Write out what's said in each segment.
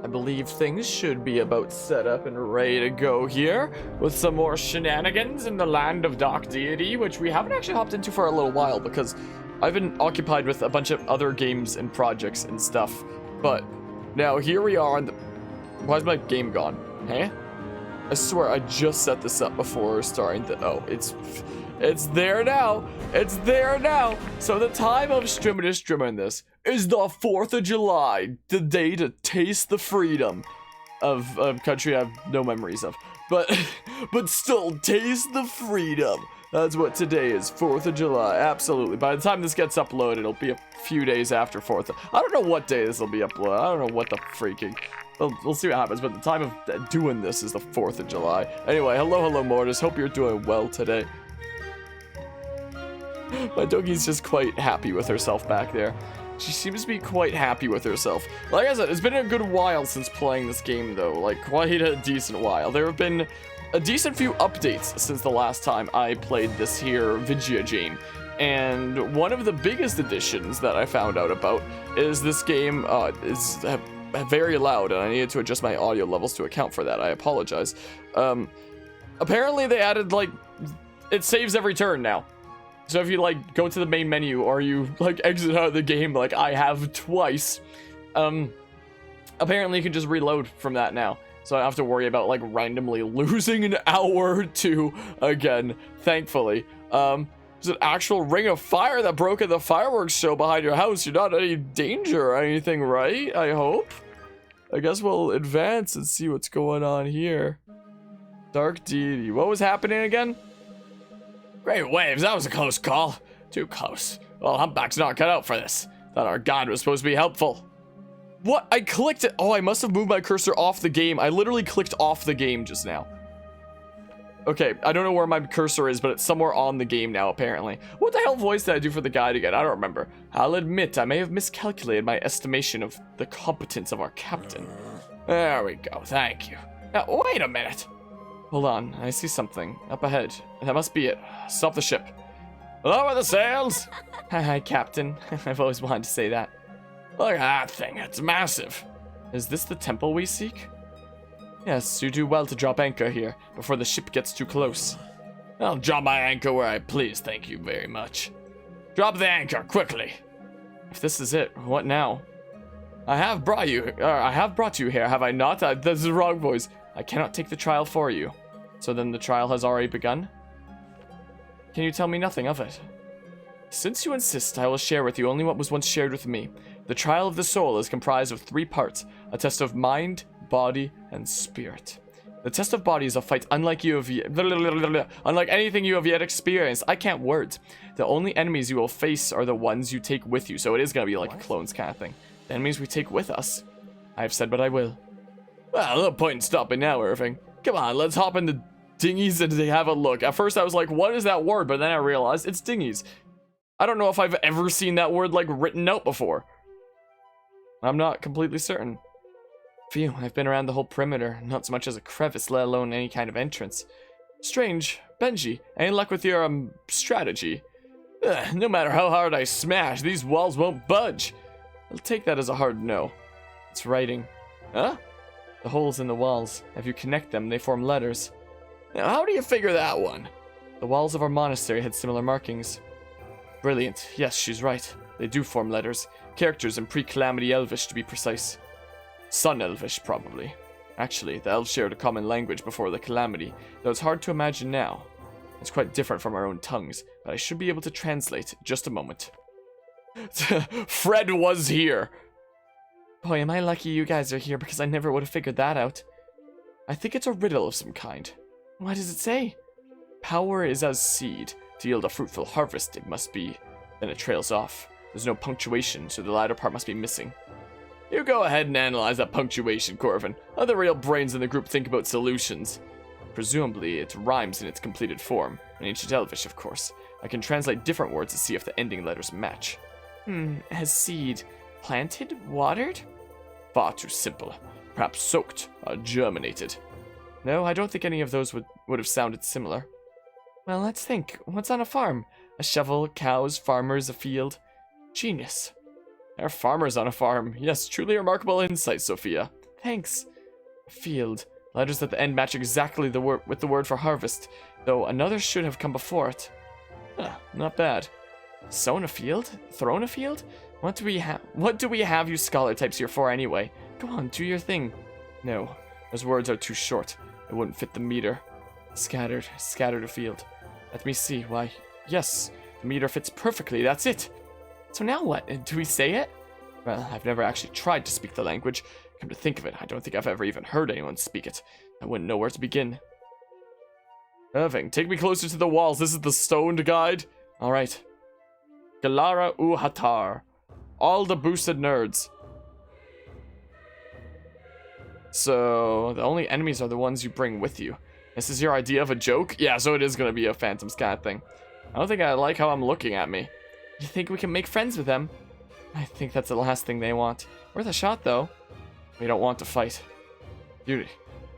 believe things should be about set up and ready to go here with some more shenanigans in the land of Dark Deity, which we haven't actually hopped into for a little while because I've been occupied with a bunch of other games and projects and stuff. But now here we are on the... Why's my game gone? Huh? I swear I just set this up before starting the... Oh, it's there now. It's there now. So the time of streaming this is the 4th of July, the day to taste the freedom of a country I have no memories of. But still, taste the freedom. That's what today is, 4th of July, absolutely. By the time this gets uploaded, it'll be a few days after 4th. I don't know what day this will be uploaded. I don't know what the freaking... We'll see what happens, but the time of doing this is the 4th of July. Anyway, hello, Mortis. Hope you're doing well today. My doggy's just quite happy with herself back there. She seems to be quite happy with herself. Like I said, it's been a good while since playing this game, though. Like, quite a decent while. There have been a decent few updates since the last time I played this here Vigia game. And one of the biggest additions that I found out about is this game is very loud, and I needed to adjust my audio levels to account for that. I apologize. Apparently they added, like, it saves every turn now. So if you, like, go to the main menu or you, like, exit out of the game like I have twice, apparently you can just reload from that now. So I don't have to worry about, like, randomly losing an hour or two again, thankfully. There's an actual ring of fire that broke at the fireworks show behind your house. You're not in any danger or anything, right? I hope. I guess we'll advance and see what's going on here. Dark Deity. What was happening again? Great waves, that was a close call. Too close. Well, Humpback's not cut out for this. Thought our god was supposed to be helpful. What? I clicked it. Oh, I must have moved my cursor off the game. I literally clicked off the game just now. Okay, I don't know where my cursor is, but it's somewhere on the game now, apparently. What the hell voice did I do for the guide again? I don't remember. I'll admit, I may have miscalculated my estimation of the competence of our captain. There we go, thank you. Now, wait a minute. Hold on, I see something up ahead. That must be it. Stop the ship. Lower the sails! Hi, Captain. I've always wanted to say that. Look at that thing, it's massive. Is this the temple we seek? Yes, you do well to drop anchor here, before the ship gets too close. I'll drop my anchor where I please, thank you very much. Drop the anchor, quickly! If this is it, what now? I have brought you here, have I not? That's the wrong voice. I cannot take the trial for you. So then the trial has already begun? Can you tell me nothing of it? Since you insist, I will share with you only what was once shared with me. The trial of the soul is comprised of 3 parts, a test of mind, body, and spirit. The test of body is a fight unlike anything you have yet experienced. I can't words. The only enemies you will face are the ones you take with you, so it is going to be like a clones kind of thing. The enemies we take with us. I have said what I will. Well, no point in stopping now, Irving. Come on, let's hop in the dinghies and have a look. At first I was like, what is that word? But then I realized it's dinghies. I don't know if I've ever seen that word, like, written out before. I'm not completely certain. Phew, I've been around the whole perimeter, not so much as a crevice, let alone any kind of entrance. Strange. Benji, any luck with your, strategy? No matter how hard I smash, these walls won't budge. I'll take that as a hard no. It's writing. Huh? The holes in the walls. If you connect them, they form letters. Now, how do you figure that one? The walls of our monastery had similar markings. Brilliant. Yes, she's right. They do form letters. Characters in pre-Calamity Elvish, to be precise. Sun Elvish, probably. Actually, the elves shared a common language before the Calamity, though it's hard to imagine now. It's quite different from our own tongues, but I should be able to translate. Just a moment. Fred was here! Boy, am I lucky you guys are here, because I never would have figured that out. I think it's a riddle of some kind. What does it say? Power is as seed. To yield a fruitful harvest, it must be. Then it trails off. There's no punctuation, so the latter part must be missing. You go ahead and analyze that punctuation, Corvin. Other real brains in the group think about solutions. Presumably, it rhymes in its completed form. In ancient Elvish, of course. I can translate different words to see if the ending letters match. As seed. Planted? Watered? Far too simple. Perhaps soaked, or germinated. No, I don't think any of those would have sounded similar. Well, let's think. What's on a farm? A shovel, cows, farmers, a field. Genius. There are farmers on a farm. Yes, truly remarkable insight, Sophia. Thanks. Field. Letters at the end match exactly with the word for harvest, though another should have come before it. Huh, not bad. Sown a field? Thrown a field? What do we have you scholar types here for anyway? Go on, do your thing. No, those words are too short. It wouldn't fit the meter. Scattered a field. Let me see, why, yes, the meter fits perfectly, that's it. So now what? Do we say it? Well, I've never actually tried to speak the language. Come to think of it, I don't think I've ever even heard anyone speak it. I wouldn't know where to begin. Irving, take me closer to the walls. This is the stoned guide. Alright. Galara Uhatar. All the boosted nerds. So, the only enemies are the ones you bring with you. This is your idea of a joke? Yeah, so it is going to be a Phantom Scat thing. I don't think I like how I'm looking at me. You think we can make friends with them? I think that's the last thing they want. Worth a shot, though. We don't want to fight. Beauty.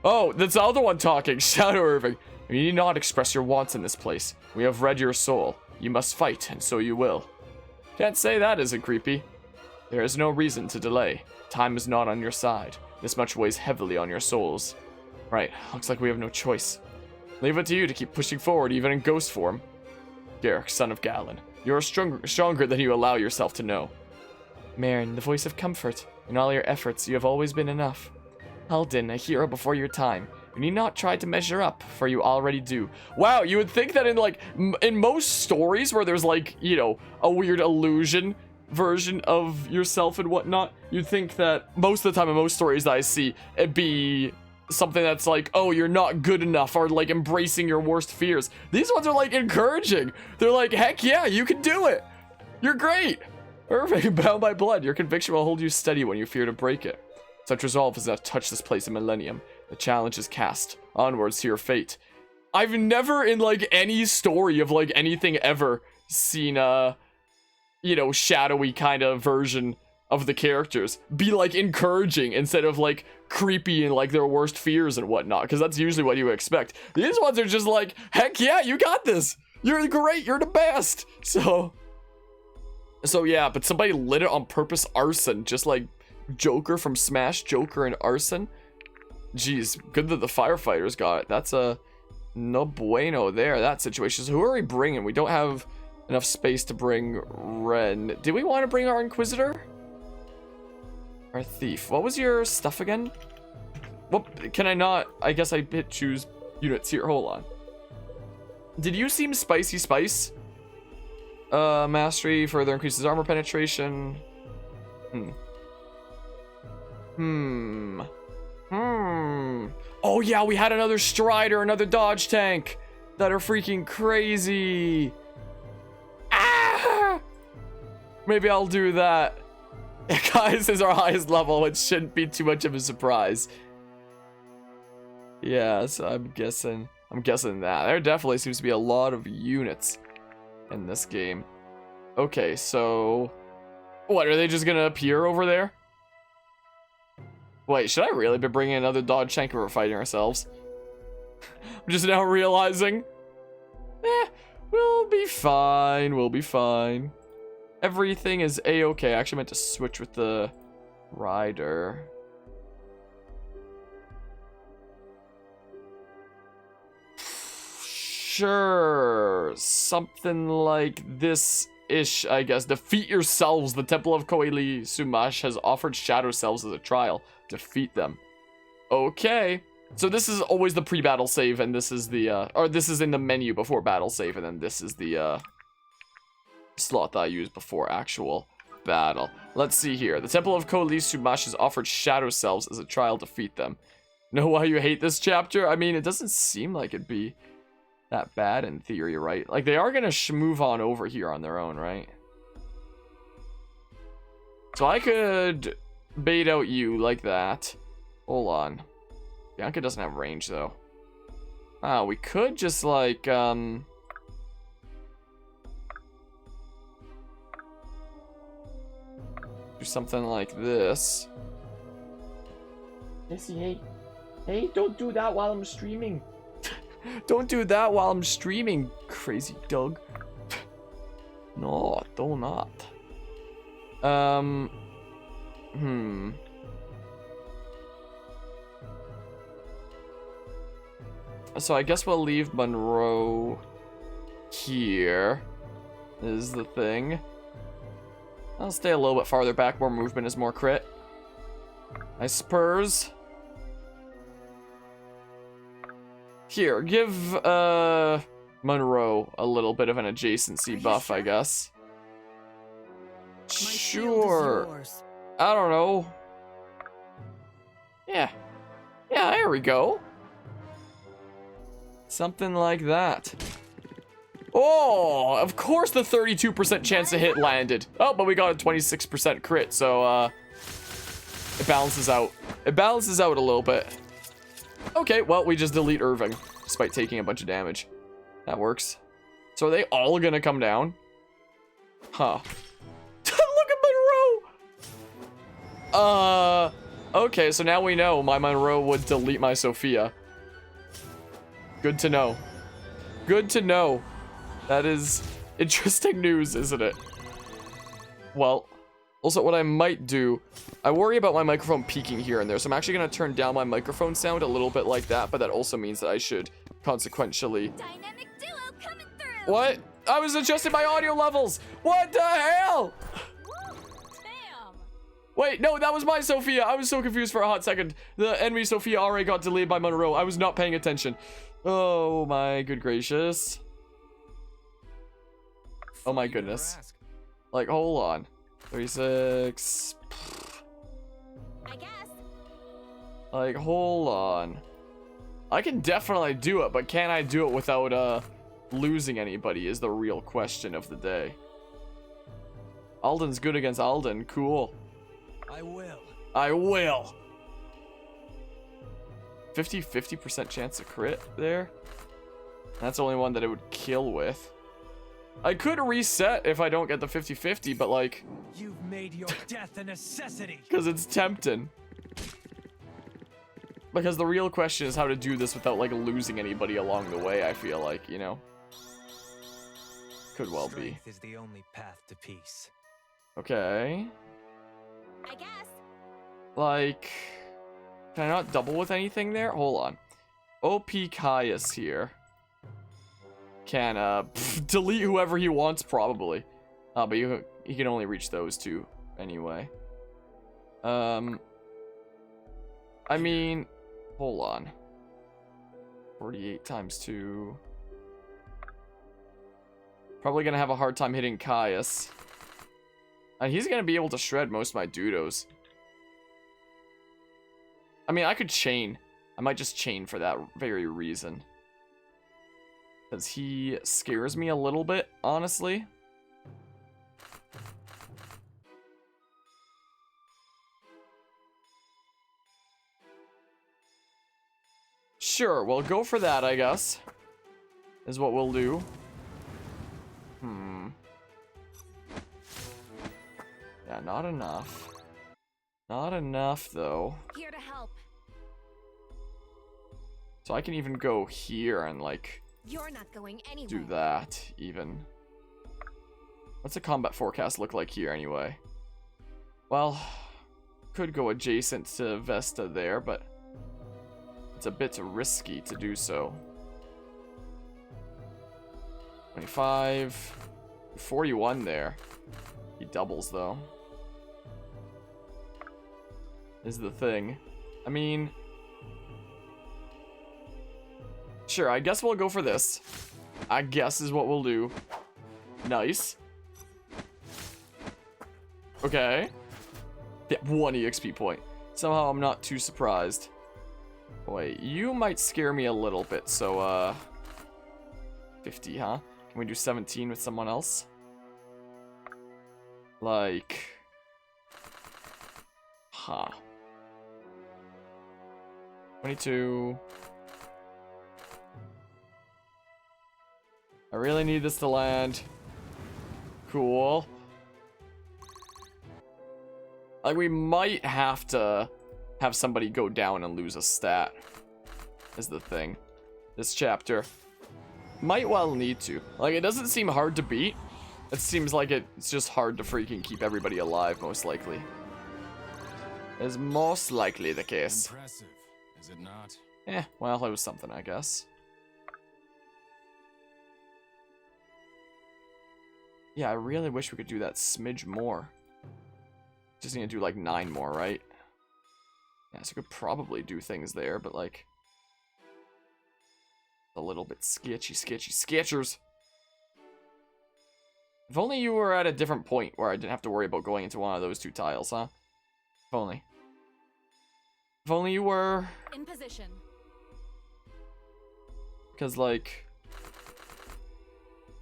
Oh, that's the other one talking. Shadow Irving. You need not express your wants in this place. We have read your soul. You must fight, and so you will. Can't say that isn't creepy. There is no reason to delay. Time is not on your side. This much weighs heavily on your souls. Right, looks like we have no choice. Leave it to you to keep pushing forward, even in ghost form. Garrick, son of Galen, you are stronger than you allow yourself to know. Marin, the voice of comfort. In all your efforts, you have always been enough. Halden, a hero before your time. You need not try to measure up, for you already do. Wow, you would think that in, like, in most stories where there's, like, you know, a weird illusion version of yourself and whatnot, you'd think that most of the time in most stories that I see, it'd be something that's like, oh, you're not good enough, or, like, embracing your worst fears. These ones are, like, encouraging. They're like, heck yeah, you can do it. You're great. Irving, bound by blood, your conviction will hold you steady when you fear to break it. Such resolve has not touched this place in millennium. The challenge is cast. Onwards to your fate. I've never in, like, any story of, like, anything ever seen a, you know, shadowy kind of version of the characters be, like, encouraging instead of, like, creepy and, like, their worst fears and whatnot, because that's usually what you expect. These ones are just like, heck yeah, you got this. You're great. You're the best. So yeah, but somebody lit it on purpose. Arson, just like Joker from Smash, Joker and arson. Jeez, good that the firefighters got it. That's a no bueno there, that situation. So who are we bringing? We don't have enough space to bring Ren. Did we want to bring our Inquisitor? Our Thief. What was your stuff again? What, can I not? I guess I hit choose units here. Hold on. Did you seem spicy spice? Mastery further increases armor penetration. Oh yeah, we had another Strider, another dodge tank that are freaking crazy. Ah! Maybe I'll do that. Guys is our highest level, which shouldn't be too much of a surprise. Yeah, so I'm guessing that. There definitely seems to be a lot of units in this game. Okay, so what, are they just gonna appear over there? Wait, should I really be bringing another dodge tank if we're fighting ourselves? I'm just now realizing. We'll be fine. We'll be fine. Everything is a-okay. I actually meant to switch with the rider. Sure. Something like this-ish, I guess. Defeat yourselves. The Temple of Koeli Sumash has offered shadow selves as a trial. Defeat them. Okay. So this is always the pre-battle save, and this is the, or this is in the menu before battle save, and then this is the, slot that I used before actual battle. Let's see here. The Temple of Koeli Sumash has offered shadow selves as a trial. Defeat them. Know why you hate this chapter? I mean, it doesn't seem like it'd be that bad in theory, right? Like, they are gonna move on over here on their own, right? So I could bait out you like that. Hold on. Bianca doesn't have range, though. We could just, like, do something like this. Jesse, hey. Hey, don't do that while I'm streaming. Don't do that while I'm streaming, crazy dog. No, do not. So I guess we'll leave Monroe here. Is the thing. I'll stay a little bit farther back. More movement is more crit. I suppose. Here, give Monroe a little bit of an adjacency buff, I guess. Sure. I don't know. Yeah. Yeah, there we go. Something like that. Oh, of course the 32% chance to hit landed. Oh, but we got a 26% crit, so it balances out. It balances out a little bit. Okay, well, we just delete Irving, despite taking a bunch of damage. That works. So are they all gonna come down? Huh. Look at Monroe! Okay, so now we know my Monroe would delete my Sophia. Good to know. Good to know. That is interesting news, isn't it? Well, also what I might do, I worry about my microphone peaking here and there, so I'm actually going to turn down my microphone sound a little bit like that, but that also means that I should consequentially... Dynamic duo coming through. What? I was adjusting my audio levels! What the hell? Damn. Wait, no, that was my Sophia. I was so confused for a hot second. The enemy Sophia already got deleted by Monroe. I was not paying attention. Oh my good gracious. Oh my goodness. Like, hold on. 36. I guess. Like, hold on. I can definitely do it, but can I do it without losing anybody is the real question of the day. Alden's good against Alden. Cool. I will. I will. 50% chance to crit there. That's the only one that it would kill with. I could reset if I don't get the 50-50, but like... You've made your death a necessity. Because it's tempting. Because the real question is how to do this without like losing anybody along the way, I feel like, you know? Could well be. Strength is the only path to peace. Okay. I guess. Like... Can I not double with anything there? Hold on. OP Caius here. Can delete whoever he wants, probably. But he can only reach those two anyway. I mean, hold on. 48 times 2. Probably gonna have a hard time hitting Caius. And he's gonna be able to shred most of my Dudos. I mean, I could chain. I might just chain for that very reason. Because he scares me a little bit, honestly. Sure, we'll go for that, I guess. Is what we'll do. Yeah, not enough. Not enough, though. Here to help. So I can even go here and, like... You're not going anywhere. Do that, even. What's the combat forecast look like here, anyway? Well, could go adjacent to Vesta there, but... It's a bit risky to do so. 25... 41 there. He doubles, though. Is the thing. I mean... Sure, I guess we'll go for this. I guess is what we'll do. Nice. Okay. Yeah, 1 EXP point. Somehow I'm not too surprised. Wait, you might scare me a little bit, so, 50, huh? Can we do 17 with someone else? Like... Huh. 22... I really need this to land. Cool. Like, we might have to have somebody go down and lose a stat. Is the thing. This chapter. Might well need to. Like, it doesn't seem hard to beat. It seems like it's just hard to freaking keep everybody alive, most likely. Is most likely the case. Impressive, is it not? Well, it was something, I guess. Yeah, I really wish we could do that smidge more. Just need to do like 9 more, right? Yeah, so we could probably do things there, but like a little bit sketchers. If only you were at a different point where I didn't have to worry about going into one of those 2 tiles, huh? If only. If only you were. In position. Because, like,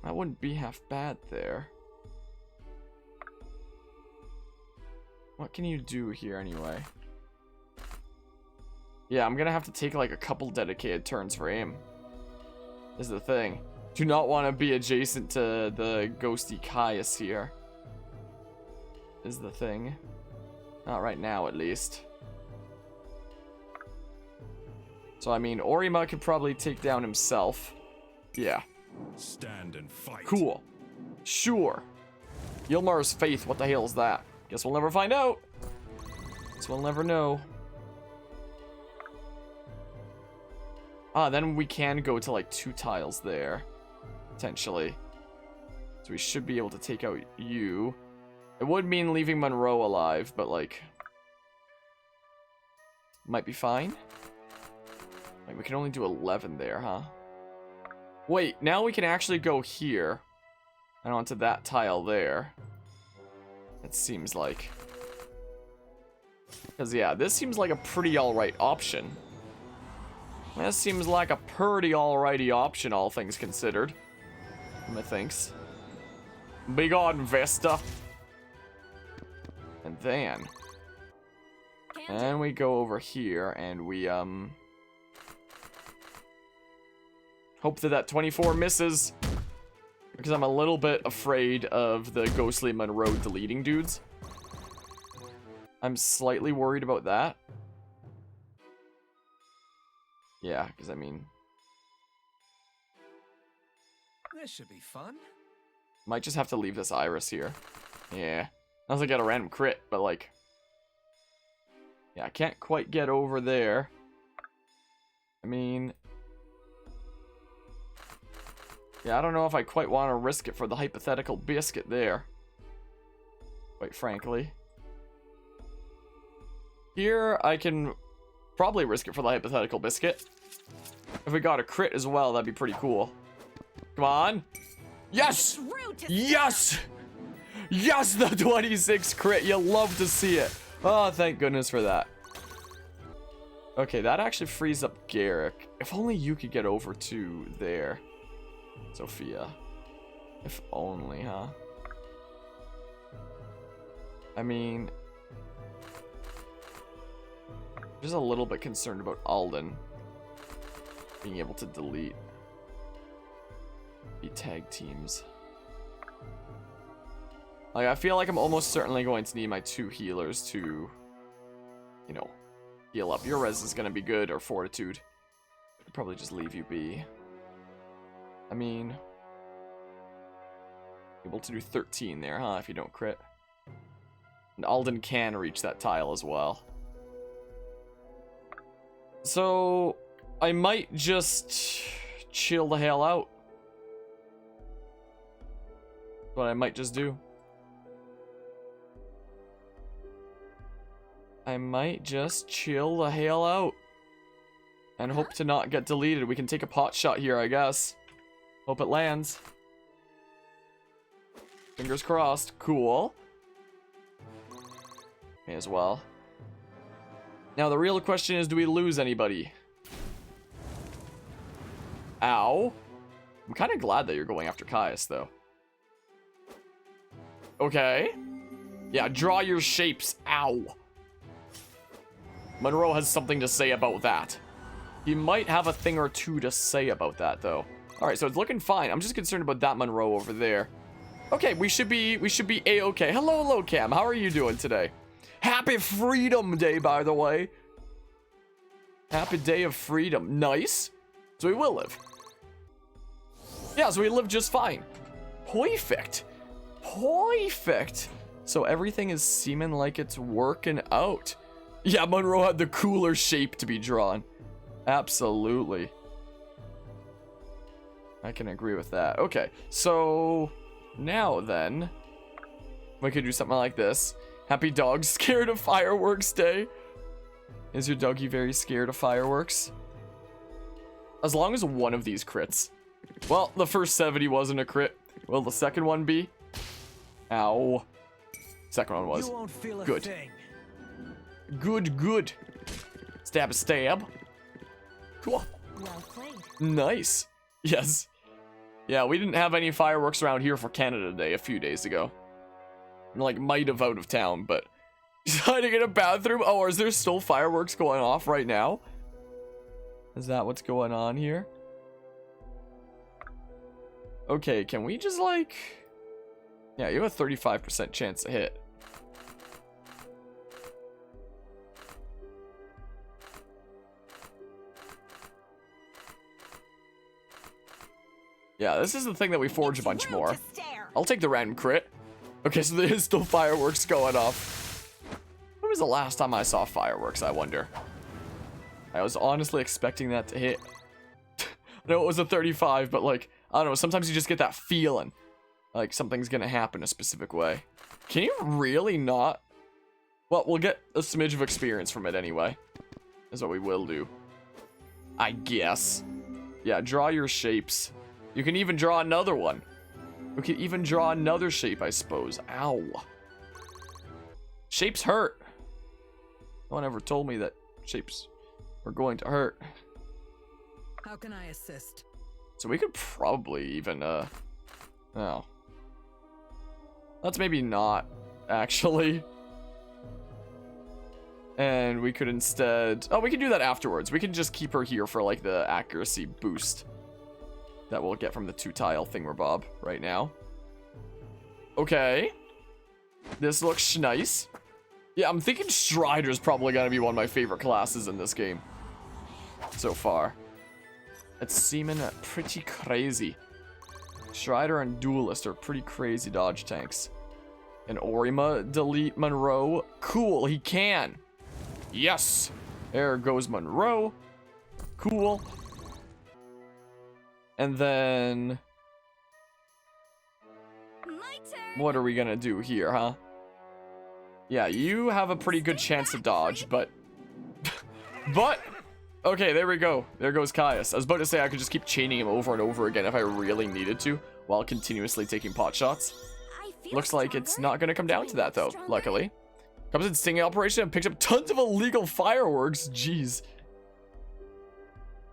that wouldn't be half bad there. What can you do here anyway? Yeah, I'm gonna have to take like a couple dedicated turns for aim. Is the thing. Do not want to be adjacent to the ghosty Caius here. Is the thing. Not right now, at least. So, I mean, Orima could probably take down himself. Yeah. Stand and fight. Cool. Sure. Yilmar's Faith, what the hell is that? Guess we'll never find out. Guess we'll never know. Ah, then we can go to like 2 tiles there. Potentially. So we should be able to take out you. It would mean leaving Monroe alive, but like... might be fine. Like, we can only do 11 there, huh? Wait, now we can actually go here. And onto that tile there. It seems like. Because, yeah, this seems like a pretty alright option. This seems like a pretty alrighty option, all things considered. Methinks. Big on Vesta. And then... and we go over here, and we, hope that 24 misses. Because I'm a little bit afraid of the ghostly Monroe deleting dudes. I'm slightly worried about that. Yeah, because I mean... This should be fun. might just have to leave this Iris here. Yeah. Unless I get a random crit, but like... yeah, I can't quite get over there. I mean... yeah, I don't know if I quite want to risk it for the hypothetical biscuit there. Quite frankly. Here, I can probably risk it for the hypothetical biscuit. If we got a crit as well, that'd be pretty cool. Come on. Yes! Yes! Yes, the 26 crit. You love to see it. Oh, thank goodness for that. Okay, that actually frees up Garrick. If only you could get over to there. Sophia. If only, huh? I mean... just a little bit concerned about Alden being able to delete the tag teams. Like, I feel like I'm almost certainly going to need my 2 healers to, you know, heal up. Your res is going to be good, or fortitude. I'd probably just leave you be. I mean, able to do 13 there, huh, if you don't crit. And Alden can reach that tile as well. So, I might just chill the hell out. What I might just do. I might just chill the hell out. And hope to not get deleted. We can take a pot shot here, I guess. Hope it lands. Fingers crossed. Cool. May as well. Now, the real question is, do we lose anybody? Ow. I'm kind of glad that you're going after Caius, though. Okay. Yeah, draw your shapes. Ow. Monroe has something to say about that. He might have a thing or two to say about that, though. Alright, so it's looking fine. I'm just concerned about that Monroe over there. Okay, we should be A-okay. Hello, Cam. How are you doing today? Happy Freedom Day, by the way. Happy Day of Freedom. Nice. So we will live. Yeah, so we live just fine. Perfect. Perfect. So everything is seeming like it's working out. Yeah, Monroe had the cooler shape to be drawn. Absolutely. I can agree with that. Okay, so now then, we could do something like this. Happy dog scared of fireworks day. Is your doggy very scared of fireworks? As long as one of these crits. Well, the first 70 wasn't a crit. Will the second one be? Ow. Second one was. You won't feel a Good. thing. Good. Stab, stab. Cool. Well played. Nice. Yes. Yeah, we didn't have any fireworks around here for Canada Day a few days ago. Like, might have out of town, but... He's hiding in a bathroom? Oh, is there still fireworks going off right now? Is that what's going on here? Okay, can we just, like... Yeah, you have a 35% chance to hit. Yeah, this is the thing that we forge a bunch more. I'll take the random crit. Okay, so there is still fireworks going off. When was the last time I saw fireworks, I wonder? I was honestly expecting that to hit. I know it was a 35, but like, I don't know, sometimes you just get that feeling. Like something's gonna happen a specific way. Can you really not? Well, we'll get a smidge of experience from it anyway. Is what we will do. I guess. Yeah, draw your shapes. You can even draw another one. We can even draw another shape, I suppose. Ow. Shapes hurt. No one ever told me that shapes were going to hurt. How can I assist? So we could probably even, oh. Let's maybe not, actually. And we could instead... Oh, we can do that afterwards. We can just keep her here for, like, the accuracy boost that we'll get from the 2-tile thingamabob right now. Okay. This looks nice. Yeah, I'm thinking Strider's probably gonna be one of my favorite classes in this game. So far. It's seeming pretty crazy. Strider and Duelist are pretty crazy dodge tanks. And Orima delete Monroe. Cool, he can. Yes. There goes Monroe. Cool. And then... My turn. What are we gonna do here, huh? Yeah, you have a pretty good chance to dodge, but... but... Okay, there we go. There goes Caius. I was about to say I could just keep chaining him over and over again if I really needed to, while continuously taking pot shots. I feel Looks like stronger. it's not gonna come down to that, though, Stronger. luckily. Comes in stinging operation and picks up tons of illegal fireworks. Jeez.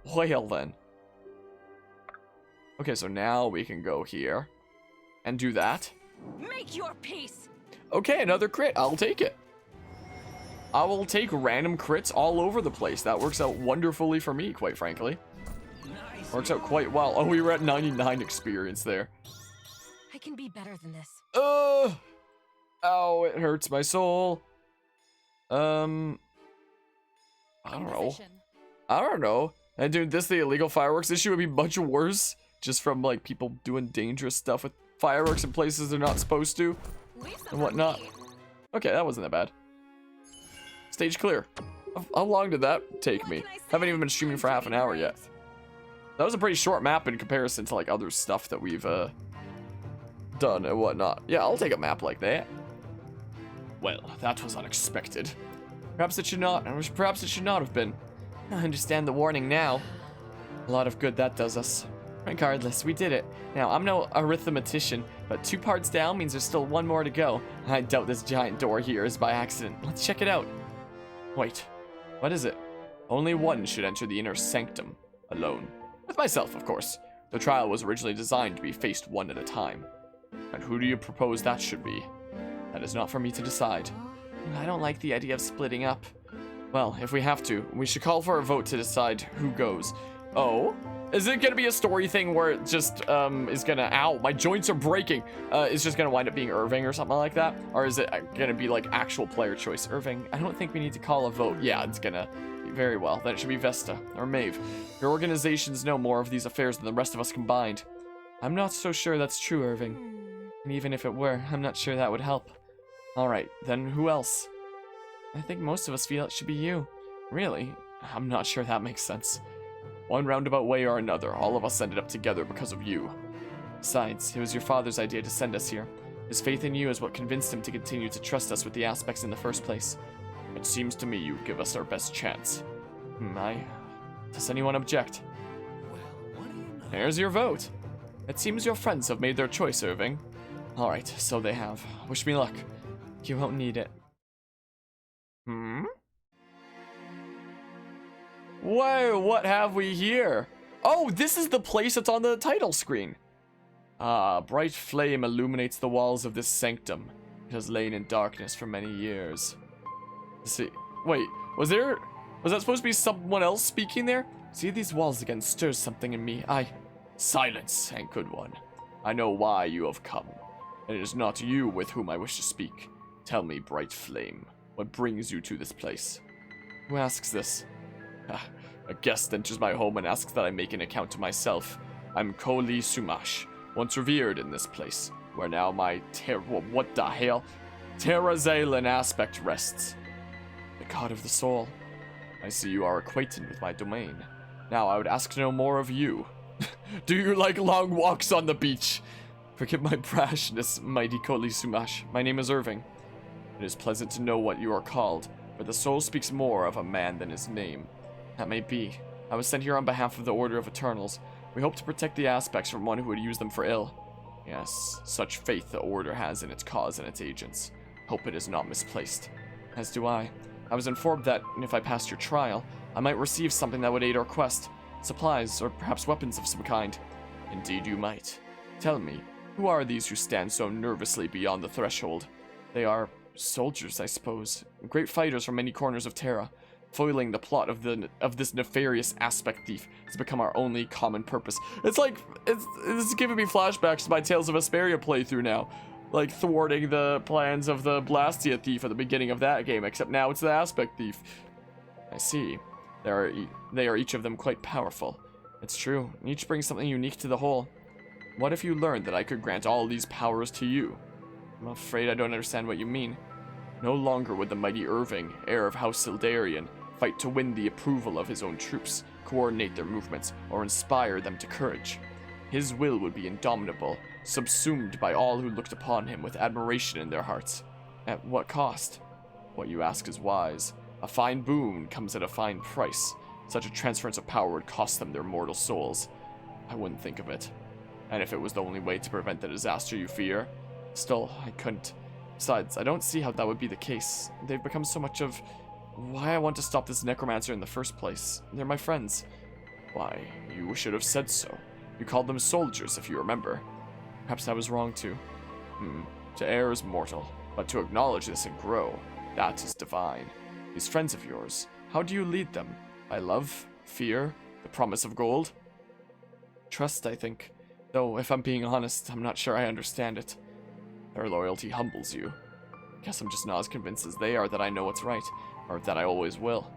Well, then. Okay, so now we can go here and do that. Make your peace. Okay, another crit. I'll take it. I will take random crits all over the place. That works out wonderfully for me, quite frankly. Nice. Works out quite well. Oh, we were at 99 experience there. I can be better than this. Oh, it hurts my soul. I don't know. I don't know. And dude, the illegal fireworks issue would be much worse. Just from, like, people doing dangerous stuff with fireworks in places they're not supposed to. Leave some And whatnot. for me. Okay, that wasn't that bad. Stage clear. How long did that take What me? can I say? Haven't even been streaming for half an hour yet. That was a pretty short map in comparison to, like, other stuff that we've, done and whatnot. Yeah, I'll take a map like that. Well, that was unexpected. Perhaps it should not have been. I understand the warning now. A lot of good that does us. Regardless, we did it. Now, I'm no arithmetician, but 2 parts down means there's still 1 more to go. I doubt this giant door here is by accident. Let's check it out. Wait, what is it? Only one should enter the inner sanctum, alone. With myself, of course. The trial was originally designed to be faced one at a time. And who do you propose that should be? That is not for me to decide. I don't like the idea of splitting up. Well, if we have to, we should call for a vote to decide who goes. Oh? Is it gonna be a story thing where it just, is gonna, ow, my joints are breaking. It's just gonna wind up being Irving or something like that? Or is it gonna be, like, actual player choice? Irving, I don't think we need to call a vote. Yeah, it's gonna be very well. Then it should be Vesta, or Maeve. Your organizations know more of these affairs than the rest of us combined. I'm not so sure that's true, Irving. And even if it were, I'm not sure that would help. Alright, then who else? I think most of us feel it should be you. Really? I'm not sure that makes sense. One roundabout way or another, all of us ended up together because of you. Besides, it was your father's idea to send us here. His faith in you is what convinced him to continue to trust us with the aspects in the first place. It seems to me you give us our best chance. Does anyone object? Well, what do you know? There's your vote. It seems your friends have made their choice, Irving. Alright, so they have. Wish me luck. You won't need it. Whoa, what have we here? Oh, this is the place that's on the title screen. Ah, bright flame illuminates the walls of this sanctum. It has lain in darkness for many years. Let's see. Wait, was that supposed to be someone else speaking there? See, these walls again stirs something in me. Silence, and good one. I know why you have come, and it is not you with whom I wish to speak. Tell me, bright flame, what brings you to this place? Who asks this? A guest enters my home and asks that I make an account to myself. I'm Koli Sumash, once revered in this place, where now my what the hell? Terrazalan aspect rests. The god of the soul. I see you are acquainted with my domain. Now I would ask to know more of you. Do you like long walks on the beach? Forgive my brashness, mighty Koli Sumash. My name is Irving. It is pleasant to know what you are called, but the soul speaks more of a man than his name. That may be. I was sent here on behalf of the Order of Eternals. We hope to protect the aspects from one who would use them for ill. Yes, such faith the Order has in its cause and its agents. Hope it is not misplaced. As do I. I was informed that, if I passed your trial, I might receive something that would aid our quest. Supplies, or perhaps weapons of some kind. Indeed you might. Tell me, who are these who stand so nervously beyond the threshold? They are soldiers, I suppose. Great fighters from many corners of Terra. Foiling the plot of this nefarious aspect thief has become our only common purpose. It's like, it's giving me flashbacks to my Tales of Vesperia playthrough now. Like, thwarting the plans of the Blastia thief at the beginning of that game, except now it's the aspect thief. I see. They are each of them quite powerful. It's true, each brings something unique to the whole. What if you learned that I could grant all these powers to you? I'm afraid I don't understand what you mean. No longer would the mighty Irving, heir of House Sildarian, fight to win the approval of his own troops, coordinate their movements, or inspire them to courage. His will would be indomitable, subsumed by all who looked upon him with admiration in their hearts. At what cost? What you ask is wise. A fine boon comes at a fine price. Such a transference of power would cost them their mortal souls. I wouldn't think of it. And if it was the only way to prevent the disaster you fear, still, I couldn't. Besides, I don't see how that would be the case. They've become so much of why I want to stop this necromancer in the first place. They're my friends. Why, you should have said so. You called them soldiers, if you remember. Perhaps I was wrong too. To err is mortal, but to acknowledge this and grow, that is divine. These friends of yours, how do you lead them? By love? Fear? The promise of gold? Trust, I think. Though, if I'm being honest, I'm not sure I understand it. Their loyalty humbles you. Guess I'm just not as convinced as they are that I know what's right, or that I always will.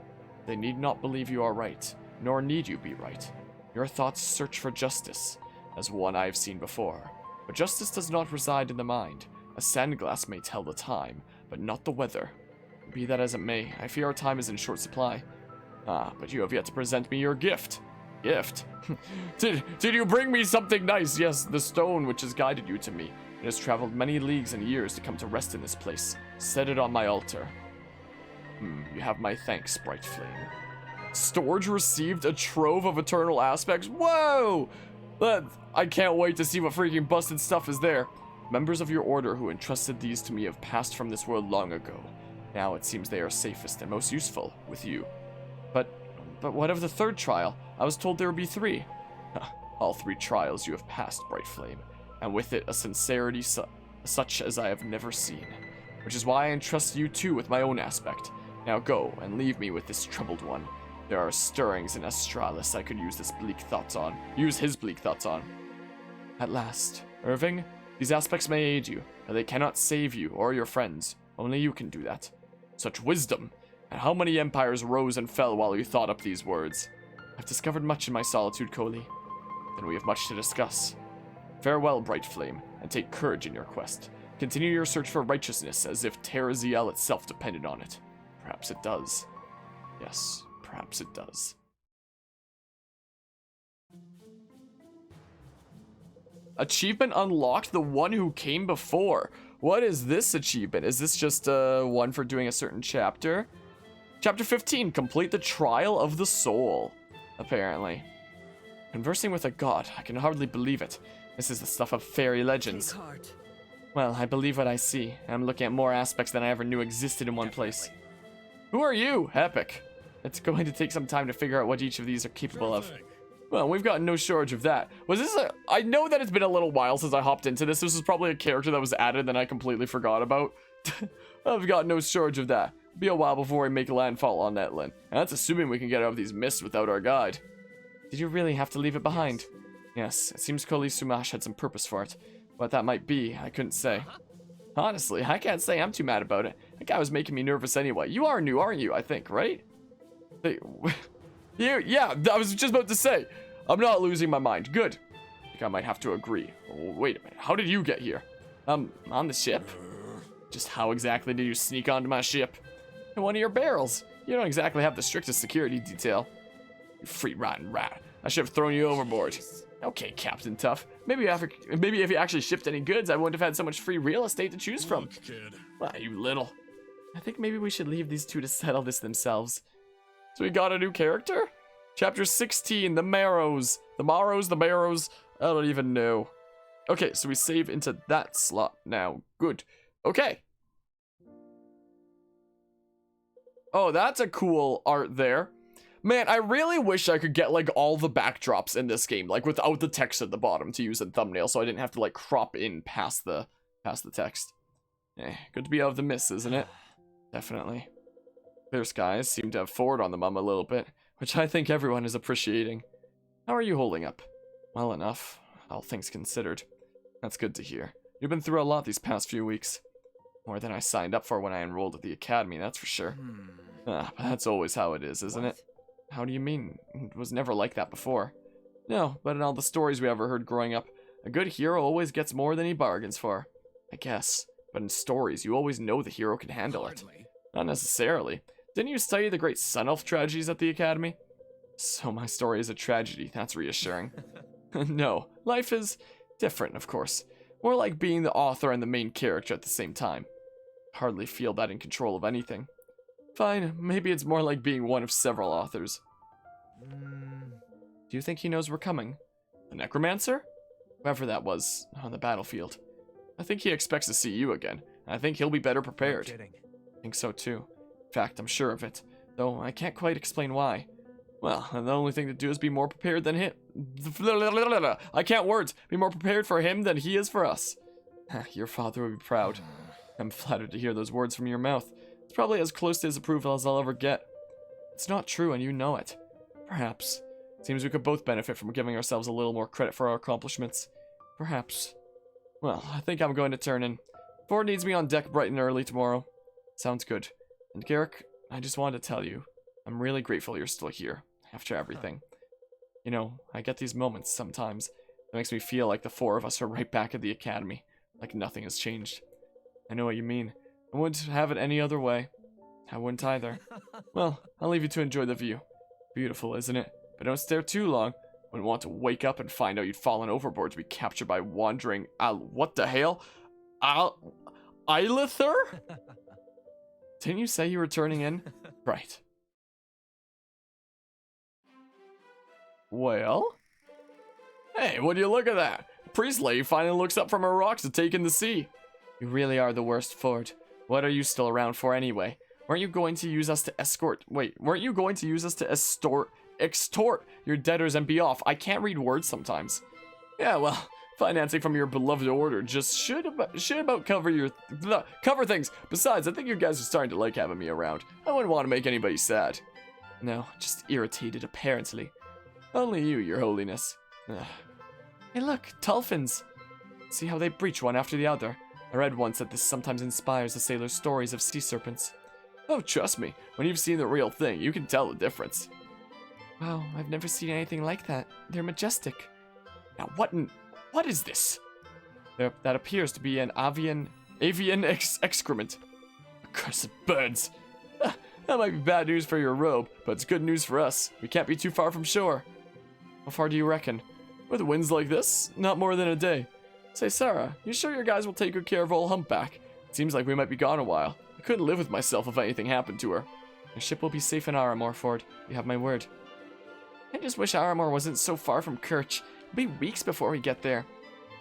They need not believe you are right, nor need you be right. Your thoughts search for justice, as one I have seen before. But justice does not reside in the mind. A sandglass may tell the time, but not the weather. Be that as it may, I fear our time is in short supply. But you have yet to present me your gift. Gift? Did you bring me something nice? Yes, the stone which has guided you to me. It has traveled many leagues and years to come to rest in this place. Set it on my altar. You have my thanks, bright flame. Storage received a trove of eternal aspects. Whoa! I can't wait to see what freaking busted stuff is there. Members of your order who entrusted these to me have passed from this world long ago. Now it seems they are safest and most useful with you. But what of the third trial? I was told there would be 3. All 3 trials you have passed, bright flame, and with it a sincerity such as I have never seen. Which is why I entrust you too with my own aspect. Now go and leave me with this troubled one. There are stirrings in Astralis I could use his bleak thoughts on. At last, Irving, these aspects may aid you, but they cannot save you or your friends. Only you can do that. Such wisdom! And how many empires rose and fell while you thought up these words? I've discovered much in my solitude, Koli. Then we have much to discuss. Farewell, bright flame, and take courage in your quest. Continue your search for righteousness as if Terraziel itself depended on it. Perhaps it does. Yes, perhaps it does. Achievement unlocked, the one who came before. What is this achievement? Is this just one for doing a certain chapter? Chapter 15, complete the trial of the soul, apparently. Conversing with a god, I can hardly believe it. This is the stuff of fairy legends. Take heart. Well, I believe what I see. I'm looking at more aspects than I ever knew existed in one place. Who are you, Epic? It's going to take some time to figure out what each of these are capable of. Well, we've got no shortage of that. Was this a... I know that it's been a little while since I hopped into this. This was probably a character that was added that I completely forgot about. I've got no shortage of that. Be a while before we make landfall on Netlin. And that's assuming we can get out of these mists without our guide. Did you really have to leave it behind? Yes, it seems Koli Sumash had some purpose for it. What that might be, I couldn't say. Honestly, I can't say I'm too mad about it. That guy was making me nervous anyway. You are new, aren't you? I think, right? Yeah, I was just about to say. I'm not losing my mind. Good. I think I might have to agree. Oh, wait a minute. How did you get here? On the ship? Just how exactly did you sneak onto my ship? In one of your barrels. You don't exactly have the strictest security detail. You free rotten rat. I should have thrown you overboard. Okay, Captain Tough. Maybe if you actually shipped any goods, I wouldn't have had so much free real estate to choose from. Look, kid. Well, you little. I think maybe we should leave these two to settle this themselves. So we got a new character? Chapter 16, the Marrows. The Marrows. I don't even know. Okay, so we save into that slot now. Good. Okay. Oh, that's a cool art there. Man, I really wish I could get, like, all the backdrops in this game, like, without the text at the bottom to use in thumbnail, so I didn't have to, like, crop in past the text. Good to be out of the mist, isn't it? Definitely. Clear skies seem to have forward on the mum a little bit, which I think everyone is appreciating. How are you holding up? Well enough, all things considered. That's good to hear. You've been through a lot these past few weeks. More than I signed up for when I enrolled at the academy, that's for sure. But that's always how it is, isn't it? How do you mean? It was never like that before. No, but in all the stories we ever heard growing up, a good hero always gets more than he bargains for. I guess. But in stories, you always know the hero can handle it. Not necessarily. Didn't you study the great Sun Elf tragedies at the academy? So my story is a tragedy, that's reassuring. No, life is different, of course. More like being the author and the main character at the same time. Hardly feel that in control of anything. Fine, maybe it's more like being one of several authors. Do you think he knows we're coming? The necromancer? Whoever that was on the battlefield. I think he expects to see you again, and I think he'll be better prepared. No kidding. I think so too. In fact, I'm sure of it, though I can't quite explain why. Well, the only thing to do is be more prepared than him. I can't words. Be more prepared for him than he is for us. Your father would be proud. I'm flattered to hear those words from your mouth. It's probably as close to his approval as I'll ever get. It's not true and you know it. Perhaps. Seems we could both benefit from giving ourselves a little more credit for our accomplishments. Perhaps. Well, I think I'm going to turn in. Ford needs me on deck bright and early tomorrow. Sounds good. And Garrick, I just wanted to tell you, I'm really grateful you're still here, after everything. You know, I get these moments sometimes. It makes me feel like the four of us are right back at the academy, like nothing has changed. I know what you mean. I wouldn't have it any other way. I wouldn't either. Well, I'll leave you to enjoy the view. Beautiful, isn't it? But don't stare too long. Wouldn't want to wake up and find out you'd fallen overboard to be captured by wandering what the hell? Eilither? Didn't you say you were turning in? Right. Well? Hey, would you look at that? Priest lady finally looks up from her rocks to take in the sea. You really are the worst, Ford. What are you still around for anyway? Weren't you going to use us to extort your debtors and be off? I can't read words sometimes. Yeah, well, financing from your beloved order just should about cover things. Besides, I think you guys are starting to like having me around. I wouldn't want to make anybody sad. No, just irritated apparently. Only you, your holiness. Ugh. Hey look, dolphins. See how they breach one after the other. I read once that this sometimes inspires the sailors' stories of sea serpents. Oh, trust me, when you've seen the real thing, you can tell the difference. Wow, I've never seen anything like that. They're majestic. Now what is this? That appears to be an avian excrement. Accursed birds. That might be bad news for your robe, but it's good news for us. We can't be too far from shore. How far do you reckon? With winds like this, not more than a day. Say, Sarah, you sure your guys will take good care of old Humpback? It seems like we might be gone a while. I couldn't live with myself if anything happened to her. Your ship will be safe in Aramor, Ford. You have my word. I just wish Aramor wasn't so far from Kirch. It'll be weeks before we get there.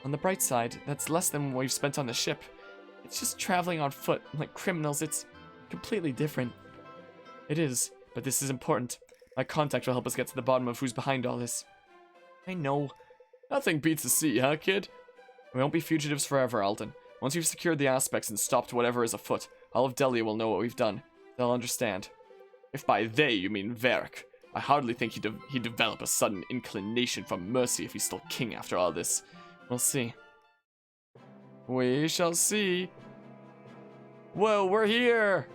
On the bright side, that's less than what we've spent on the ship. It's just traveling on foot, like criminals. It's completely different. It is, but this is important. My contact will help us get to the bottom of who's behind all this. I know. Nothing beats the sea, huh, kid? We won't be fugitives forever, Alden. Once we've secured the aspects and stopped whatever is afoot, all of Delia will know what we've done. They'll understand. If by they you mean Varric, I hardly think he'd develop a sudden inclination for mercy if he's still king after all this. We'll see. We shall see. Whoa, we're here!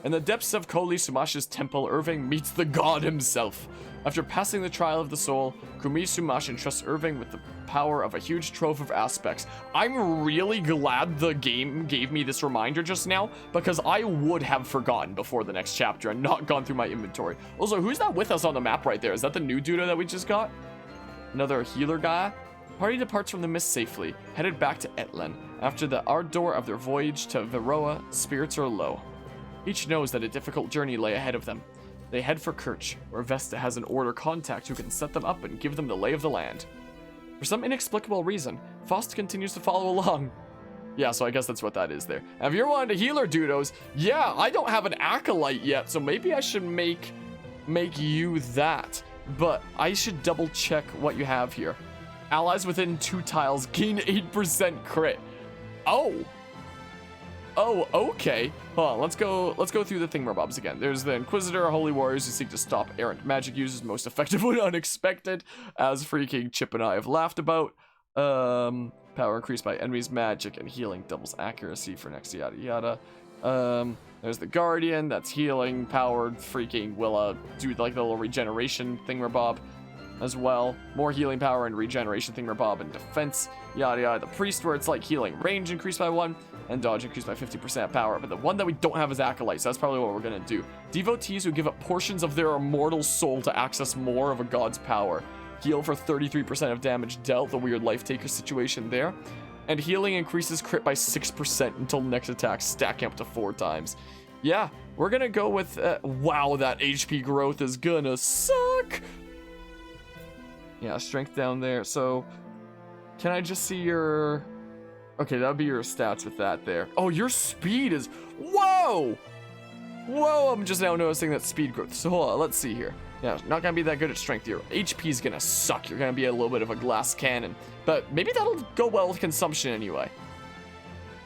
In the depths of Koli Sumash's temple, Irving meets the god himself. After passing the trial of the soul, Kumi Sumash entrusts Irving with the power of a huge trove of aspects. I'm really glad the game gave me this reminder just now, because I would have forgotten before the next chapter and not gone through my inventory. Also, who's that with us on the map right there? Is that the new dude that we just got? Another healer guy? The party departs from the mist safely, headed back to Etlen. After the ardor of their voyage to Veroa, spirits are low. Each knows that a difficult journey lay ahead of them. They head for Kirch, where Vesta has an order contact who can set them up and give them the lay of the land. For some inexplicable reason, Faust continues to follow along. Yeah, so I guess that's what that is there. And if you're wanting to healer dudos, yeah, I don't have an acolyte yet, so maybe I should make you that. But I should double check what you have here. Allies within 2 tiles gain 8% crit. Oh, okay. Hold on, let's go through the thingamabobs again. There's the Inquisitor, Holy Warriors who seek to stop errant magic uses most effective when unexpected, as freaking Chip and I have laughed about. Power increased by enemies' magic and healing doubles accuracy for next yada yada. There's the Guardian, that's healing, powered, freaking will do like the little regeneration thingamabob as well. More healing power and regeneration thingamabob and defense, yada yada. The Priest, where it's like healing range increased by 1 and dodge increased by 50% power. But the one that we don't have is Acolyte, so that's probably what we're gonna do. Devotees who give up portions of their immortal soul to access more of a god's power. Heal for 33% of damage dealt, the weird life taker situation there. And healing increases crit by 6% until next attack, stacking up to 4 times. Yeah, we're gonna go with, wow, that HP growth is gonna suck. Yeah, strength down there. So, can I just see your... Okay, that would be your stats with that there. Oh, your speed is... Whoa! Whoa, I'm just now noticing that speed growth. So, hold on, let's see here. Yeah, not gonna be that good at strength. Your HP is gonna suck. You're gonna be a little bit of a glass cannon. But maybe that'll go well with consumption anyway.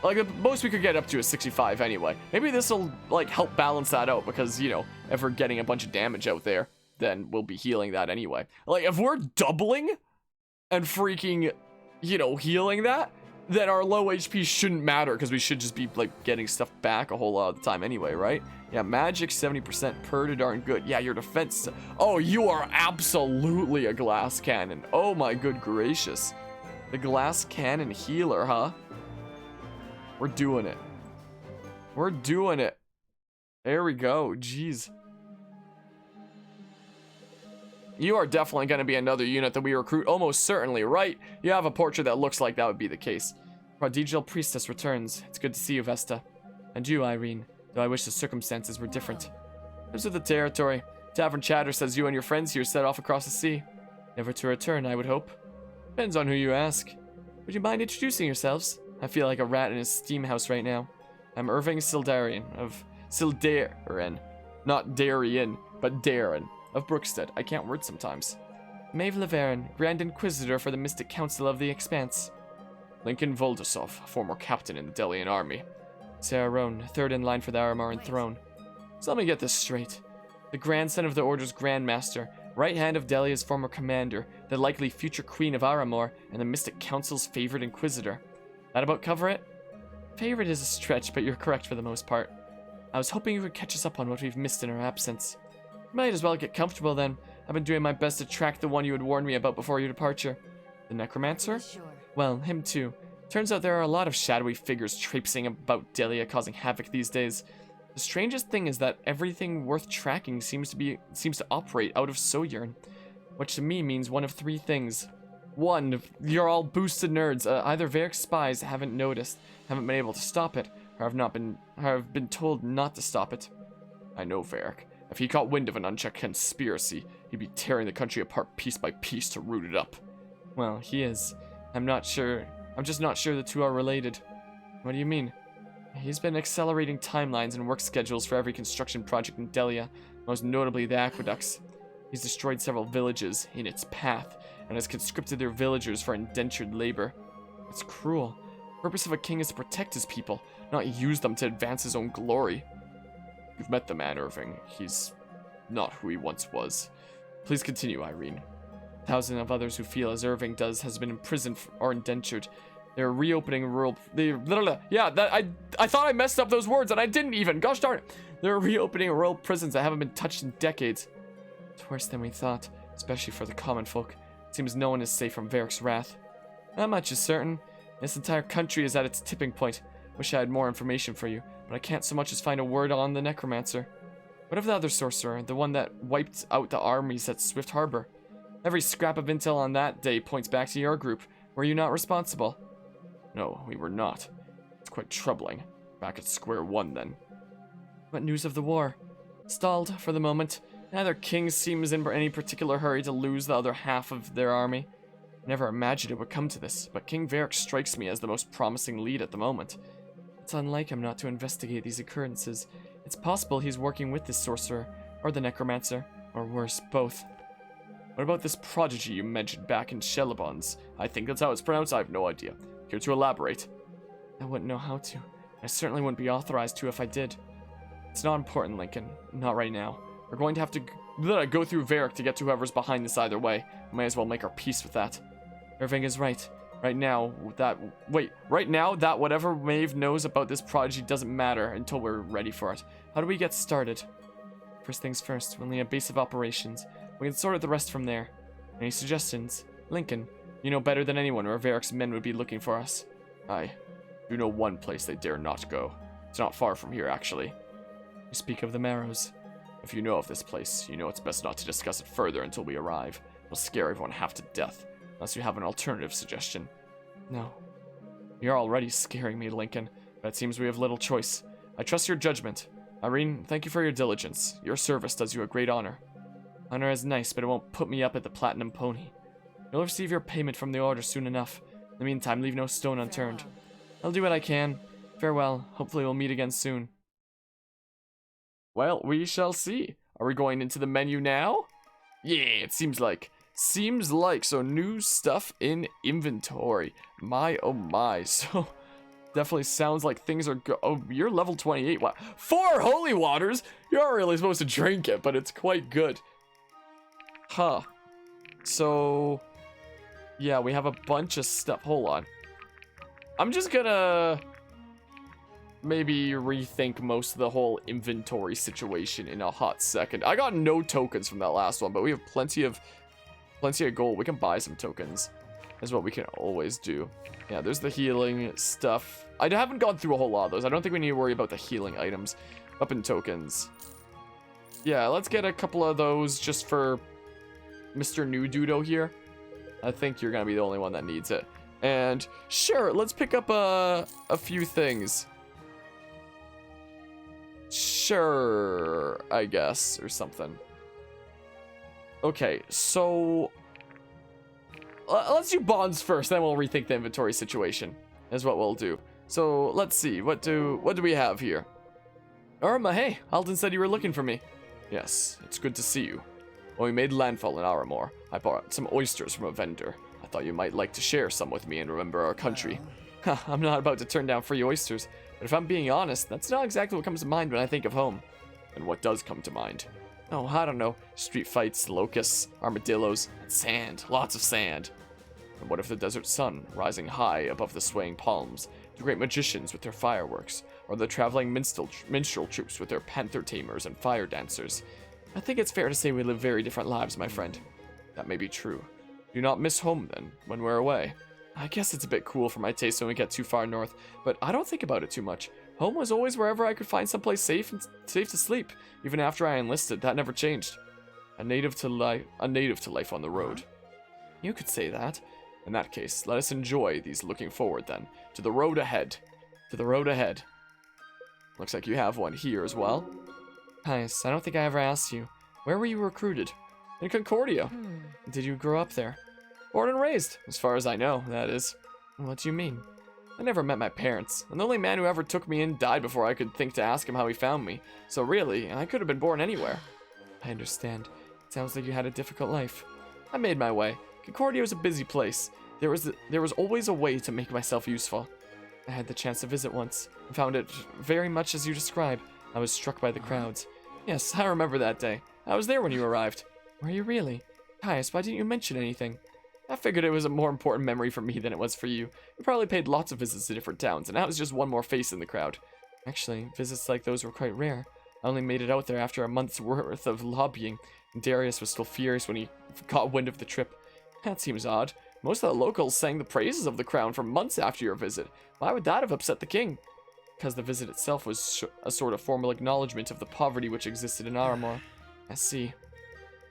Like, the most we could get up to is 65 anyway. Maybe this will, like, help balance that out because, you know, if we're getting a bunch of damage out there, then we'll be healing that anyway. Like, if we're doubling and freaking, you know, healing that, then our low HP shouldn't matter because we should just be, like, getting stuff back a whole lot of the time anyway, right? Yeah, magic 70% per darn good. Yeah, your defense. Oh, you are absolutely a glass cannon. Oh my good gracious. The glass cannon healer, huh? We're doing it. We're doing it. There we go. Jeez. You are definitely going to be another unit that we recruit, almost certainly, right? You have a portrait that looks like that would be the case. Prodigal Priestess returns. It's good to see you, Vesta. And you, Irene, though I wish the circumstances were different. Those are the territory. Tavern Chatter says you and your friends here set off across the sea. Never to return, I would hope. Depends on who you ask. Would you mind introducing yourselves? I feel like a rat in a steam house right now. I'm Irving Sildarian of Sildaren. Not Darien, but Darren. Of Brookstead. I can't word sometimes. Maeve Leverin, Grand Inquisitor for the Mystic Council of the Expanse. Lincoln Voldasov, former captain in the Delian army. Sarah Roan, third in line for the Aramoran throne. So let me get this straight. The grandson of the Order's Grandmaster, right hand of Delia's former commander, the likely future queen of Aramor, and the Mystic Council's favorite Inquisitor. That about cover it? Favorite is a stretch, but you're correct for the most part. I was hoping you could catch us up on what we've missed in our absence. Might as well get comfortable then. I've been doing my best to track the one you had warned me about before your departure. The Necromancer? Sure. Well, him too. Turns out there are a lot of shadowy figures traipsing about Delia causing havoc these days. The strangest thing is that everything worth tracking seems to operate out of Sojourn, which to me means one of 3 things. One, you're all boosted nerds. Either Varric's spies haven't noticed, haven't been able to stop it, or have been told not to stop it. I know Varric. If he caught wind of an unchecked conspiracy, he'd be tearing the country apart piece by piece to root it up. Well, he is. I'm not sure. I'm just not sure the two are related. What do you mean? He's been accelerating timelines and work schedules for every construction project in Delia, most notably the aqueducts. He's destroyed several villages in its path, and has conscripted their villagers for indentured labor. It's cruel. The purpose of a king is to protect his people, not use them to advance his own glory. You've met the man, Irving. He's not who he once was. Please continue, Irene. Thousands of others who feel as Irving does has been imprisoned or indentured. They're reopening rural... I thought I messed up those words, and I didn't even. Gosh darn it. They're reopening rural prisons that haven't been touched in decades. It's worse than we thought, especially for the common folk. It seems no one is safe from Varric's wrath. Not much is certain. This entire country is at its tipping point. Wish I had more information for you, but I can't so much as find a word on the necromancer. What of the other sorcerer, the one that wiped out the armies at Swift Harbor? Every scrap of intel on that day points back to your group. Were you not responsible? No, we were not. It's quite troubling. Back at square one, then. What news of the war? Stalled for the moment. Neither king seems in any particular hurry to lose the other half of their army. I never imagined it would come to this, but King Varric strikes me as the most promising lead at the moment. It's unlike him not to investigate these occurrences. It's possible he's working with this sorcerer, or the necromancer, or worse, both. What about this prodigy you mentioned back in Shelobons? I think that's how it's pronounced, I have no idea. Care to elaborate? I wouldn't know how to. I certainly wouldn't be authorized to if I did. It's not important, Lincoln. Not right now. We're going to have to go through Varric to get to whoever's behind this either way. We may as well make our peace with that. Irving is right. Right now, that whatever Maeve knows about this prodigy doesn't matter until we're ready for it. How do we get started? First things first, we'll need a base of operations. We can sort out the rest from there. Any suggestions? Lincoln, you know better than anyone where Varric's men would be looking for us. I do know one place they dare not go. It's not far from here, actually. You speak of the Marrows. If you know of this place, you know it's best not to discuss it further until we arrive. It'll scare everyone half to death, unless you have an alternative suggestion. No. You're already scaring me, Lincoln, but it seems we have little choice. I trust your judgment. Irene, thank you for your diligence. Your service does you a great honor. Honor is nice, but it won't put me up at the Platinum Pony. You'll receive your payment from the order soon enough. In the meantime, leave no stone unturned. I'll do what I can. Farewell. Hopefully we'll meet again soon. Well, we shall see. Are we going into the menu now? Yeah, it seems like. So new stuff in inventory. My, oh my. So, definitely sounds like things are oh, you're level 28. Wow. 4 holy waters? You're not really supposed to drink it, but it's quite good. Huh. So, yeah, we have a bunch of stuff. Hold on. I'm just gonna maybe rethink most of the whole inventory situation in a hot second. I got no tokens from that last one, but we have plenty of gold. We can buy some tokens. Is what we can always do. Yeah, there's the healing stuff. I haven't gone through a whole lot of those. I don't think we need to worry about the healing items. Weapon tokens. Yeah, let's get a couple of those just for Mr. New Dudo here. I think you're gonna be the only one that needs it. And sure, let's pick up a few things. Sure, I guess, or something. Okay, so let's do bonds first, then we'll rethink the inventory situation. Is what we'll do. So let's see, what do we have here? Irma, hey, Alden said you were looking for me. Yes, it's good to see you. When we made landfall in Aramore, I bought some oysters from a vendor. I thought you might like to share some with me and remember our country. I'm not about to turn down free oysters, but if I'm being honest, that's not exactly what comes to mind when I think of home. And what does come to mind? Oh, I don't know. Street fights, locusts, armadillos, and sand. Lots of sand. And what if the desert sun, rising high above the swaying palms, the great magicians with their fireworks, or the traveling minstrel troops with their panther tamers and fire dancers? I think it's fair to say we live very different lives, my friend. That may be true. Do not miss home, then, when we're away. I guess it's a bit cool for my taste when we get too far north, but I don't think about it too much. Home was always wherever I could find someplace safe to sleep. Even after I enlisted, that never changed. A native to life on the road. You could say that. In that case, let us enjoy these looking forward then. To the road ahead. To the road ahead. Looks like you have one here as well. Caius, I don't think I ever asked you. Where were you recruited? In Concordia. Did you grow up there? Born and raised, as far as I know, that is. What do you mean? I never met my parents, and the only man who ever took me in died before I could think to ask him how he found me. So really, I could have been born anywhere. I understand. It sounds like you had a difficult life. I made my way. Concordia was a busy place. There was always a way to make myself useful. I had the chance to visit once, and found it very much as you describe. I was struck by the crowds. Yes, I remember that day. I was there when you arrived. Were you really? Caius, why didn't you mention anything? I figured it was a more important memory for me than it was for you. You probably paid lots of visits to different towns, and I was just one more face in the crowd. Actually, visits like those were quite rare. I only made it out there after a month's worth of lobbying, and Darius was still furious when he got wind of the trip. That seems odd. Most of the locals sang the praises of the crown for months after your visit. Why would that have upset the king? Because the visit itself was a sort of formal acknowledgement of the poverty which existed in Armor. I see.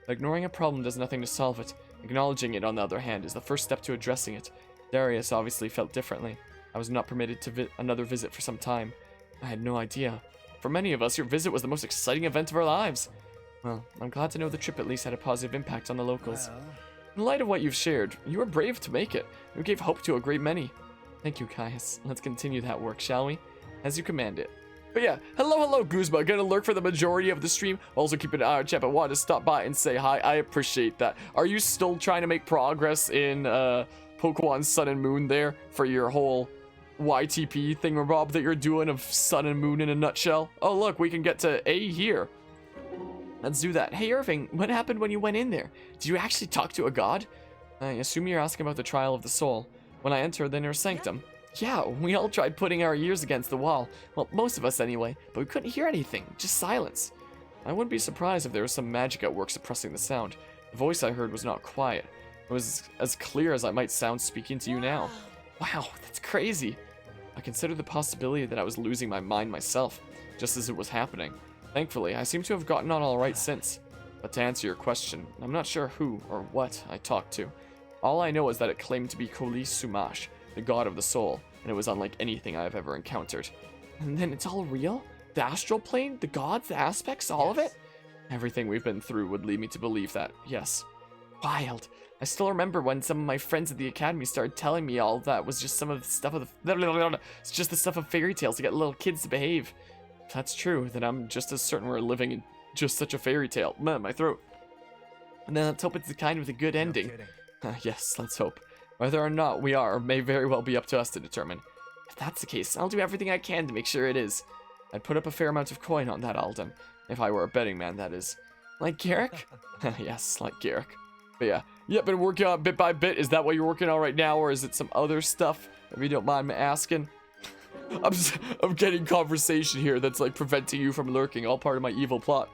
But ignoring a problem does nothing to solve it. Acknowledging it, on the other hand, is the first step to addressing it. Darius obviously felt differently. I was not permitted to another visit for some time. I had no idea. For many of us, your visit was the most exciting event of our lives. Well, I'm glad to know the trip at least had a positive impact on the locals. In light of what you've shared, you were brave to make it. You gave hope to a great many. Thank you, Caius. Let's continue that work, shall we? As you command it. But yeah, hello, Guzma. Gonna lurk for the majority of the stream. Also keep an eye on chat, but wanted to stop by and say hi. I appreciate that. Are you still trying to make progress in Pokemon Sun and Moon there for your whole YTP thingamabob that you're doing of Sun and Moon in a nutshell? Oh, look, we can get to A here. Let's do that. Hey, Irving, what happened when you went in there? Did you actually talk to a god? I assume you're asking about the trial of the soul. When I entered the inner sanctum. Yeah, we all tried putting our ears against the wall. Well, most of us anyway, but we couldn't hear anything, just silence. I wouldn't be surprised if there was some magic at work suppressing the sound. The voice I heard was not quiet. It was as clear as I might sound speaking to you now. Wow, that's crazy. I considered the possibility that I was losing my mind myself, just as it was happening. Thankfully, I seem to have gotten on all right since. But to answer your question, I'm not sure who or what I talked to. All I know is that it claimed to be Koli Sumash, the god of the soul, and it was unlike anything I have ever encountered. And then it's all real? The astral plane? The gods? The aspects? All of it? Everything we've been through would lead me to believe that, yes. Wild. I still remember when some of my friends at the academy started telling me all that was just some of the stuff of the... It's just the stuff of fairy tales to get little kids to behave. If that's true, then I'm just as certain we're living in just such a fairy tale. My throat. And then let's hope it's the kind with a good ending. Yes, let's hope. Whether or not we are may very well be up to us to determine. If that's the case, I'll do everything I can to make sure it is. I'd put up a fair amount of coin on that, Alden. If I were a betting man, that is. Like Garrick? Yes, like Garrick. But yeah, been working on it bit by bit. Is that what you're working on right now, or is it some other stuff? If you don't mind me asking. I'm getting conversation here that's like preventing you from lurking, all part of my evil plot.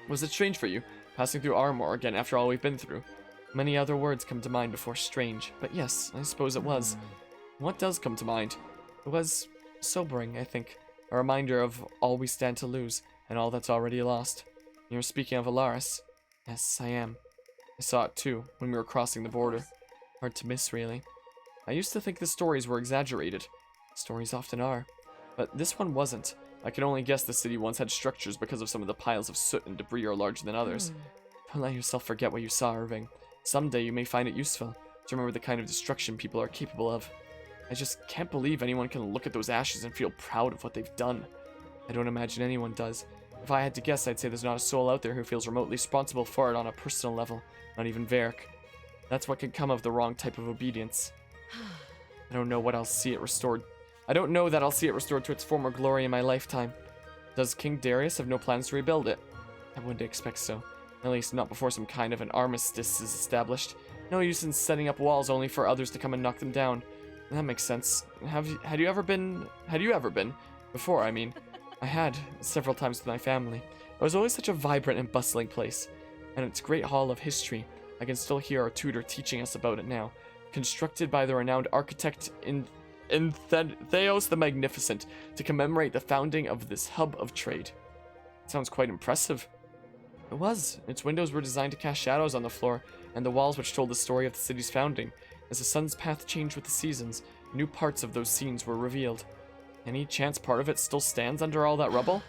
Was it strange for you, passing through Armor again after all we've been through? Many other words come to mind before strange, but yes, I suppose it was. What does come to mind? It was sobering, I think. A reminder of all we stand to lose, and all that's already lost. You're speaking of Alaris. Yes, I am. I saw it too, when we were crossing the border. Hard to miss, really. I used to think the stories were exaggerated. Stories often are. But this one wasn't. I can only guess the city once had structures because of some of the piles of soot and debris are larger than others. Don't let yourself forget what you saw, Irving. Someday you may find it useful to remember the kind of destruction people are capable of. I just can't believe anyone can look at those ashes and feel proud of what they've done. I don't imagine anyone does. If I had to guess, I'd say there's not a soul out there who feels remotely responsible for it on a personal level. Not even Varric. That's what can come of the wrong type of obedience. I don't know what I'll see it restored. I don't know that I'll see it restored to its former glory in my lifetime. Does King Darius have no plans to rebuild it? I wouldn't expect so. At least not before some kind of an armistice is established. No use in setting up walls only for others to come and knock them down. That makes sense. Had you ever been? Before, I mean. I had, several times with my family. It was always such a vibrant and bustling place. And its great hall of history, I can still hear our tutor teaching us about it now. Constructed by the renowned architect Theos the Magnificent to commemorate the founding of this hub of trade. It sounds quite impressive. It was. Its windows were designed to cast shadows on the floor, and the walls which told the story of the city's founding. As the sun's path changed with the seasons, new parts of those scenes were revealed. Any chance part of it still stands under all that rubble?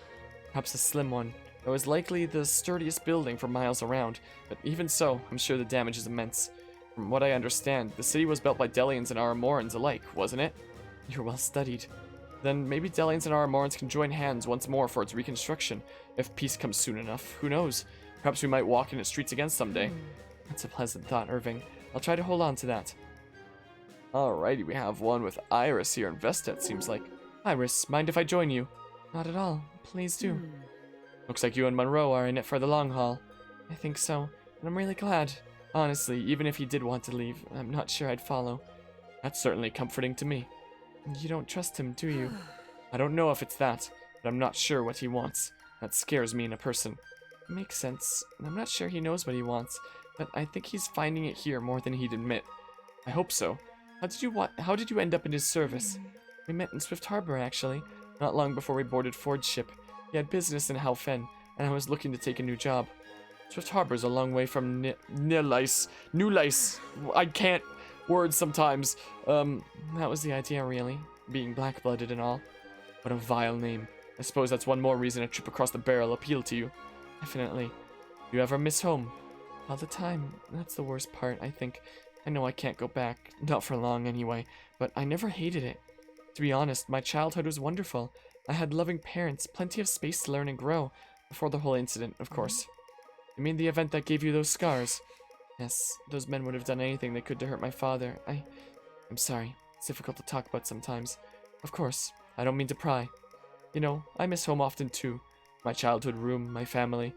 Perhaps a slim one. It was likely the sturdiest building for miles around, but even so, I'm sure the damage is immense. From what I understand, the city was built by Delians and Aramorans alike, wasn't it? You're well studied. Then maybe Delians and Aramorans can join hands once more for its reconstruction, if peace comes soon enough. Who knows? Perhaps we might walk in its streets again someday. That's a pleasant thought, Irving. I'll try to hold on to that. Alrighty, we have one with Iris here in Vesta, it seems like. Iris, mind if I join you? Not at all. Please do. Looks like you and Monroe are in it for the long haul. I think so, and I'm really glad. Honestly, even if he did want to leave, I'm not sure I'd follow. That's certainly comforting to me. You don't trust him, do you? I don't know if it's that, but I'm not sure what he wants. That scares me in a person. Makes sense. I'm not sure he knows what he wants, but I think he's finding it here more than he'd admit. I hope so. How did you end up in his service? We met in Swift Harbor, actually, not long before we boarded Ford's ship. He had business in Halfen, and I was looking to take a new job. Swift Harbor's a long way from New Lice. I can't words sometimes. That was the idea, really. Being black-blooded and all. What a vile name. I suppose that's one more reason a trip across the barrel appealed to you. Definitely. You ever miss home? All the time. That's the worst part, I think. I know I can't go back. Not for long, anyway. But I never hated it. To be honest, my childhood was wonderful. I had loving parents, plenty of space to learn and grow. Before the whole incident, of course. You mean the event that gave you those scars? Yes, those men would have done anything they could to hurt my father. I'm sorry. It's difficult to talk about sometimes. Of course, I don't mean to pry. You know, I miss home often too. My childhood room, my family.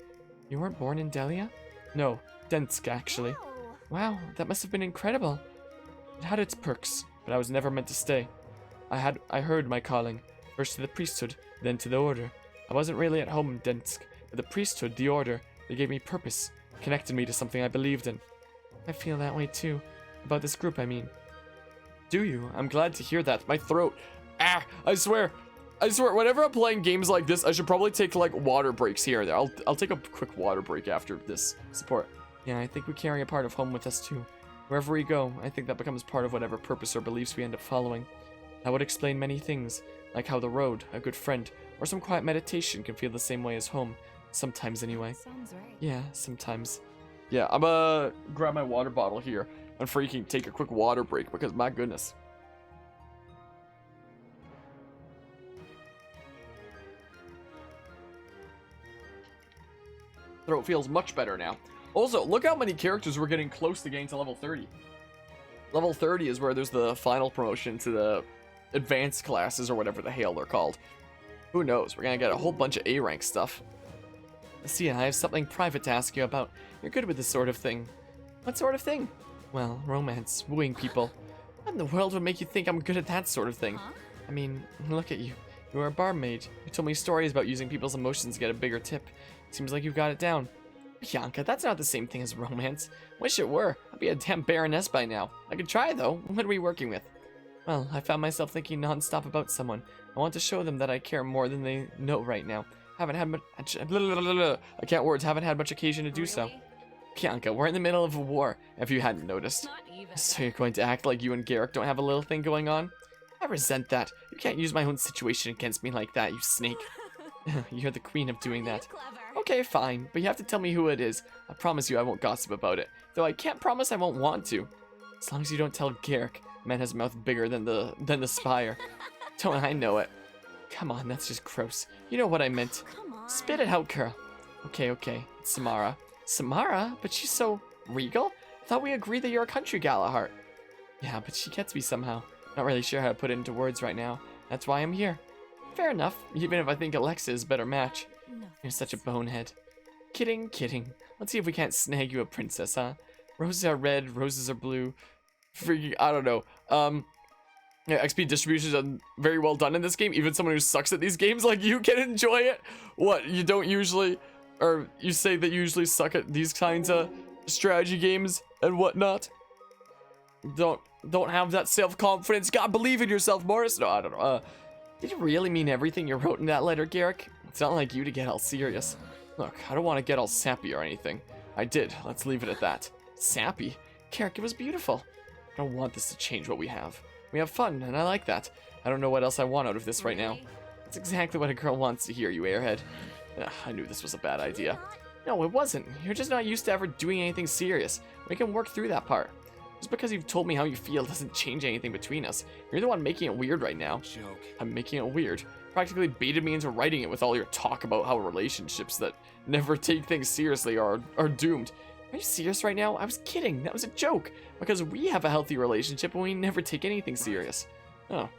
You weren't born in Delia? No, Densk, actually. Wow, that must have been incredible. It had its perks, but I was never meant to stay. I heard my calling, first to the priesthood, then to the order. I wasn't really at home in Densk, but the priesthood, the order, they gave me purpose, connected me to something I believed in. I feel that way too. About this group, I mean. Do you? I'm glad to hear that. My throat. I swear, whenever I'm playing games like this, I should probably take like water breaks here and there. I'll take a quick water break after this support. Yeah, I think we carry a part of home with us too. Wherever we go, I think that becomes part of whatever purpose or beliefs we end up following. That would explain many things, like how the road, a good friend, or some quiet meditation can feel the same way as home. Sometimes anyway. Sounds right. Yeah, sometimes. Yeah, I'm gonna grab my water bottle here and freaking take a quick water break because my goodness. Throat feels much better now. Also, look how many characters we're getting close to getting to level 30. Level 30 is where there's the final promotion to the advanced classes or whatever the hell they're called. Who knows? We're gonna get a whole bunch of A rank stuff. See, I have something private to ask you about. You're good with this sort of thing. What sort of thing? Well, romance, wooing people. What in the world would make you think I'm good at that sort of thing? I mean, look at you. You were a barmaid. You told me stories about using people's emotions to get a bigger tip. Seems like you've got it down. Bianca, that's not the same thing as romance. Wish it were. I'd be a damn baroness by now. I could try, though. What are we working with? Well, I found myself thinking non-stop about someone. I want to show them that I care more than they know right now. Haven't had much. I can't words. Haven't had much occasion to do so. Bianca, we're in the middle of a war, if you hadn't noticed. Not even. So you're going to act like you and Garrick don't have a little thing going on? I resent that. You can't use my own situation against me like that, you snake. You're the queen of doing that. Clever. Okay, fine, but you have to tell me who it is. I promise you I won't gossip about it. Though I can't promise I won't want to. As long as you don't tell Garrick. Man has a mouth bigger than the spire. Don't I know it? Come on, that's just gross. You know what I meant. Come on. Spit it out, girl. Okay, it's Samara. Samara? But she's so regal? I thought we agreed that you're a country Galahart. Yeah, but she gets me somehow. Not really sure how to put it into words right now. That's why I'm here. Fair enough, even if I think Alexa is a better match. No. You're such a bonehead. Kidding. Let's see if we can't snag you a princess, huh? Roses are red, roses are blue. Freaking, I don't know. Yeah, XP distribution is very well done in this game. Even someone who sucks at these games like you can enjoy it. What, you don't usually, or you say that you usually suck at these kinds of strategy games and whatnot? Don't have that self-confidence. God, believe in yourself, Morris. No, I don't know. Did you really mean everything you wrote in that letter, Garrick? It's not like you to get all serious. Look, I don't want to get all sappy or anything. I did. Let's leave it at that. Sappy? Garrick, it was beautiful. I don't want this to change what we have. We have fun, and I like that. I don't know what else I want out of this right now. Really? It's exactly what a girl wants to hear, you airhead. Ugh, I knew this was a bad idea. No, it wasn't. You're just not used to ever doing anything serious. We can work through that part. Just because you've told me how you feel doesn't change anything between us. You're the one making it weird right now. Joke. I'm making it weird. Practically baited me into writing it with all your talk about how relationships that never take things seriously are doomed. Are you serious right now? I was kidding. That was a joke. Because we have a healthy relationship and we never take anything serious. Oh.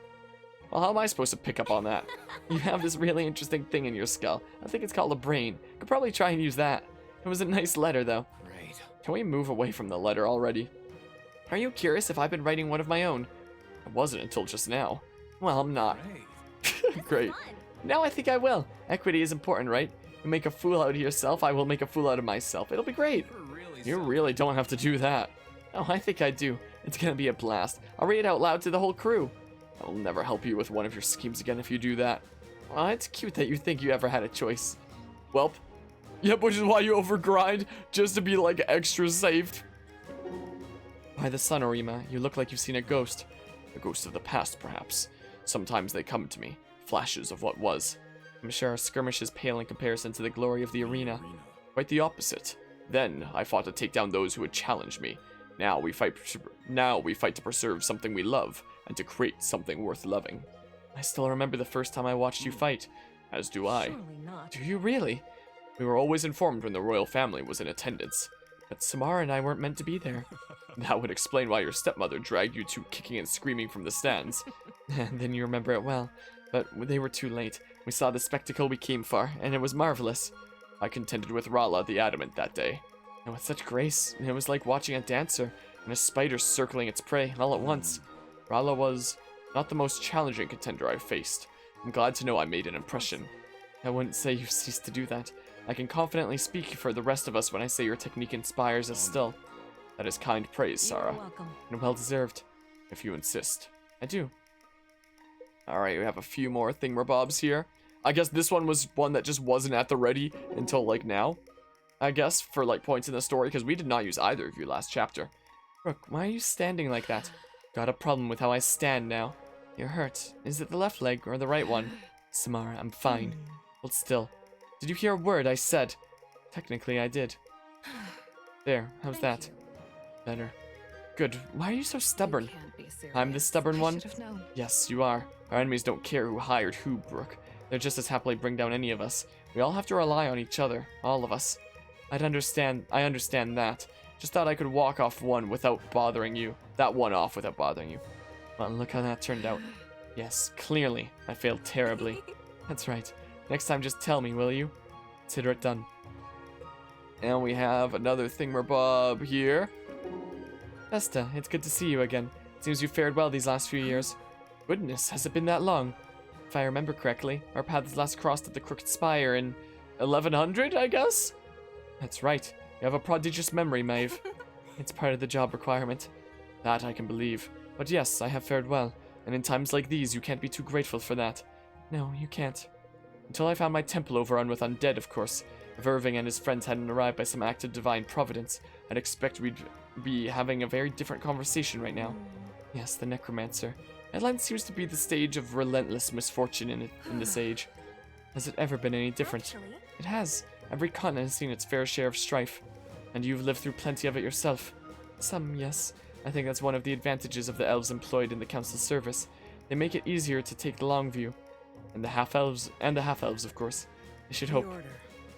Well, how am I supposed to pick up on that? You have this really interesting thing in your skull. I think it's called a brain. Could probably try and use that. It was a nice letter, though. Great. Can we move away from the letter already? Are you curious if I've been writing one of my own? I wasn't until just now. Well, I'm not. Great. Great. Fun. Now I think I will. Equity is important, right? You make a fool out of yourself, I will make a fool out of myself. It'll be great. You really don't have to do that. Oh, I think I do. It's gonna be a blast. I'll read it out loud to the whole crew. I'll never help you with one of your schemes again if you do that. Well, it's cute that you think you ever had a choice. Welp. Yep, which is why you overgrind, just to be like extra safe. By the sun, Orima, you look like you've seen a ghost. A ghost of the past, perhaps. Sometimes they come to me, flashes of what was. I'm sure our skirmishes pale in comparison to the glory of the arena. Quite the opposite. Then I fought to take down those who would challenge me. Now we fight to preserve something we love and to create something worth loving. I still remember the first time I watched you fight, as do I. Surely not. Do you really? We were always informed when the royal family was in attendance, but Samara and I weren't meant to be there. That would explain why your stepmother dragged you two kicking and screaming from the stands. And then you remember it well, but they were too late. We saw the spectacle we came for, and it was marvelous. I contended with Rala the Adamant that day, and with such grace, it was like watching a dancer and a spider circling its prey all at once. Rala was not the most challenging contender I've faced. I'm glad to know I made an impression. I wouldn't say you've ceased to do that. I can confidently speak for the rest of us when I say your technique inspires us still. That is kind praise, Sarah, You're welcome. and well deserved, if you insist. I do. Alright, we have a few more thingamabobs here. I guess this one was one that just wasn't at the ready until, like, now. I guess, for, like, points in the story, because we did not use either of you last chapter. Brooke, why are you standing like that? Got a problem with how I stand now. You're hurt. Is it the left leg or the right one? Samara, I'm fine. Hold still. Did you hear a word I said? Technically, I did. There, how's Thank that? you. Better. Good. Why are you so stubborn? You can't be serious. I'm the stubborn I one? should have known. Yes, you are. Our enemies don't care who hired who, Brooke. They'll just as happily bring down any of us. We all have to rely on each other, all of us. I understand that. Just thought I could walk off one without bothering you. That one off without bothering you. Well, look how that turned out. Yes, clearly, I failed terribly. That's right. Next time just tell me, will you? Consider it done. And we have another thingamabob here. Vesta, it's good to see you again. Seems you fared well these last few years. Goodness, has it been that long? If I remember correctly, our paths last crossed at the Crooked Spire in 1100, I guess? That's right. You have a prodigious memory, Maeve. It's part of the job requirement. That I can believe. But yes, I have fared well, and in times like these you can't be too grateful for that. No, you can't. Until I found my temple overrun with undead, of course. If Irving and his friends hadn't arrived by some act of divine providence, I'd expect we'd be having a very different conversation right now. Yes, the necromancer. Atlant seems to be the stage of relentless misfortune in this age. Has it ever been any different? Actually, It has. Every continent has seen its fair share of strife, and you've lived through plenty of it yourself. Some, yes. I think that's one of the advantages of the elves employed in the council service. They make it easier to take the long view. And the half-elves, of course. I should hope. The order.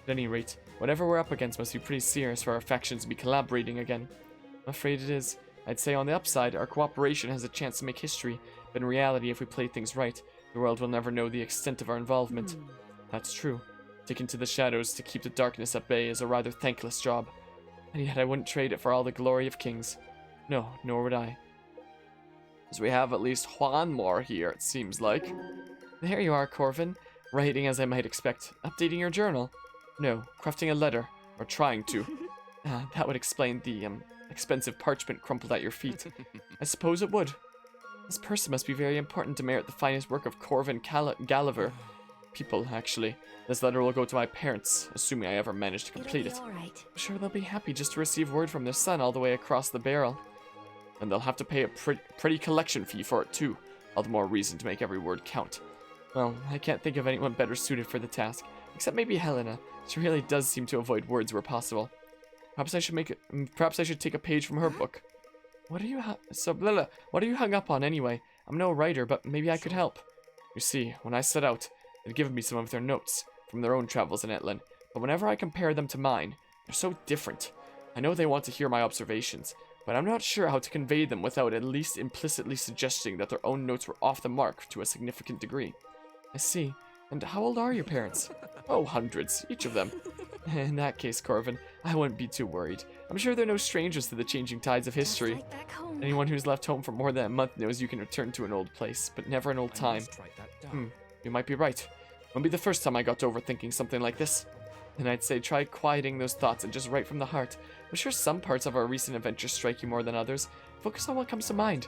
At any rate, whatever we're up against must be pretty serious for our factions to be collaborating again. I'm afraid it is. I'd say on the upside, our cooperation has a chance to make history, but in reality, if we play things right, the world will never know the extent of our involvement. That's true. Taken to the shadows to keep the darkness at bay is a rather thankless job, and yet I wouldn't trade it for all the glory of kings. No, nor would I. So we have at least one more here, it seems like. There you are, Corvin. Writing as I might expect. Updating your journal. No, crafting a letter. Or trying to. That would explain the, expensive parchment crumpled at your feet. I suppose it would. This person must be very important to merit the finest work of Corvin Gulliver. People, actually. This letter will go to my parents, assuming I ever manage to complete it. All right. I'm sure they'll be happy just to receive word from their son all the way across the barrel. And they'll have to pay a pretty collection fee for it too. All the more reason to make every word count. Well, I can't think of anyone better suited for the task. Except maybe Helena. She really does seem to avoid words where possible. Perhaps I should take a page from her book. What are you what are you hung up on anyway? I'm no writer, but maybe I could help. You see, when I set out, they'd given me some of their notes from their own travels in Etland, but whenever I compare them to mine, they're so different. I know they want to hear my observations, but I'm not sure how to convey them without at least implicitly suggesting that their own notes were off the mark to a significant degree. I see. And how old are your parents? Oh, hundreds, each of them. In that case, Corvin, I wouldn't be too worried. I'm sure they're no strangers to the changing tides of history. Like back home. Anyone who's left home for more than a month knows you can return to an old place, but never an old time. Write that down. You might be right. Won't be the first time I got to overthinking something like this. And I'd say try quieting those thoughts and just write from the heart. I'm sure some parts of our recent adventures strike you more than others. Focus on what comes to mind.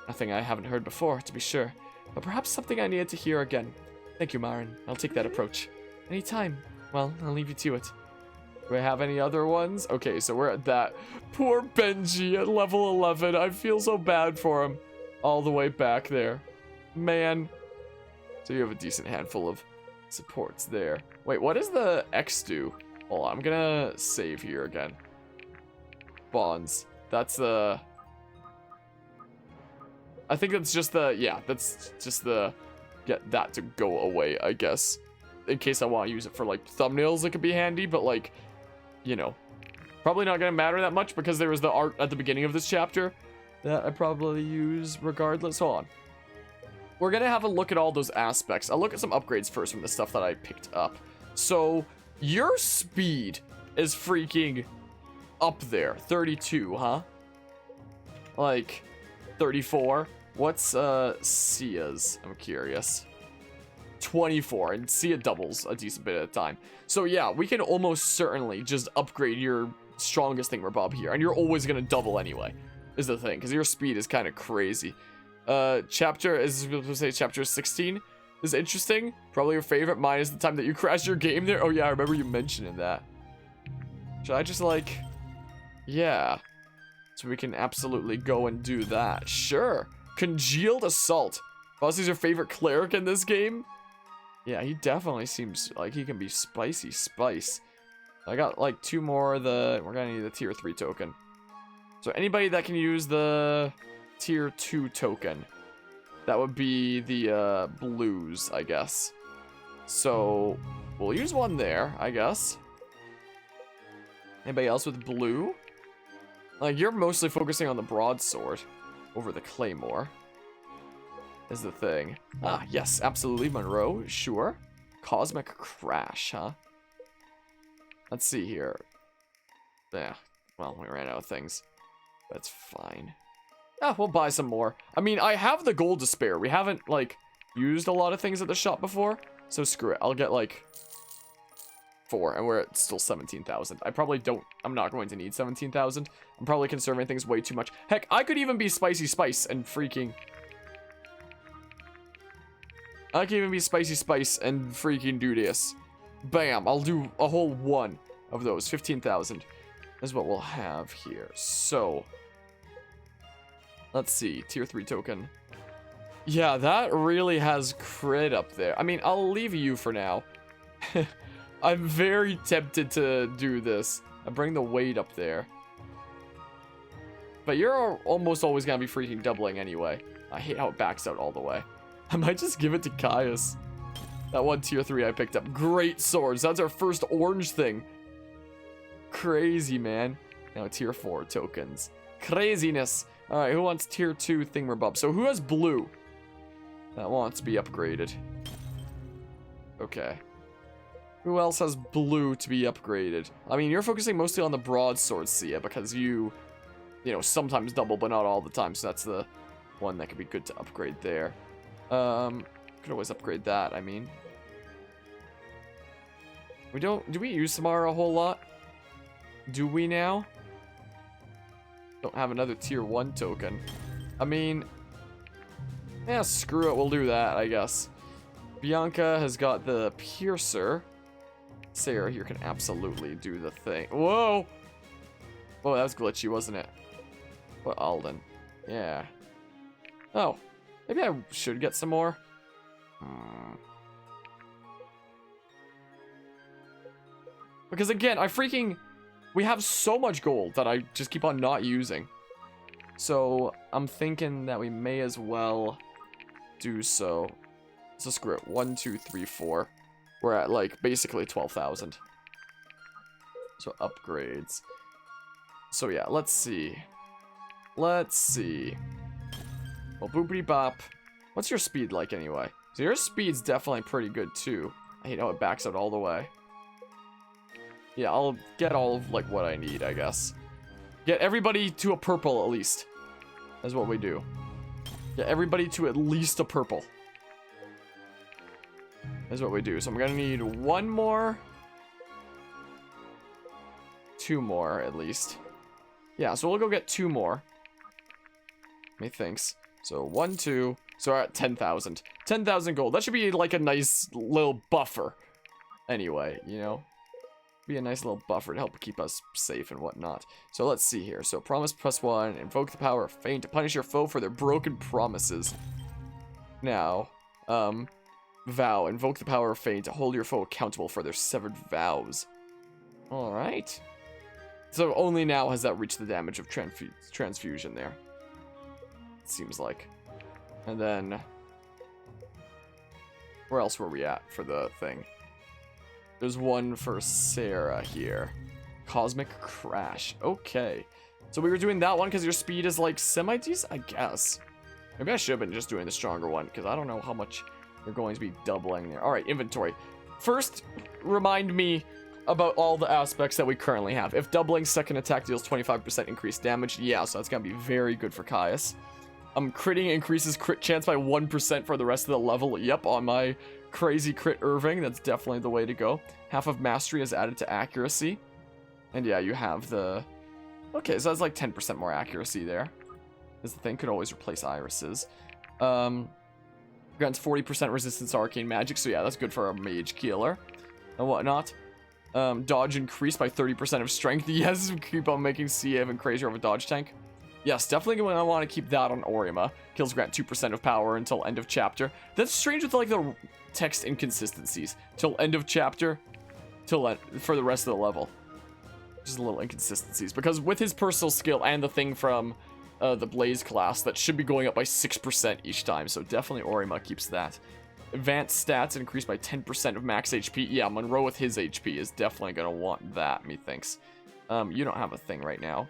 Nothing I haven't heard before, to be sure, but perhaps something I needed to hear again. Thank you, Marin. I'll take that approach. Anytime. Well, I'll leave you to it. Do I have any other ones? Okay, so we're at that. Poor Benji at level 11. I feel so bad for him. All the way back there. Man. So you have a decent handful of supports there. Wait, what does the X do? Hold on, I'm gonna save here again. Bonds. That's the... I think that's just the... Yeah, that's just the... Get that to go away, I guess. In case I want to use it for, like, thumbnails, it could be handy, but, like, you know. Probably not going to matter that much because there was the art at the beginning of this chapter that I probably use regardless. Hold on. We're going to have a look at all those aspects. I'll look at some upgrades first from the stuff that I picked up. So, your speed is freaking up there. 32, huh? Like, 34. What's Sia's? I'm curious. 24, and Sia doubles a decent bit at a time. So yeah, we can almost certainly just upgrade your strongest thingamabob here, and you're always gonna double anyway, is the thing, because your speed is kind of crazy. Chapter 16 is interesting. Probably your favorite. Mine is the time that you crashed your game there. Oh yeah, I remember you mentioning that. Should I just like, yeah. So we can absolutely go and do that. Sure. Congealed Assault. Bossy's your favorite cleric in this game? Yeah, he definitely seems like he can be spicy spice. I got like 2 more of the... We're gonna need the tier 3 token. So anybody that can use the tier 2 token, that would be the blues, I guess. So we'll use one there, I guess. Anybody else with blue? Like, you're mostly focusing on the broadsword over the claymore. Is the thing. Ah, yes, absolutely. Monroe, sure. Cosmic Crash, huh? Let's see here. Yeah, well, we ran out of things. That's fine. Ah, we'll buy some more. I mean, I have the gold to spare. We haven't, like, used a lot of things at the shop before. So screw it. I'll get, like, 4, and we're at still 17,000. I'm not going to need 17,000. I'm probably conserving things way too much. Heck, I could even be Spicy Spice and freaking... I can even be Spicy Spice and freaking do this. Bam, I'll do a whole 1 of those. 15,000 is what we'll have here. So, let's see. Tier 3 token. Yeah, that really has crit up there. I mean, I'll leave you for now. I'm very tempted to do this. I bring the weight up there. But you're almost always going to be freaking doubling anyway. I hate how it backs out all the way. I might just give it to Caius. That one tier 3 I picked up. Great swords. That's our first orange thing. Crazy, man. Now tier 4 tokens. Craziness. Alright, who wants tier 2 thingamabob? So who has blue? That wants to be upgraded. Okay. Who else has blue to be upgraded? I mean, you're focusing mostly on the broadsword, Sia, because you know, sometimes double, but not all the time. So that's the one that could be good to upgrade there. Could always upgrade that, I mean. Do we use Samara a whole lot? Do we now? Don't have another tier 1 token. I mean, yeah, screw it, we'll do that, I guess. Bianca has got the Piercer. Sarah here can absolutely do the thing. Whoa! Oh, that was glitchy, wasn't it? What Alden? Yeah. Oh, maybe I should get some more. Because again, we have so much gold that I just keep on not using. So I'm thinking that we may as well do so. So screw it. 1, 2, 3, 4. We're at like basically 12,000. So upgrades. So yeah, let's see. Let's see. Well, boopity bop. What's your speed like anyway? So your speed's definitely pretty good too. I hate how it backs out all the way. Yeah, I'll get all of like what I need, I guess. Get everybody to a purple at least. That's what we do. Get everybody to at least a purple. That's what we do. So I'm gonna need 1 more. 2 more at least. Yeah, so we'll go get 2 more. Methinks. So 1, 2. So we're at 10,000. 10,000 gold. That should be like a nice little buffer. Anyway, you know. Be a nice little buffer to help keep us safe and whatnot. So let's see here. So promise +1. Invoke the power of fate to punish your foe for their broken promises. Now, vow. Invoke the power of fate to hold your foe accountable for their severed vows. Alright. So only now has that reached the damage of transfusion there. It seems like. And then, where else were we at for the thing? There's one for Sarah here. Cosmic Crash. Okay. So we were doing that one because your speed is like semi-decent, I guess. Maybe I should have been just doing the stronger one because I don't know how much you're going to be doubling there. Alright, inventory. First, remind me about all the aspects that we currently have. If doubling second attack deals 25% increased damage, yeah, so that's going to be very good for Caius. Critting increases crit chance by 1% for the rest of the level. Yep, on my crazy crit Irving, that's definitely the way to go. Half of mastery is added to accuracy. And yeah, you have the... Okay, so that's like 10% more accuracy there. This thing could always replace irises. Grants 40% resistance to arcane magic, so yeah, that's good for a mage healer and whatnot. Dodge increased by 30% of strength. Yes, keep on making CA even crazier of a dodge tank. Yes, definitely going to want to keep that on Orima. Kills grant 2% of power until end of chapter. That's strange with like the text inconsistencies. Till end of chapter, for the rest of the level. Just a little inconsistencies. Because with his personal skill and the thing from the Blaze class, that should be going up by 6% each time. So definitely Orima keeps that. Advanced stats increased by 10% of max HP. Yeah, Monroe with his HP is definitely going to want that, methinks. You don't have a thing right now.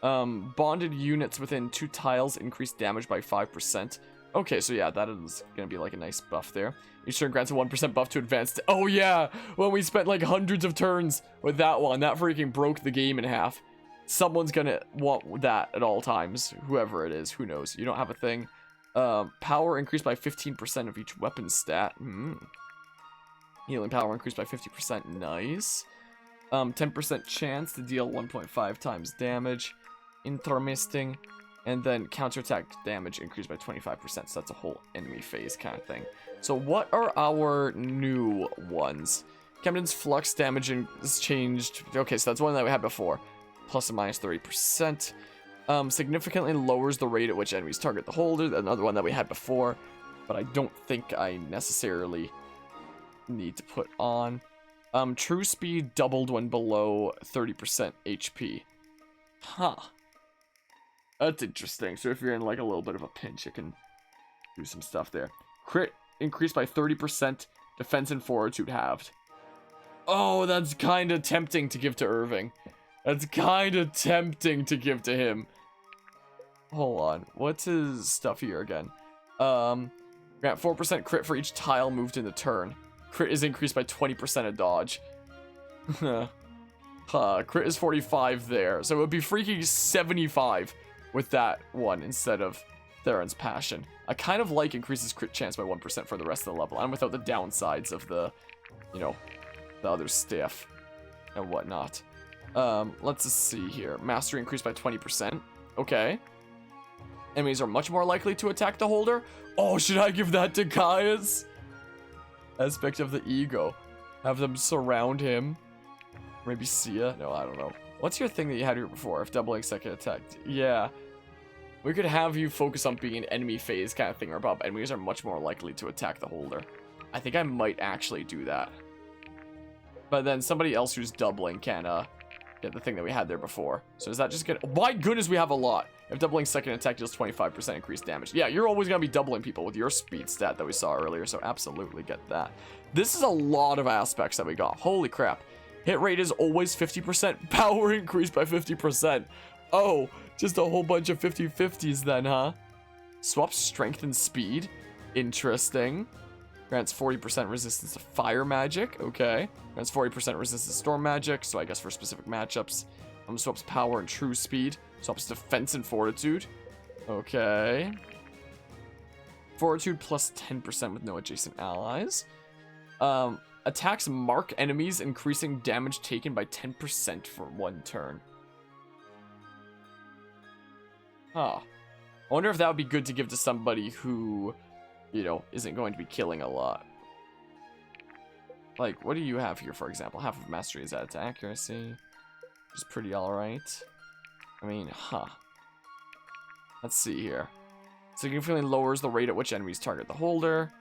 Bonded units within 2 tiles increase damage by 5%. Okay, so yeah, that is going to be like a nice buff there. Each turn grants a 1% buff to advanced. Oh yeah, when we spent like hundreds of turns with that one, that freaking broke the game in half. Someone's going to want that at all times. Whoever it is, who knows. You don't have a thing. Power increased by 15% of each weapon stat. Healing power increased by 50%. Nice. 10% chance to deal 1.5 times damage. Intermisting. And then counterattack damage increased by 25%. So that's a whole enemy phase kind of thing. So what are our new ones? Camden's flux damage is changed. Okay, so that's one that we had before. Plus or minus 30%. Significantly lowers the rate at which enemies target the holder. Another one that we had before, but I don't think I necessarily need to put on. True speed doubled when below 30% HP. Huh. That's interesting. So if you're in like a little bit of a pinch, it can do some stuff there. Crit increased by 30%. Defense and fortitude halved. Oh, that's kind of tempting to give to Irving. That's kind of tempting to give to him. Hold on. What's his stuff here again? Grant 4% crit for each tile moved in the turn. Crit is increased by 20% of dodge. Crit is 45 there. So it would be freaking 75 with that one instead of Theron's Passion. I kind of like increases crit chance by 1% for the rest of the level. And without the downsides of the, you know, the other stuff and whatnot. Let's just see here. Mastery increased by 20%. Okay. Enemies are much more likely to attack the holder. Oh, should I give that to Caius? Aspect of the ego. Have them surround him. Maybe Sia? No, I don't know. What's your thing that you had here before? If doubling second attack. Yeah. We could have you focus on being an enemy phase kind of thing, or above. Enemies are much more likely to attack the holder. I think I might actually do that. But then somebody else who's doubling can get the thing that we had there before. So does that just get... My goodness, we have a lot. If doubling second attack deals 25% increased damage. Yeah, you're always going to be doubling people with your speed stat that we saw earlier. So absolutely get that. This is a lot of aspects that we got. Holy crap. Hit rate is always 50%. Power increased by 50%. Oh, just a whole bunch of 50-50s then, huh? Swaps strength and speed. Interesting. Grants 40% resistance to fire magic. Okay. Grants 40% resistance to storm magic. So I guess for specific matchups. Swaps power and true speed. Swaps defense and fortitude. Okay. Fortitude plus 10% with no adjacent allies. Attacks mark enemies, increasing damage taken by 10% for 1 turn. Huh. I wonder if that would be good to give to somebody who, you know, isn't going to be killing a lot. Like, what do you have here, for example? Half of mastery is added to accuracy, which is pretty alright. I mean, huh. Let's see here. Significantly lowers the rate at which enemies target the holder.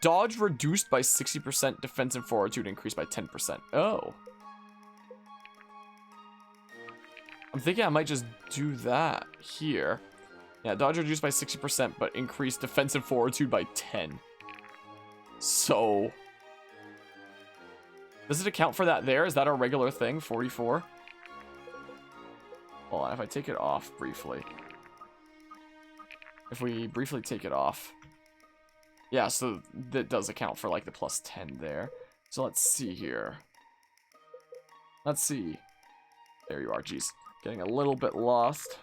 Dodge reduced by 60%, defense and fortitude increased by 10%. Oh. I'm thinking I might just do that here. Yeah, dodge reduced by 60%, but increased defense and fortitude by 10. So... does it account for that there? Is that our regular thing? 44? Hold on, if I take it off briefly. If we briefly take it off. Yeah, so that does account for like the plus 10 there. So let's see here. Let's see. There you are, jeez. Getting a little bit lost.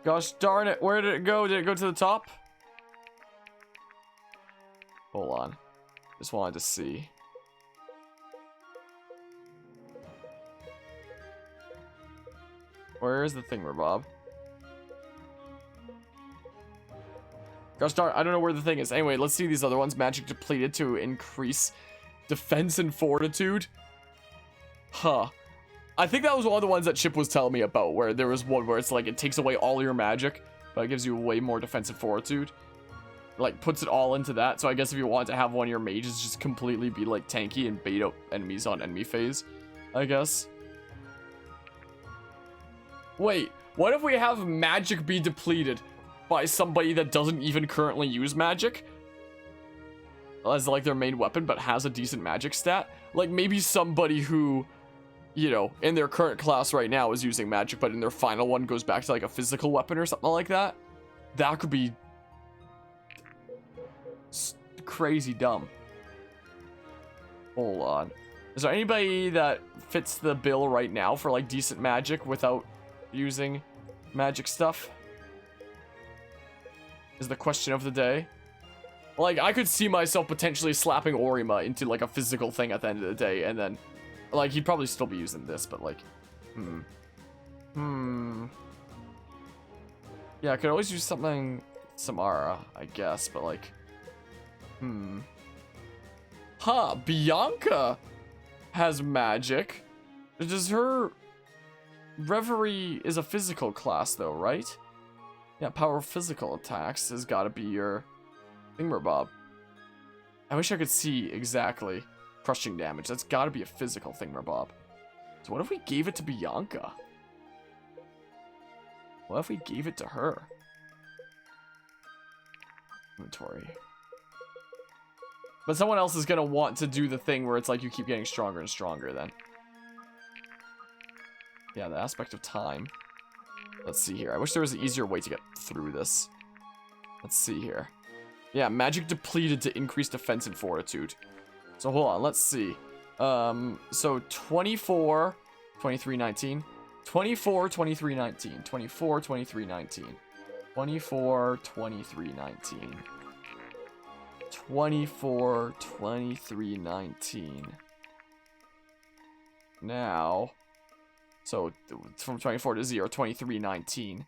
Gosh darn it, where did it go? Did it go to the top? Hold on. Just wanted to see. Where is the thing, Bob? Gosh darn, I don't know where the thing is. Anyway, let's see these other ones. Magic depleted to increase defense and fortitude. Huh. I think that was one of the ones that Chip was telling me about, where there was one where it's like it takes away all your magic, but it gives you way more defensive fortitude. Like, puts it all into that. So I guess if you want to have one of your mages just completely be like tanky and bait out enemies on enemy phase, I guess. Wait, what if we have magic be depleted by somebody that doesn't even currently use magic as like their main weapon, but has a decent magic stat? Like maybe somebody who, you know, in their current class right now is using magic, but in their final one goes back to like a physical weapon or something like that. That could be crazy dumb. Hold on. Is there anybody that fits the bill right now for like decent magic without using magic stuff? Is the question of the day. Like, I could see myself potentially slapping Orima into like a physical thing at the end of the day, and then like he'd probably still be using this, but like yeah, I could always use something Samara, I guess, but like huh, Bianca has magic. Does her Reverie is a physical class though, right? Yeah, power physical attacks has got to be your thingamabob. I wish I could see exactly crushing damage. That's got to be a physical thingamabob. So what if we gave it to Bianca? What if we gave it to her? Inventory. But someone else is going to want to do the thing where it's like you keep getting stronger and stronger then. Yeah, the aspect of time. Let's see here. I wish there was an easier way to get through this. Let's see here. Yeah, magic depleted to increase defense and fortitude. So hold on, let's see. So 24, 23, 19. 24, 23, 19. 24, 23, 19. 24, 23, 19. 24, 23, 19. Now... so from 24 to 0, 23, 19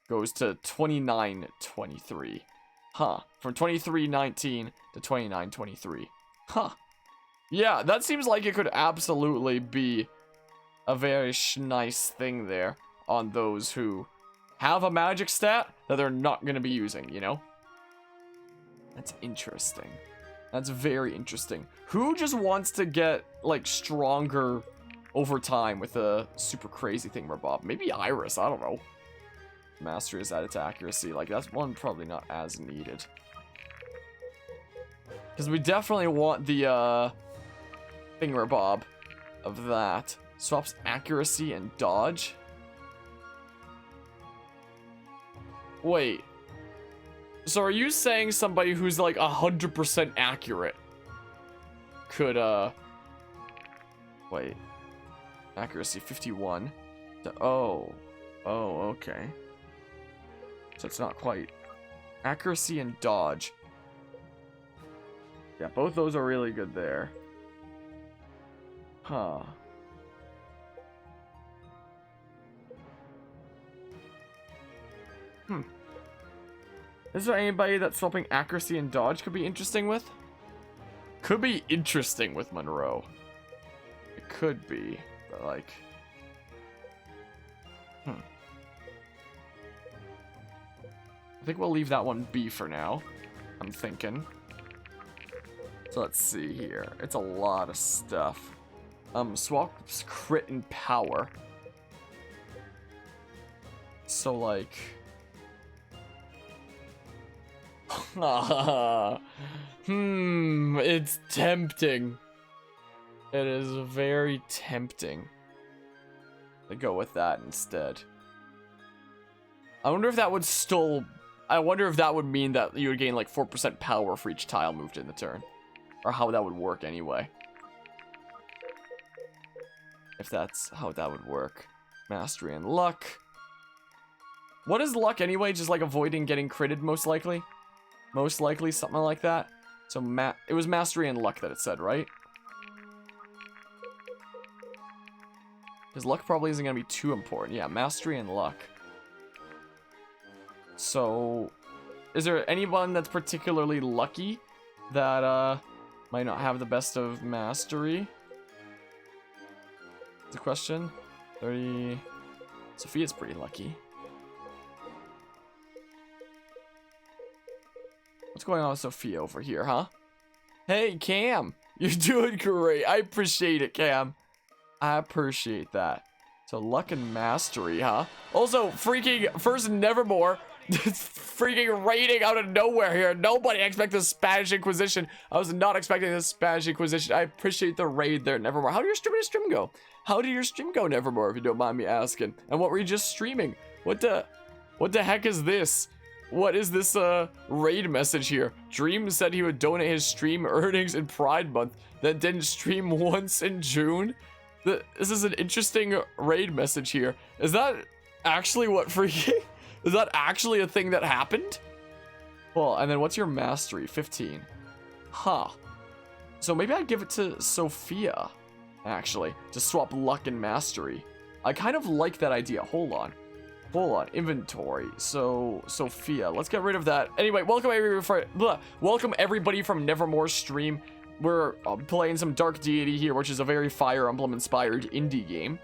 goes to 29, 23. Huh. From 23, 19 to 29, 23. Huh. Yeah, that seems like it could absolutely be a very nice thing there on those who have a magic stat that they're not going to be using, you know? That's interesting. That's very interesting. Who just wants to get, like, stronger over time with a super crazy thing, Bob? Maybe Iris, I don't know. Mastery is added to accuracy. Like, that's one probably not as needed. Because we definitely want the, thingamabob of that. Swaps accuracy and dodge. Wait. So are you saying somebody who's like 100% accurate could, wait. Accuracy 51. Oh. Oh, okay. So it's not quite. Accuracy and dodge. Yeah, both those are really good there. Huh. Is there anybody that swapping accuracy and dodge could be interesting with? Could be interesting with Monroe. It could be, but like... I think we'll leave that one be for now. I'm thinking. So let's see here. It's a lot of stuff. Swaps crit and power. So like... it's tempting. It is very tempting to go with that instead. I wonder if that would still... I wonder if that would mean that you would gain like 4% power for each tile moved in the turn. Or how that would work anyway. If that's how that would work. Mastery and luck. What is luck anyway? Just like avoiding getting critted most likely? Most likely, something like that. So it was mastery and luck that it said, right? Because luck probably isn't going to be too important. Yeah, mastery and luck. So, is there anyone that's particularly lucky that might not have the best of mastery? That's a question. 30. Sophia's pretty lucky. What's going on with Sophia over here, huh? Hey, Cam. You're doing great. I appreciate it, Cam. I appreciate that. So, luck and mastery, huh? Also, freaking first Nevermore. Freaking raiding out of nowhere here. Nobody expected the Spanish Inquisition. I was not expecting the Spanish Inquisition. I appreciate the raid there, Nevermore. How did your stream go? How did your stream go, Nevermore, if you don't mind me asking? And what were you just streaming? What the heck is this? What is this raid message here? Dream said he would donate his stream earnings in Pride Month, then didn't stream once in June? This is an interesting raid message here. Is that actually what freaking... Is that actually a thing that happened? Well, and then what's your mastery? 15. Huh. So maybe I'd give it to Sophia, actually, to swap luck and mastery. I kind of like that idea. Hold on. Inventory. So, Sophia. Let's get rid of that. Anyway, welcome everybody from Nevermore's stream. We're playing some Dark Deity here, which is a very Fire Emblem-inspired indie game.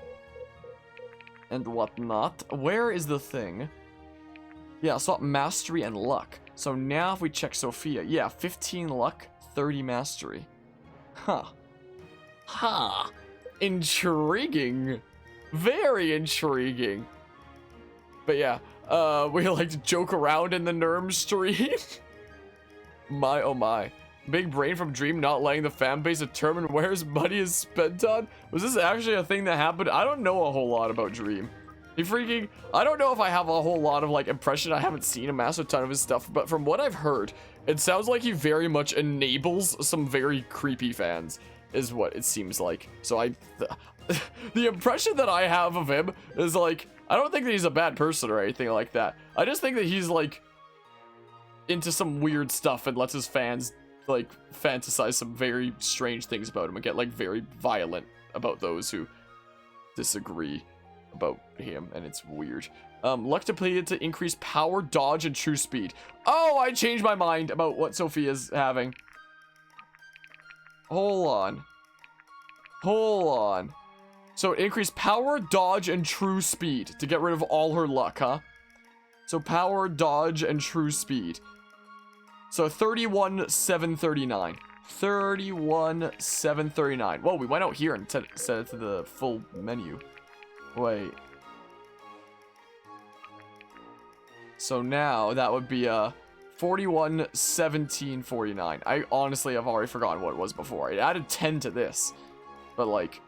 And whatnot. Where is the thing? Yeah, swap mastery and luck. So now if we check Sophia, yeah, 15 luck, 30 mastery. Huh. Huh. Intriguing. Very intriguing. But yeah, we like to joke around in the Nerm stream. My oh my. Big brain from Dream not letting the fan base determine where his money is spent on? Was this actually a thing that happened? I don't know a whole lot about Dream. I don't know if I have a whole lot of like impression. I haven't seen a massive ton of his stuff, but from what I've heard, it sounds like he very much enables some very creepy fans, is what it seems like. So the impression that I have of him is like, I don't think that he's a bad person or anything like that. I just think that he's like into some weird stuff and lets his fans like fantasize some very strange things about him and get like very violent about those who disagree about him, and it's weird. Luck depleted to increase power, dodge, and true speed. Oh, I changed my mind about what Sophia's having. Hold on. So increase power, dodge, and true speed to get rid of all her luck, huh? So power, dodge, and true speed. So 31,739. 31,739. Whoa, we went out here and set it to the full menu. Wait. So now that would be 41,1749. I honestly have already forgotten what it was before. I added 10 to this. But like,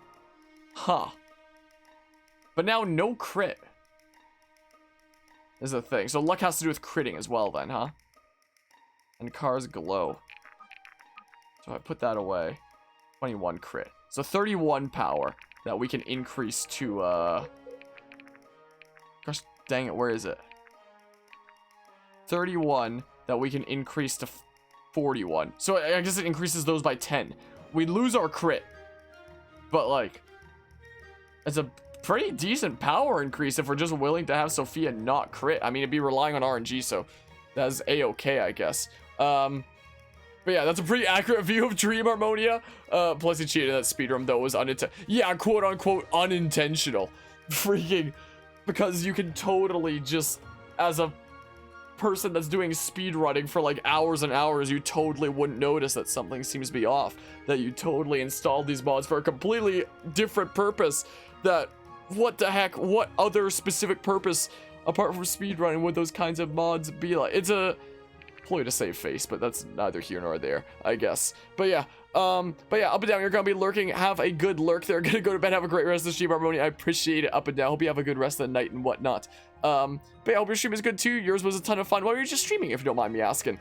huh. But now no crit is a thing. So luck has to do with critting as well then, huh? And cars glow. So I put that away. 21 crit. So 31 power that we can increase to, gosh dang it, where is it? 31 that we can increase to 41. So I guess it increases those by 10. We lose our crit. But like, it's a pretty decent power increase if we're just willing to have Sophia not crit. I mean, it'd be relying on RNG, so that's a-okay, I guess. But yeah, that's a pretty accurate view of Dream Harmonia. Plus he cheated that speedrun, though, was unintentional. Yeah, quote-unquote unintentional. Freaking, because you can totally just, as a person that's doing speedrunning for like hours and hours, you totally wouldn't notice that something seems to be off. That you totally installed these mods for a completely different purpose. That, what the heck, what other specific purpose, apart from speedrunning, would those kinds of mods be like? It's a ploy to save face, but that's neither here nor there, I guess. But yeah, up and down, you're gonna be lurking. Have a good lurk there. Gonna go to bed, have a great rest of the stream, Harmonia. I appreciate it, up and down. Hope you have a good rest of the night and whatnot. But yeah, I hope your stream is good too. Yours was a ton of fun while you were just streaming, if you don't mind me asking.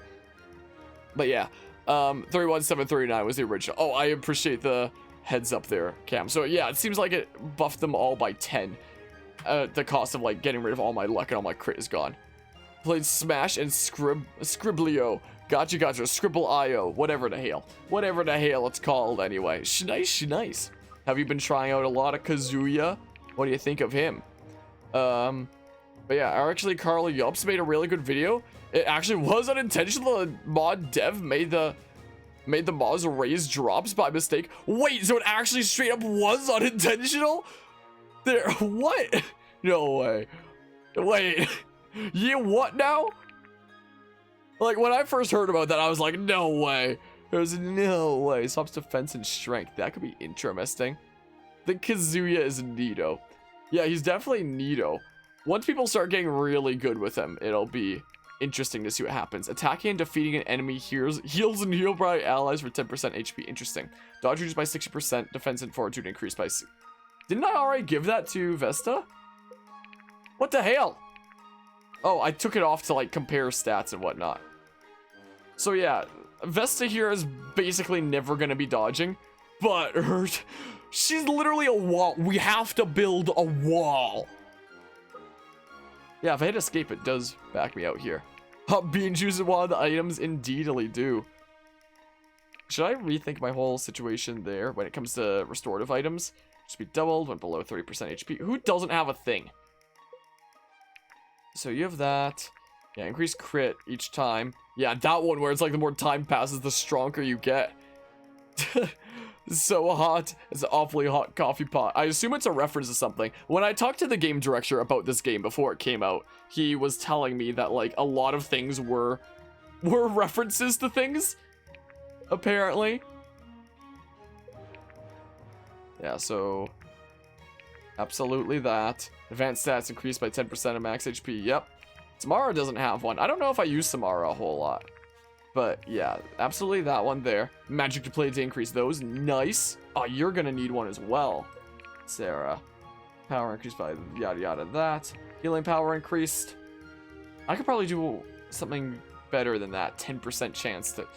But yeah, 31,739 was the original. Oh, I appreciate the heads up there, Cam. So yeah, it seems like it buffed them all by 10. The cost of like getting rid of all my luck and all my crit is gone. Played Smash and Scriblio. Gotcha. Scribble.io. Whatever the hell it's called anyway. Nice. Have you been trying out a lot of Kazuya? What do you think of him? But yeah, actually Carl Yups made a really good video. It actually was unintentional. The mod dev made the mods raise drops by mistake. Wait, so it actually straight up was unintentional? There, what? No way. Wait. Yeah, what now? Like, when I first heard about that, I was like, no way. There's no way. Swaps defense and strength. That could be interesting. The Kazuya is Neato. Yeah, he's definitely Neato. Once people start getting really good with him, it'll be interesting to see what happens. Attacking and defeating an enemy heals and heal by allies for 10% HP. Interesting. Dodge reduced by 60%. Defense and fortitude increased by... Didn't I already give that to Vesta? What the hell? Oh, I took it off to like compare stats and whatnot. So yeah, Vesta here is basically never gonna be dodging, but she's literally a wall. We have to build a wall. Yeah, if I hit escape, it does back me out here. Bean juice is one of the items, indeedly do. Should I rethink my whole situation there when it comes to restorative items? Just be doubled when below 30% HP. Who doesn't have a thing? So you have that. Yeah, increase crit each time. Yeah, that one where it's like the more time passes, the stronger you get. It's so hot. It's an awfully hot coffee pot. I assume it's a reference to something. When I talked to the game director about this game before it came out, he was telling me that like a lot of things were references to things, apparently. Yeah, so absolutely that. Advanced stats increased by 10% of max HP. Yep. Samara doesn't have one. I don't know if I use Samara a whole lot. But yeah, absolutely that one there. Magic to play to increase those. Nice. Oh, you're gonna need one as well, Sarah. Power increased by yada yada that. Healing power increased. I could probably do something better than that. 10% chance to...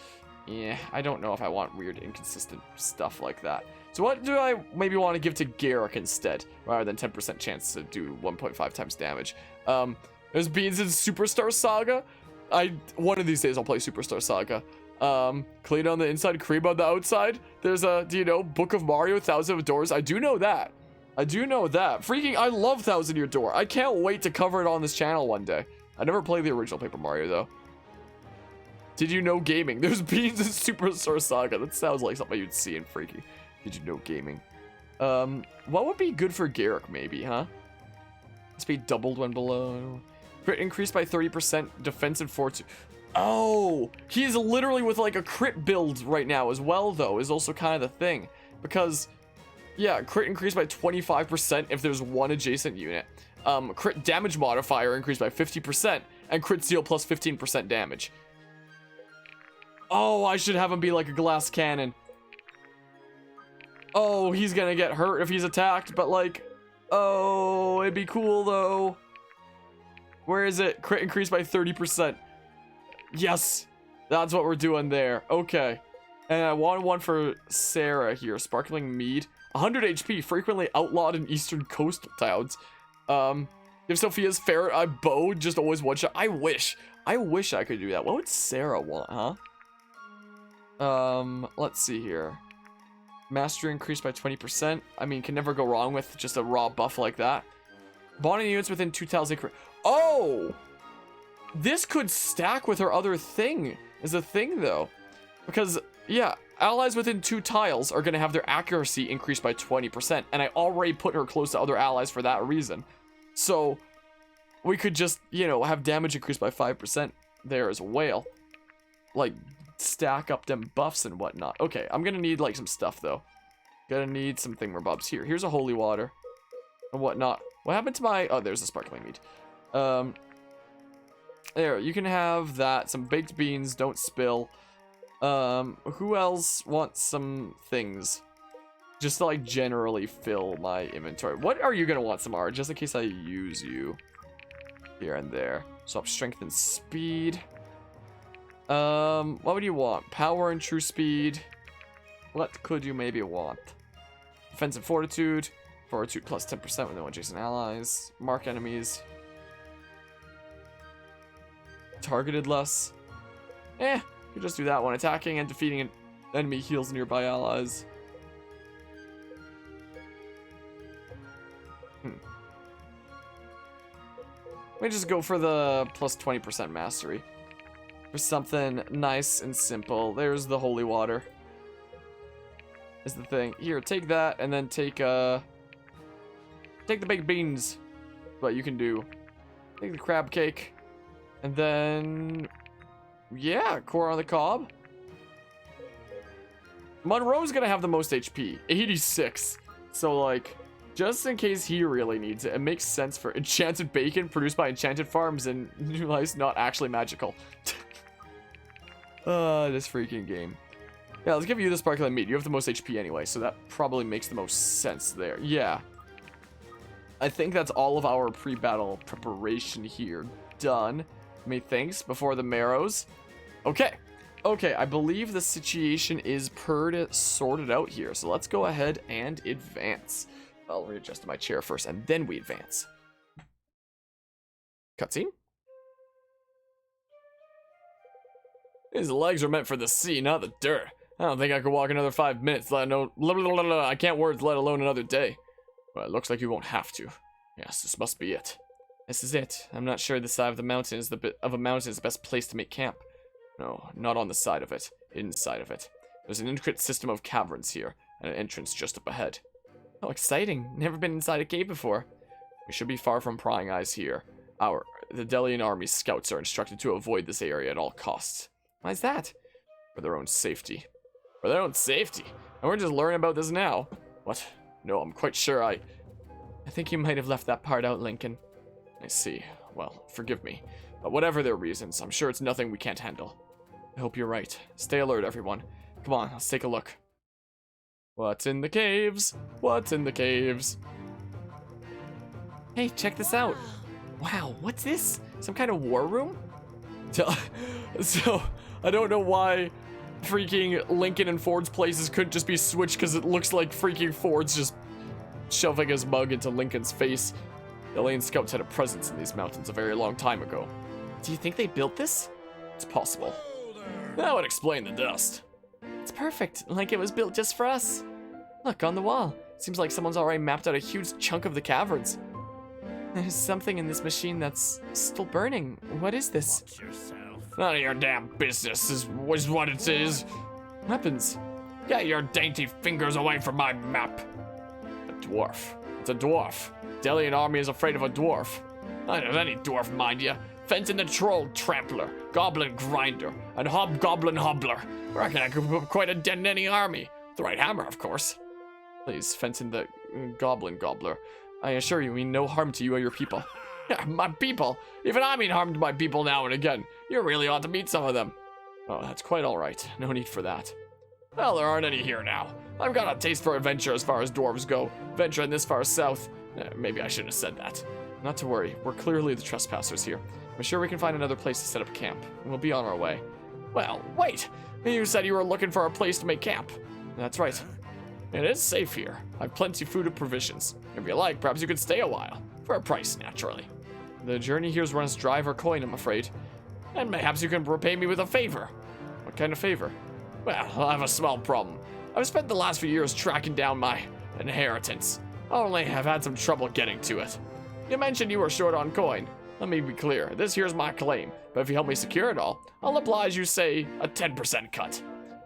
Yeah, I don't know if I want weird inconsistent stuff like that. So what do I maybe want to give to Garrick instead, rather than 10% chance to do 1.5 times damage? There's Beans in Superstar Saga. One of these days I'll play Superstar Saga. Clean on the inside, cream on the outside. There's a, do you know, Book of Mario, 1,000 Doors. I do know that. Freaking, I love 1,000 Year Door. I can't wait to cover it on this channel one day. I never played the original Paper Mario though. Did you know gaming? There's Beans in Superstar Saga. That sounds like something you'd see in Freaky. Did you know gaming? What would be good for Garrick, maybe, huh? Speed doubled when below. Crit increased by 30%, defense and fortitude. Oh, he's literally with like a crit build right now as well, though, is also kind of the thing. Because, yeah, crit increased by 25% if there's one adjacent unit. Crit damage modifier increased by 50%, and crit steal plus 15% damage. Oh, I should have him be like a glass cannon. Oh, he's gonna get hurt if he's attacked, but like, oh, it'd be cool though. Where is it? Crit increase by 30%. Yes, that's what we're doing there. Okay. And I want one for Sarah here. Sparkling Mead. 100 HP, frequently outlawed in eastern coastal towns. If Sophia's ferret eye bow just always one shot. I wish I could do that. What would Sarah want, huh? Let's see here. Mastery increased by 20%. I mean, can never go wrong with just a raw buff like that. Bonding units within 2,000. Oh! This could stack with her other thing, is a thing though. Because, yeah, allies within 2 tiles are going to have their accuracy increased by 20%. And I already put her close to other allies for that reason. So, we could just, you know, have damage increased by 5% there as well. Like, stack up them buffs and whatnot. Okay, I'm going to need, like, some stuff, though. Gonna need some thingamabobs here. Here's a holy water and whatnot. What happened to my... Oh, there's a sparkling mead. There, you can have that. Some baked beans, don't spill. Who else wants some things? Just to, like, generally fill my inventory. What are you gonna want, Samara? Just in case I use you. Here and there. Swap strength and speed. What would you want? Power and true speed. What could you maybe want? Defense and fortitude. Fortitude plus 10% with no adjacent allies. Mark enemies. Targeted less. You just do that one. Attacking and defeating an enemy heals nearby allies. Let me just go for the plus 20% mastery. For something nice and simple. There's the holy water. Is the thing. Here, take that and then take the baked beans. What you can do. Take the crab cake. And then, yeah, core on the cob. Monroe's gonna have the most HP, 86. So like, just in case he really needs it, it makes sense for enchanted bacon produced by enchanted farms and New Life's not actually magical. This freaking game. Yeah, let's give you the sparkling meat. You have the most HP anyway, so that probably makes the most sense there. Yeah. I think that's all of our pre-battle preparation here done. Methinks before the marrows. Okay. Okay, I believe the situation is sorted out here. So let's go ahead and advance. I'll readjust my chair first and then we advance. Cutscene. His legs are meant for the sea, not the dirt. I don't think I could walk another 5 minutes, let alone... I can't words, let alone another day. Well, it looks like you won't have to. Yes, this must be it. This is it. I'm not sure the side of the mountain is the best place to make camp. No, not on the side of it. Inside of it. There's an intricate system of caverns here, and an entrance just up ahead. Oh, exciting. Never been inside a cave before. We should be far from prying eyes here. The Delian army's scouts are instructed to avoid this area at all costs. Why's that? For their own safety. For their own safety? And we're just learning about this now. What? No, I'm quite sure I think you might have left that part out, Lincoln. I see. Well, forgive me. But whatever their reasons, I'm sure it's nothing we can't handle. I hope you're right. Stay alert, everyone. Come on, let's take a look. What's in the caves? What's in the caves? Hey, check this out. Wow, what's this? Some kind of war room? So I don't know why freaking Lincoln and Ford's places couldn't just be switched because it looks like freaking Ford's just shoving his mug into Lincoln's face. The alien scouts had a presence in these mountains a very long time ago. Do you think they built this? It's possible. That would explain the dust. It's perfect, like it was built just for us. Look, on the wall. Seems like someone's already mapped out a huge chunk of the caverns. There's something in this machine that's still burning. What is this? Watch yourself. None of your damn business is what it is. Weapons. Get your dainty fingers away from my map. Dwarf. It's a dwarf. Delian army is afraid of a dwarf. Not of any dwarf, mind ya. Fenton the Troll Trampler, Goblin Grinder, and Hobgoblin Hobbler. I reckon I could put up quite a dent in any army. The right hammer, of course. Please, Fenton the Goblin Gobbler. I assure you, mean no harm to you or your people. Yeah, my people? Even I mean harm to my people now and again. You really ought to meet some of them. Oh, that's quite alright. No need for that. Well, there aren't any here now. I've got a taste for adventure as far as dwarves go. Venturing this far south. Maybe I shouldn't have said that. Not to worry, we're clearly the trespassers here. I'm sure we can find another place to set up camp, and we'll be on our way. Well, wait! You said you were looking for a place to make camp. That's right. It is safe here. I've plenty of food and provisions. If you like, perhaps you could stay a while. For a price, naturally. The journey here's runs dry for coin, I'm afraid. And perhaps you can repay me with a favor. What kind of favor? Well, I have a small problem. I've spent the last few years tracking down my inheritance. Only I've had some trouble getting to it. You mentioned you were short on coin. Let me be clear, this here's my claim, but if you help me secure it all, I'll oblige you, say, a 10% cut.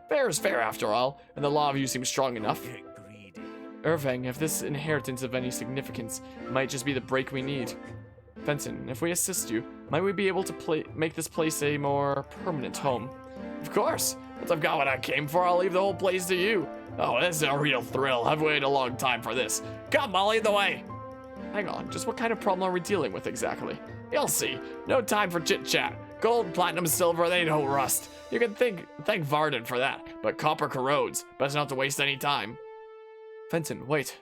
Fair is fair after all, and the law of you seems strong enough. Irving, if this inheritance of any significance might just be the break we need. Fenton, if we assist you, might we be able to make this place a more permanent home? Of course. Once I've got what I came for, I'll leave the whole place to you. Oh, this is a real thrill. I've waited a long time for this. Come, I'll lead the way. Hang on, just what kind of problem are we dealing with exactly? You'll see. No time for chit-chat. Gold, platinum, silver, they don't rust. You can thank Varden for that, but copper corrodes. Best not to waste any time. Fenton, wait.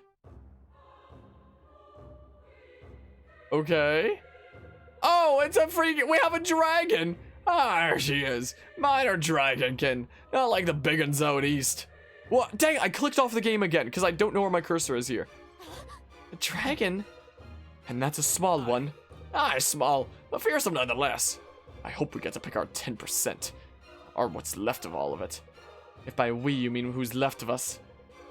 Okay. Oh, it's a freaking... We have a dragon! Ah, there she is. Minor dragonkin. Not like the big ones out east. What? Dang, I clicked off the game again, because I don't know where my cursor is here. A dragon? And that's a small one. Ah, small, but fearsome nonetheless. I hope we get to pick our 10%. Or what's left of all of it. If by we you mean who's left of us.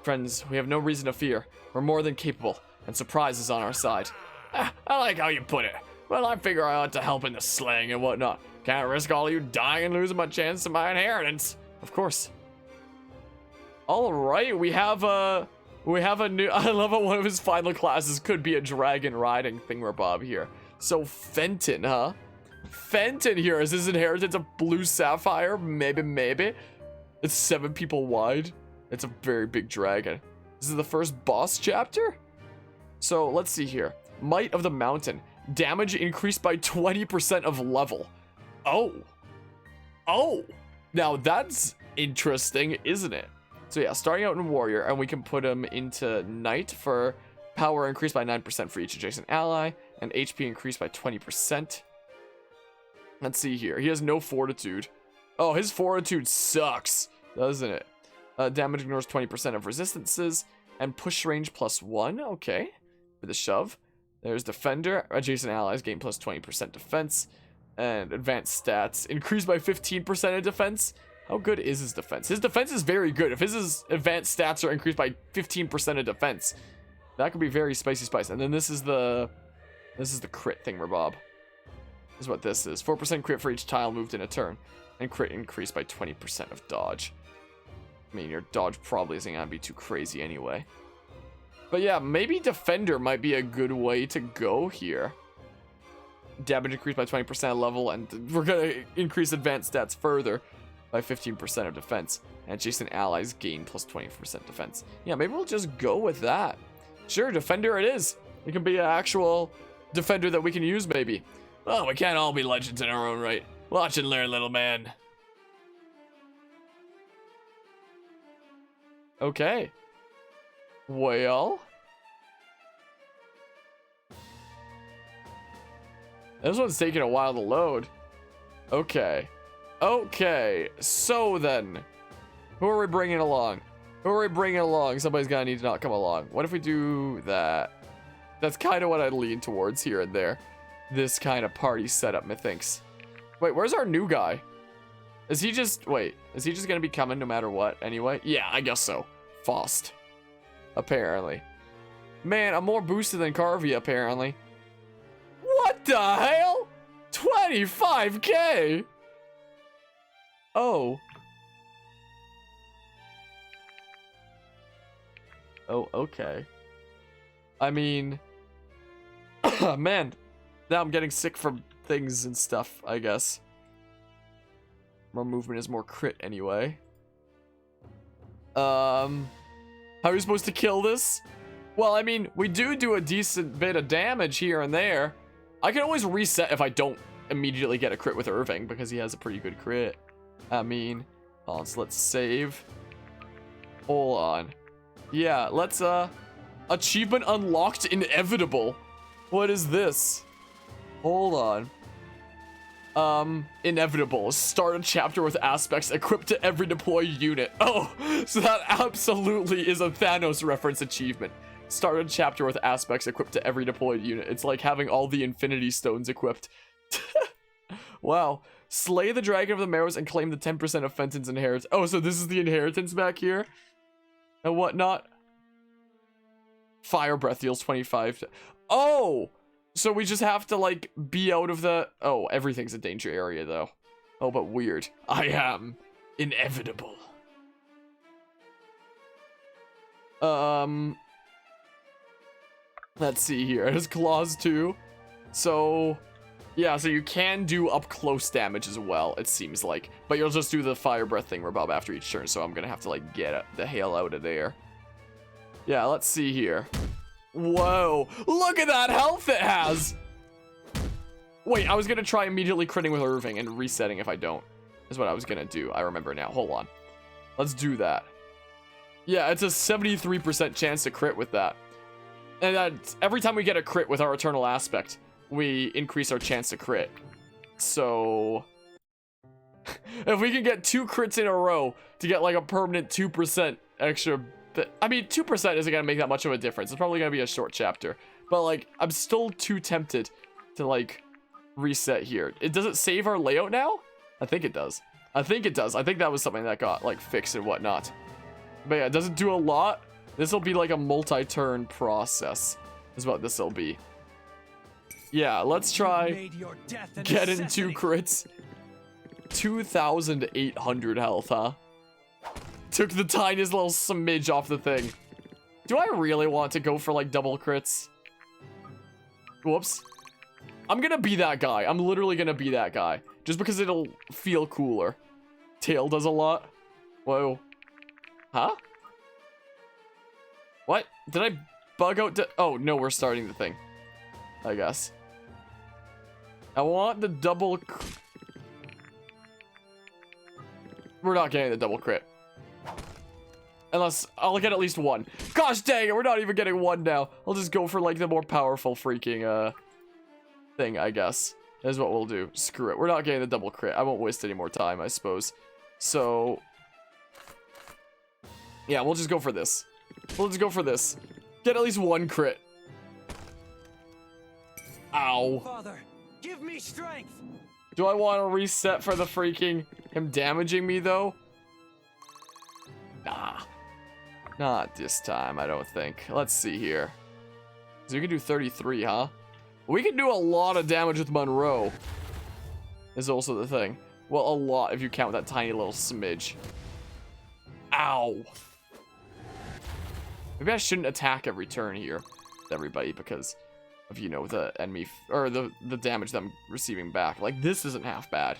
Friends, we have no reason to fear. We're more than capable, and surprise is on our side. Ah, I like how you put it. Well, I figure I ought to help in the slaying and whatnot. Can't risk all of you dying and losing my chance to my inheritance. Of course. All right, we have a new... I love how one of his final classes could be a dragon riding thingamabob here. So Fenton, huh? Fenton here is his inheritance of blue sapphire. Maybe. It's 7 people wide. It's a very big dragon. This is the first boss chapter. So let's see here. Might of the Mountain. Damage increased by 20% of level. Oh. Now that's interesting, isn't it? So yeah, starting out in Warrior, and we can put him into Knight for power increased by 9% for each adjacent ally, and HP increased by 20%. Let's see here. He has no Fortitude. Oh, his Fortitude sucks, doesn't it? Damage ignores 20% of resistances, and push range +1. Okay, for the shove. There's Defender. Adjacent allies gain plus 20% defense. And advanced stats. Increased by 15% of defense. How good is his defense? His defense is very good. If his advanced stats are increased by 15% of defense, that could be very spicy spice. And then this is the crit thingamabob. This is what this is. 4% crit for each tile moved in a turn. And crit increased by 20% of dodge. I mean, your dodge probably isn't gonna be too crazy anyway. But yeah, maybe Defender might be a good way to go here. Damage increased by 20% level, and we're gonna increase advanced stats further by 15% of defense. And adjacent allies gain plus 20% defense. Yeah, maybe we'll just go with that. Sure, Defender it is. It can be an actual Defender that we can use, maybe. Well, we can't all be legends in our own right. Watch and learn, little man. Okay. Well. This one's taking a while to load. Okay. So then. Who are we bringing along? Somebody's gonna need to not come along. What if we do that? That's kind of what I lean towards here and there. This kind of party setup, methinks. Wait, where's our new guy? Is he just gonna be coming no matter what anyway? Yeah, I guess so. Faust. Apparently. Man, I'm more boosted than Carvey, apparently. What the hell? 25k? Oh, okay. I mean, man, now I'm getting sick from things and stuff, I guess. More movement is more crit anyway. How are we supposed to kill this? Well, I mean, we do a decent bit of damage here and there. I can always reset if I don't immediately get a crit with Irving, because he has a pretty good crit. I mean, hold on, so let's save. Hold on. Yeah, let's, achievement unlocked inevitable. What is this? Hold on. Inevitable. Start a chapter with aspects equipped to every deployed unit. Oh, so that absolutely is a Thanos reference achievement. Start a chapter with aspects equipped to every deployed unit. It's like having all the Infinity Stones equipped. Wow. Slay the Dragon of the Marrows and claim the 10% of Fenton's inheritance. Oh, so this is the inheritance back here? And whatnot? Fire Breath deals 25. Oh! So we just have to, like, be out of the... Oh, everything's a danger area, though. Oh, but weird. I am inevitable. Let's see here. It has claws, too. So... Yeah, so you can do up close damage as well, it seems like. But you'll just do the fire breath thing, Bob, after each turn, so I'm gonna have to, like, get the hell out of there. Yeah, let's see here. Whoa, look at that health it has! Wait, I was gonna try immediately critting with Irving and resetting if I don't. Is what I was gonna do. I remember now. Hold on. Let's do that. Yeah, it's a 73% chance to crit with that. And that's every time we get a crit with our Eternal Aspect, we increase our chance to crit. So... if we can get 2 crits in a row to get like a permanent 2% extra... I mean, 2% isn't gonna make that much of a difference. It's probably gonna be a short chapter. But like, I'm still too tempted to like reset here. Does it save our layout now? I think it does. I think it does. I think that was something that got like fixed and whatnot. But yeah, it doesn't do a lot. This will be like a multi-turn process is what this will be. Yeah, let's try getting 2 crits. 2,800 health, huh? Took the tiniest little smidge off the thing. Do I really want to go for like double crits? Whoops. I'm gonna be that guy. I'm literally gonna be that guy. Just because it'll feel cooler. Tail does a lot. Whoa. Huh? What? Did I bug out? Oh, no, we're starting the thing. I guess. I want the double... We're not getting the double crit. Unless I'll get at least 1. Gosh dang it, we're not even getting 1 now. I'll just go for like the more powerful freaking thing, I guess. Is what we'll do. Screw it. We're not getting the double crit. I won't waste any more time, I suppose. So yeah, we'll just go for this. We'll just go for this. Get at least 1 crit. Ow. Father, give me strength. Do I want to reset for the freaking him damaging me though? Nah. Not this time, I don't think. Let's see here. So you can do 33, huh? We can do a lot of damage with Monroe. Is also the thing. Well, a lot if you count that tiny little smidge. Ow. Maybe I shouldn't attack every turn here with everybody because of, you know, the enemy, or the damage that I'm receiving back. Like, this isn't half bad.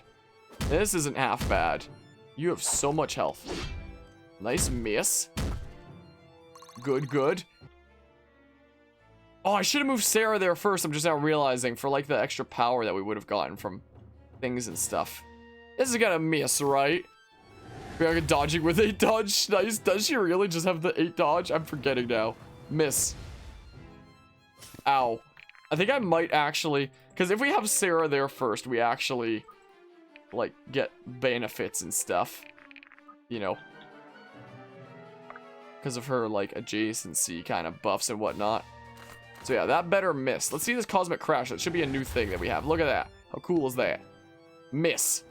This isn't half bad. You have so much health. Nice miss. Good, good. Oh, I should have moved Sarah there first. I'm just now realizing for, like, the extra power that we would have gotten from things and stuff. This is gonna miss, right? Bianca dodging with 8 dodge. Nice. Does she really just have the 8 dodge? I'm forgetting now. Miss. Ow. I think I might actually... Because if we have Sarah there first, we actually, like, get benefits and stuff. You know. Because of her, like, adjacency kind of buffs and whatnot. So yeah, that better miss. Let's see this Cosmic Crash. That should be a new thing that we have. Look at that. How cool is that? Miss.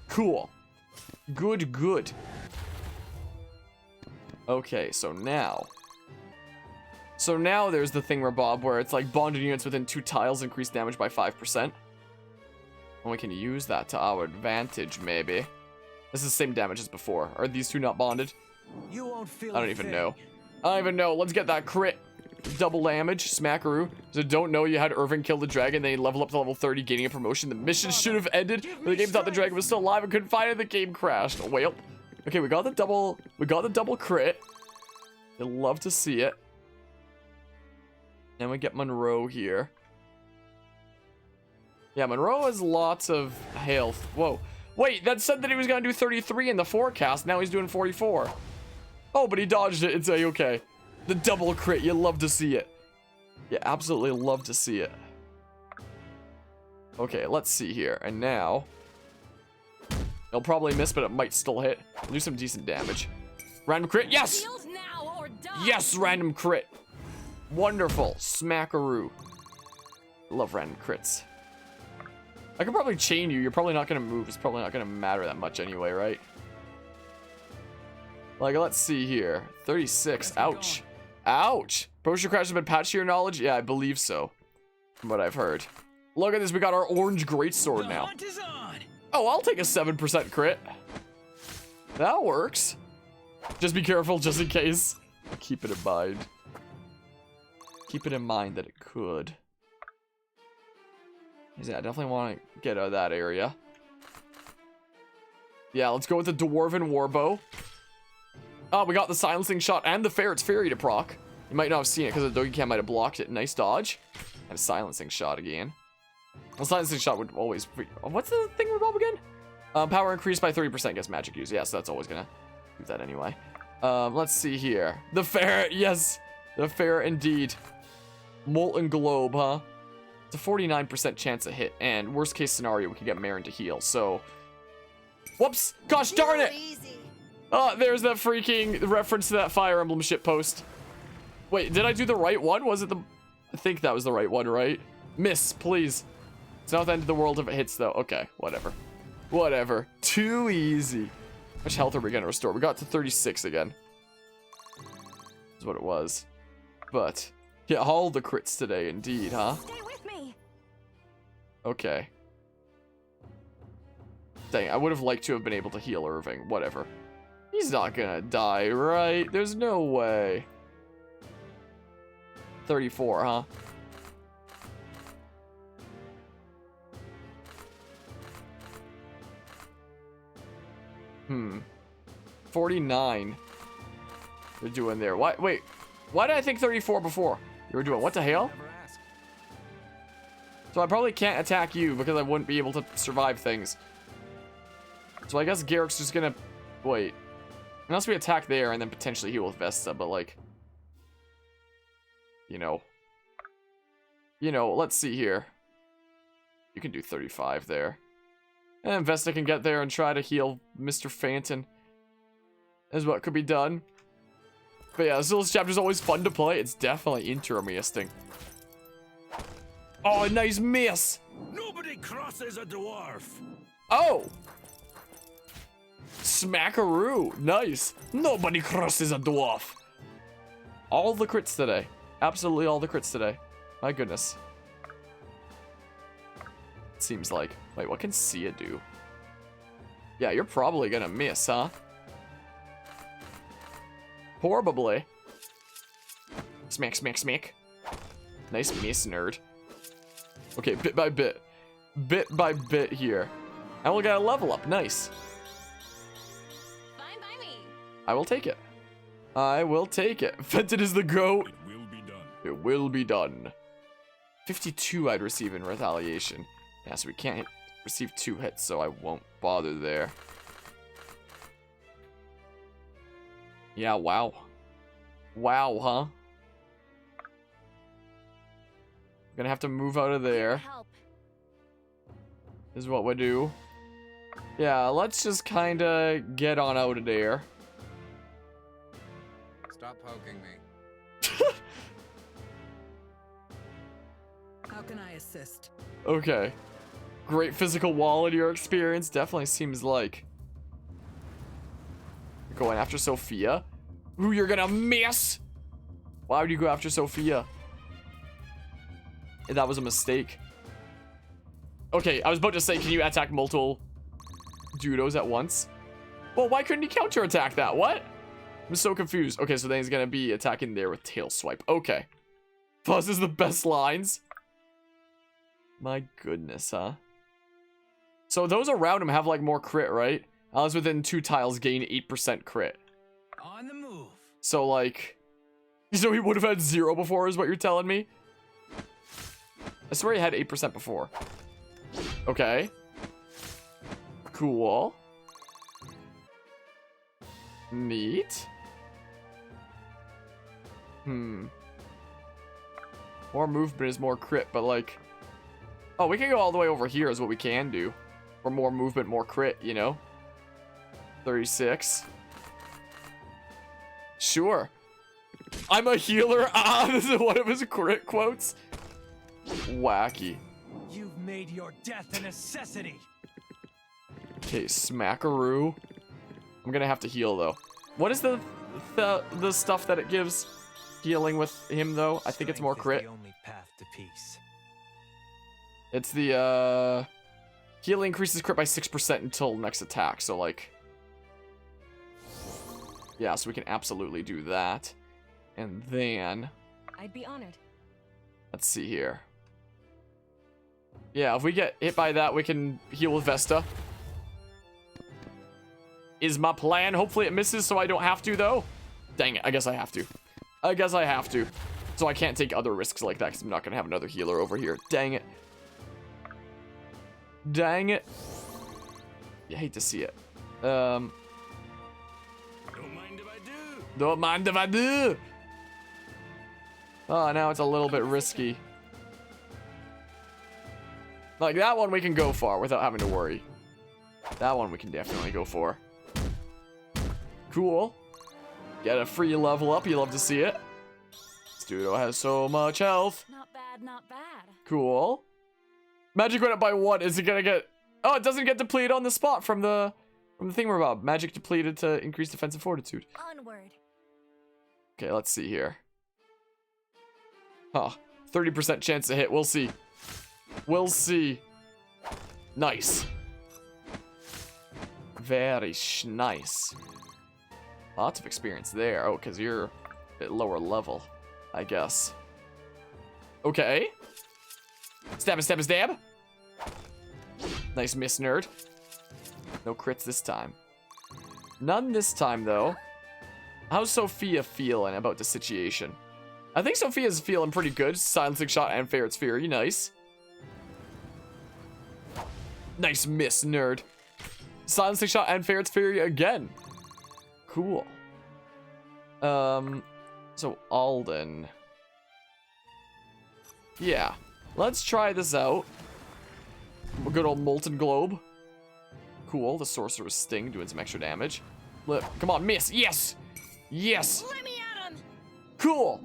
Cool. Good, good. Okay, so now... So now there's the thing, Bob, where it's like bonded units within 2 tiles increase damage by 5%. And we can use that to our advantage, maybe. This is the same damage as before. Are these 2 not bonded? You won't feel I don't even know. I don't even know. Let's get that crit. Double damage, smackaroo. So don't know you had Irving kill the dragon, then you level up to level 30, gaining a promotion. The mission should have ended, but the game thought the dragon was still alive and couldn't find it. The game crashed. Oh, well. Okay, we got the double crit. You'll love to see it. And we get Monroe here. Yeah, Monroe has lots of health. Whoa. Wait, that said that he was gonna do 33 in the forecast. Now he's doing 44. Oh, but he dodged it. It's a-okay. The double crit. You love to see it. You absolutely love to see it. Okay, let's see here. And now... He'll probably miss, but it might still hit. Do some decent damage. Random crit. Yes! Heals now or die. Yes, random crit. Wonderful. Smackaroo. Love random crits. I could probably chain you. You're probably not going to move. It's probably not going to matter that much anyway, right? Like, let's see here. 36. Ouch. Ouch. Potion crash has been patched to your knowledge? Yeah, I believe so. From what I've heard. Look at this. We got our orange greatsword now. hunt is on. Oh, I'll take a 7% crit. That works. Just be careful, just in case. Keep it in mind. Keep it in mind that it could. Yeah, I definitely want to get out of that area. Yeah, let's go with the Dwarven Warbow. Oh, we got the Silencing Shot and the Ferret's Fury to proc. You might not have seen it because the Dogi Cam might have blocked it. Nice dodge. And a Silencing Shot again. Well, Silencing Shot would always... What's the thing with Bob again? Power increased by 30% gets magic use. Yeah, so that's always gonna do that anyway. Let's see here. The Ferret, yes. The Ferret indeed. Molten Globe, huh? It's a 49% chance to hit. And worst case scenario, we can get Marin to heal. So... Whoops! Gosh darn it! Oh, there's that freaking reference to that Fire Emblem shitpost. Wait, did I do the right one? Was it the... I think that was the right one, right? Miss, please. It's not the end of the world if it hits, though. Okay, whatever. Whatever. Too easy. How much health are we going to restore? We got to 36 again. That's what it was. But, yeah, all the crits today, indeed, huh? Stay with me. Okay. Dang, I would have liked to have been able to heal Irving. Whatever. He's not gonna die, right? There's no way. 34, huh? Hmm. 49. You're doing there. What? Wait. Why did I think 34 before? You were doing what the hell? Never ask. So I probably can't attack you because I wouldn't be able to survive things. So I guess Garrick's just gonna... Wait. Unless we attack there and then potentially heal with Vesta, but like... You know, let's see here. You can do 35 there. And Vesta can get there and try to heal Mr. Phantom. Is what could be done. But yeah, this chapter is always fun to play. It's definitely interesting. Oh, a nice miss! Nobody crosses a dwarf. Oh! Smackaroo! Nice! Nobody crosses a dwarf! All the crits today. Absolutely all the crits today. My goodness. It seems like... Wait, what can Sia do? Yeah, you're probably gonna miss, huh? Probably. Smack, smack, smack. Nice miss, nerd. Okay, bit by bit. Bit by bit here. And we got a level up. Nice. Fine by me. I will take it. I will take it. Fenton is the GOAT. It will be done. It will be done. 52 I'd receive in retaliation. Yeah, so we can't receive 2 hits, so I won't bother there. Yeah, wow. Wow, huh? Gonna have to move out of there. Help. Is what we do. Yeah, let's just kinda get on out of there. Stop poking me. How can I assist? Okay. Great physical wall in your experience. Definitely seems like. You're going after Sophia? Ooh, you're gonna miss! Why would you go after Sophia? That was a mistake. Okay, I was about to say, can you attack multiple Judos at once? Well, why couldn't he counterattack that? What? I'm so confused. Okay, so then he's gonna be attacking there with tail swipe. Okay. Fuzz is the best lines. My goodness, huh? So those around him have like more crit, right? Allies within 2 tiles gain 8% crit. On the move. So like, so he would have had 0 before is what you're telling me? I swear he had 8% before. Okay. Cool. Neat. More movement is more crit, but like... Oh, we can go all the way over here is what we can do. For more movement, more crit, you know? 36. Sure. I'm a healer. Ah, this is one of his crit quotes. Wacky. You've made your death a necessity. Okay, smackaroo. I'm gonna have to heal though. What is the stuff that it gives? Healing with him though? I think it's more crit. The only path to peace. It's the healing increases crit by 6% until next attack. So like, yeah, so we can absolutely do that. And then I'd be honored. let's see here. Yeah, if we get hit by that, we can heal with Vesta. Is my plan. Hopefully it misses so I don't have to, though. Dang it, I guess I have to. I guess I have to. So I can't take other risks like that because I'm not going to have another healer over here. Dang it. Dang it. You hate to see it. Don't mind if I do. Don't mind if I do. Oh, now it's a little bit risky. Like, that one we can go for without having to worry. That one we can definitely go for. Cool. Get a free level up. You love to see it. Studo has so much health. Not bad, not bad. Cool. Magic went up by 1. Is it gonna get... Oh, it doesn't get depleted on the spot from the thingamabob. Magic depleted to increase defensive fortitude. Onward. Okay, let's see here. Huh. 30% chance to hit. We'll see. We'll see. Nice. Very nice. Lots of experience there. Oh, because you're a bit lower level, I guess. Okay. Stab, stab, stab. Nice miss, nerd. No crits this time. None this time, though. How's Sophia feeling about the situation? I think Sophia's feeling pretty good. Silencing shot and Ferret's Fury. Nice. Nice miss, nerd. Silencing shot and Ferret's Fury again. Cool. So Alden. Yeah. Let's try this out. Good old Molten Globe. Cool. The Sorcerer's Sting doing some extra damage. Come on, miss. Yes! Yes! Let me at him. Cool!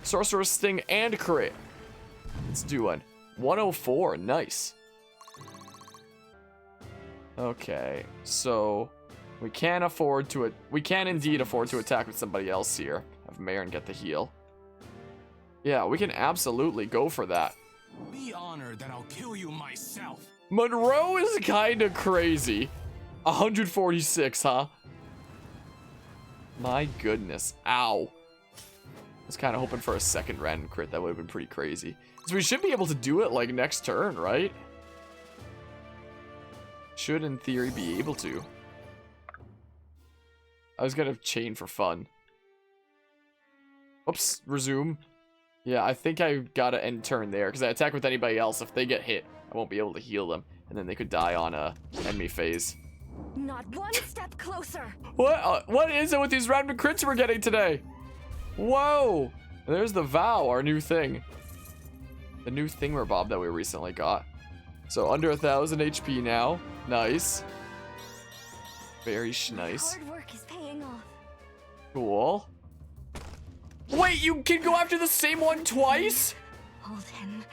Sorcerer's Sting and crit. It's doing 104. Nice. Okay, so we can afford to we can indeed afford to attack with somebody else here. Have Marin get the heal. Yeah, we can absolutely go for that. Be honored that I'll kill you myself. Monroe is kind of crazy. 146, huh? My goodness. Ow. I was kind of hoping for a second random crit. That would have been pretty crazy. So we should be able to do it like next turn, right? Should, in theory, be able to. I was gonna chain for fun. Oops, resume. Yeah, I think I gotta end turn there, because I attack with anybody else. If they get hit, I won't be able to heal them, and then they could die on a enemy phase. Not one step closer. What is it with these random crits we're getting today? Whoa! There's the Vow, our new thing. The new thingamabob that we recently got. So under 1,000 HP now. Nice. Very nice. Hard work is paying off. Cool. Wait, you can go after the same one twice? Hold him.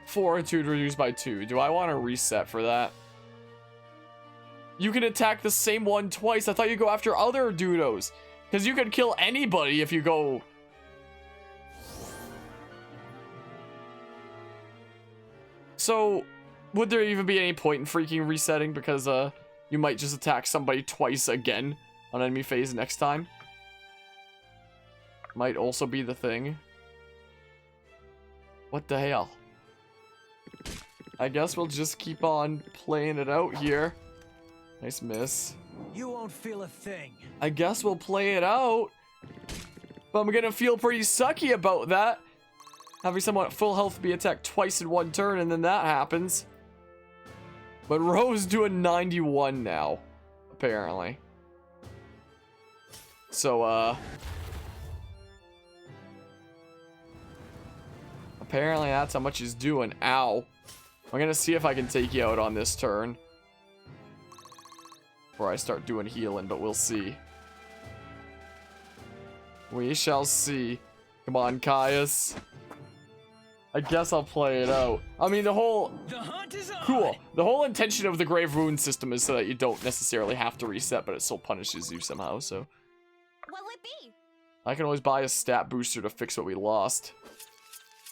Fortitude reduced by 2. Do I want to reset for that? You can attack the same one twice. I thought you go after other dudos. Because you could kill anybody if you go... So, would there even be any point in freaking resetting? Because you might just attack somebody twice again on enemy phase next time. Might also be the thing. What the hell? I guess we'll just keep on playing it out here. Nice miss. You won't feel a thing. I guess we'll play it out. But I'm gonna feel pretty sucky about that. Having someone at full health be attacked twice in one turn, and then that happens. But Rose doing 91 now, apparently. So, apparently that's how much he's doing. Ow. I'm gonna see if I can take you out on this turn. Before I start doing healing, but we'll see. We shall see. Come on, Caius. I guess I'll play it out. I mean, the hunt is on. cool. The whole intention of the Grave Wound system is so that you don't necessarily have to reset, but it still punishes you somehow, so. What'll it be? I can always buy a stat booster to fix what we lost.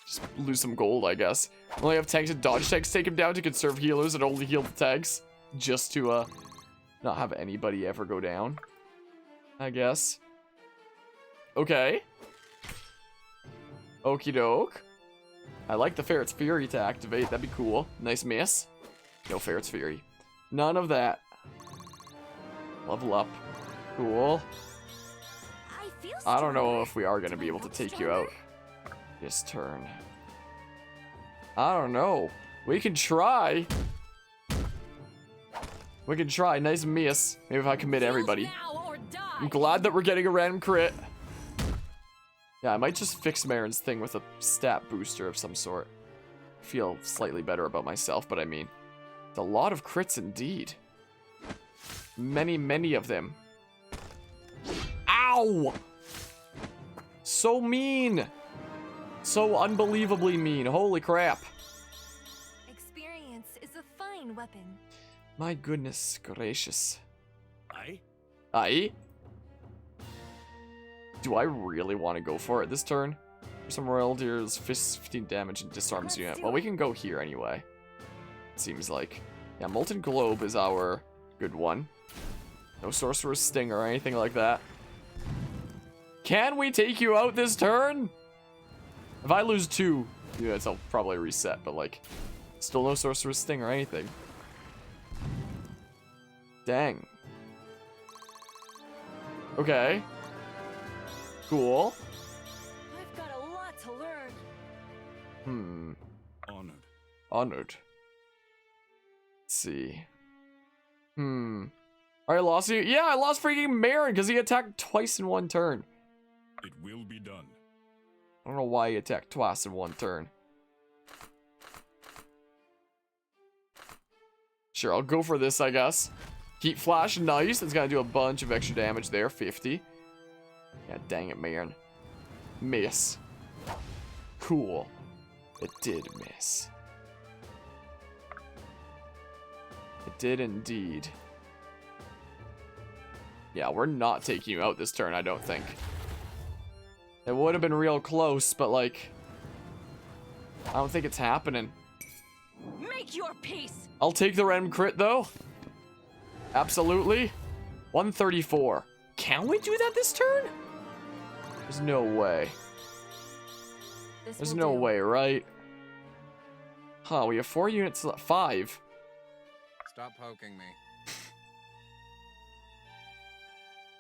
Just lose some gold, I guess. Only have tanks and dodge tanks take him down to conserve healers and only heal the tanks. Just to, not have anybody ever go down. I guess. Okay. Okie doke. I like the Ferret's Fury to activate. That'd be cool. Nice miss. No Ferret's Fury. None of that. Level up. Cool. I don't know if we are going to be able to take you out this turn. I don't know. We can try. We can try. Nice miss. Maybe if I commit everybody. I'm glad that we're getting a random crit. Yeah, I might just fix Marin's thing with a stat booster of some sort. Feel slightly better about myself, but I mean, it's a lot of crits indeed. Many, many of them. Ow! So mean! So unbelievably mean. Holy crap. Experience is a fine weapon. My goodness gracious. Aye? Aye? Do I really want to go for it this turn? For some royal deals 15 damage and disarms unit. Well, we can go here anyway. It seems like. Yeah, Molten Globe is our good one. No Sorcerer's Sting or anything like that. Can we take you out this turn? If I lose 2 units, I'll probably reset, but like, still no Sorcerer's Sting or anything. Dang. Okay. Cool. I've got a lot to learn. Honored. Honored. Let's see. Alright, lost you. Yeah, I lost freaking Marin because he attacked twice in one turn. It will be done. I don't know why he attacked twice in one turn. Sure, I'll go for this, I guess. Heat Flash, nice. That's gonna do a bunch of extra damage there. 50. Yeah, dang it, Marin. Miss. Cool. It did miss. It did indeed. Yeah, we're not taking you out this turn, I don't think. It would have been real close, but like, I don't think it's happening. Make your peace. I'll take the random crit though. Absolutely. 134. Can we do that this turn? There's no way. There's no way, right? Huh, we have 4 units left. 5. Stop poking me.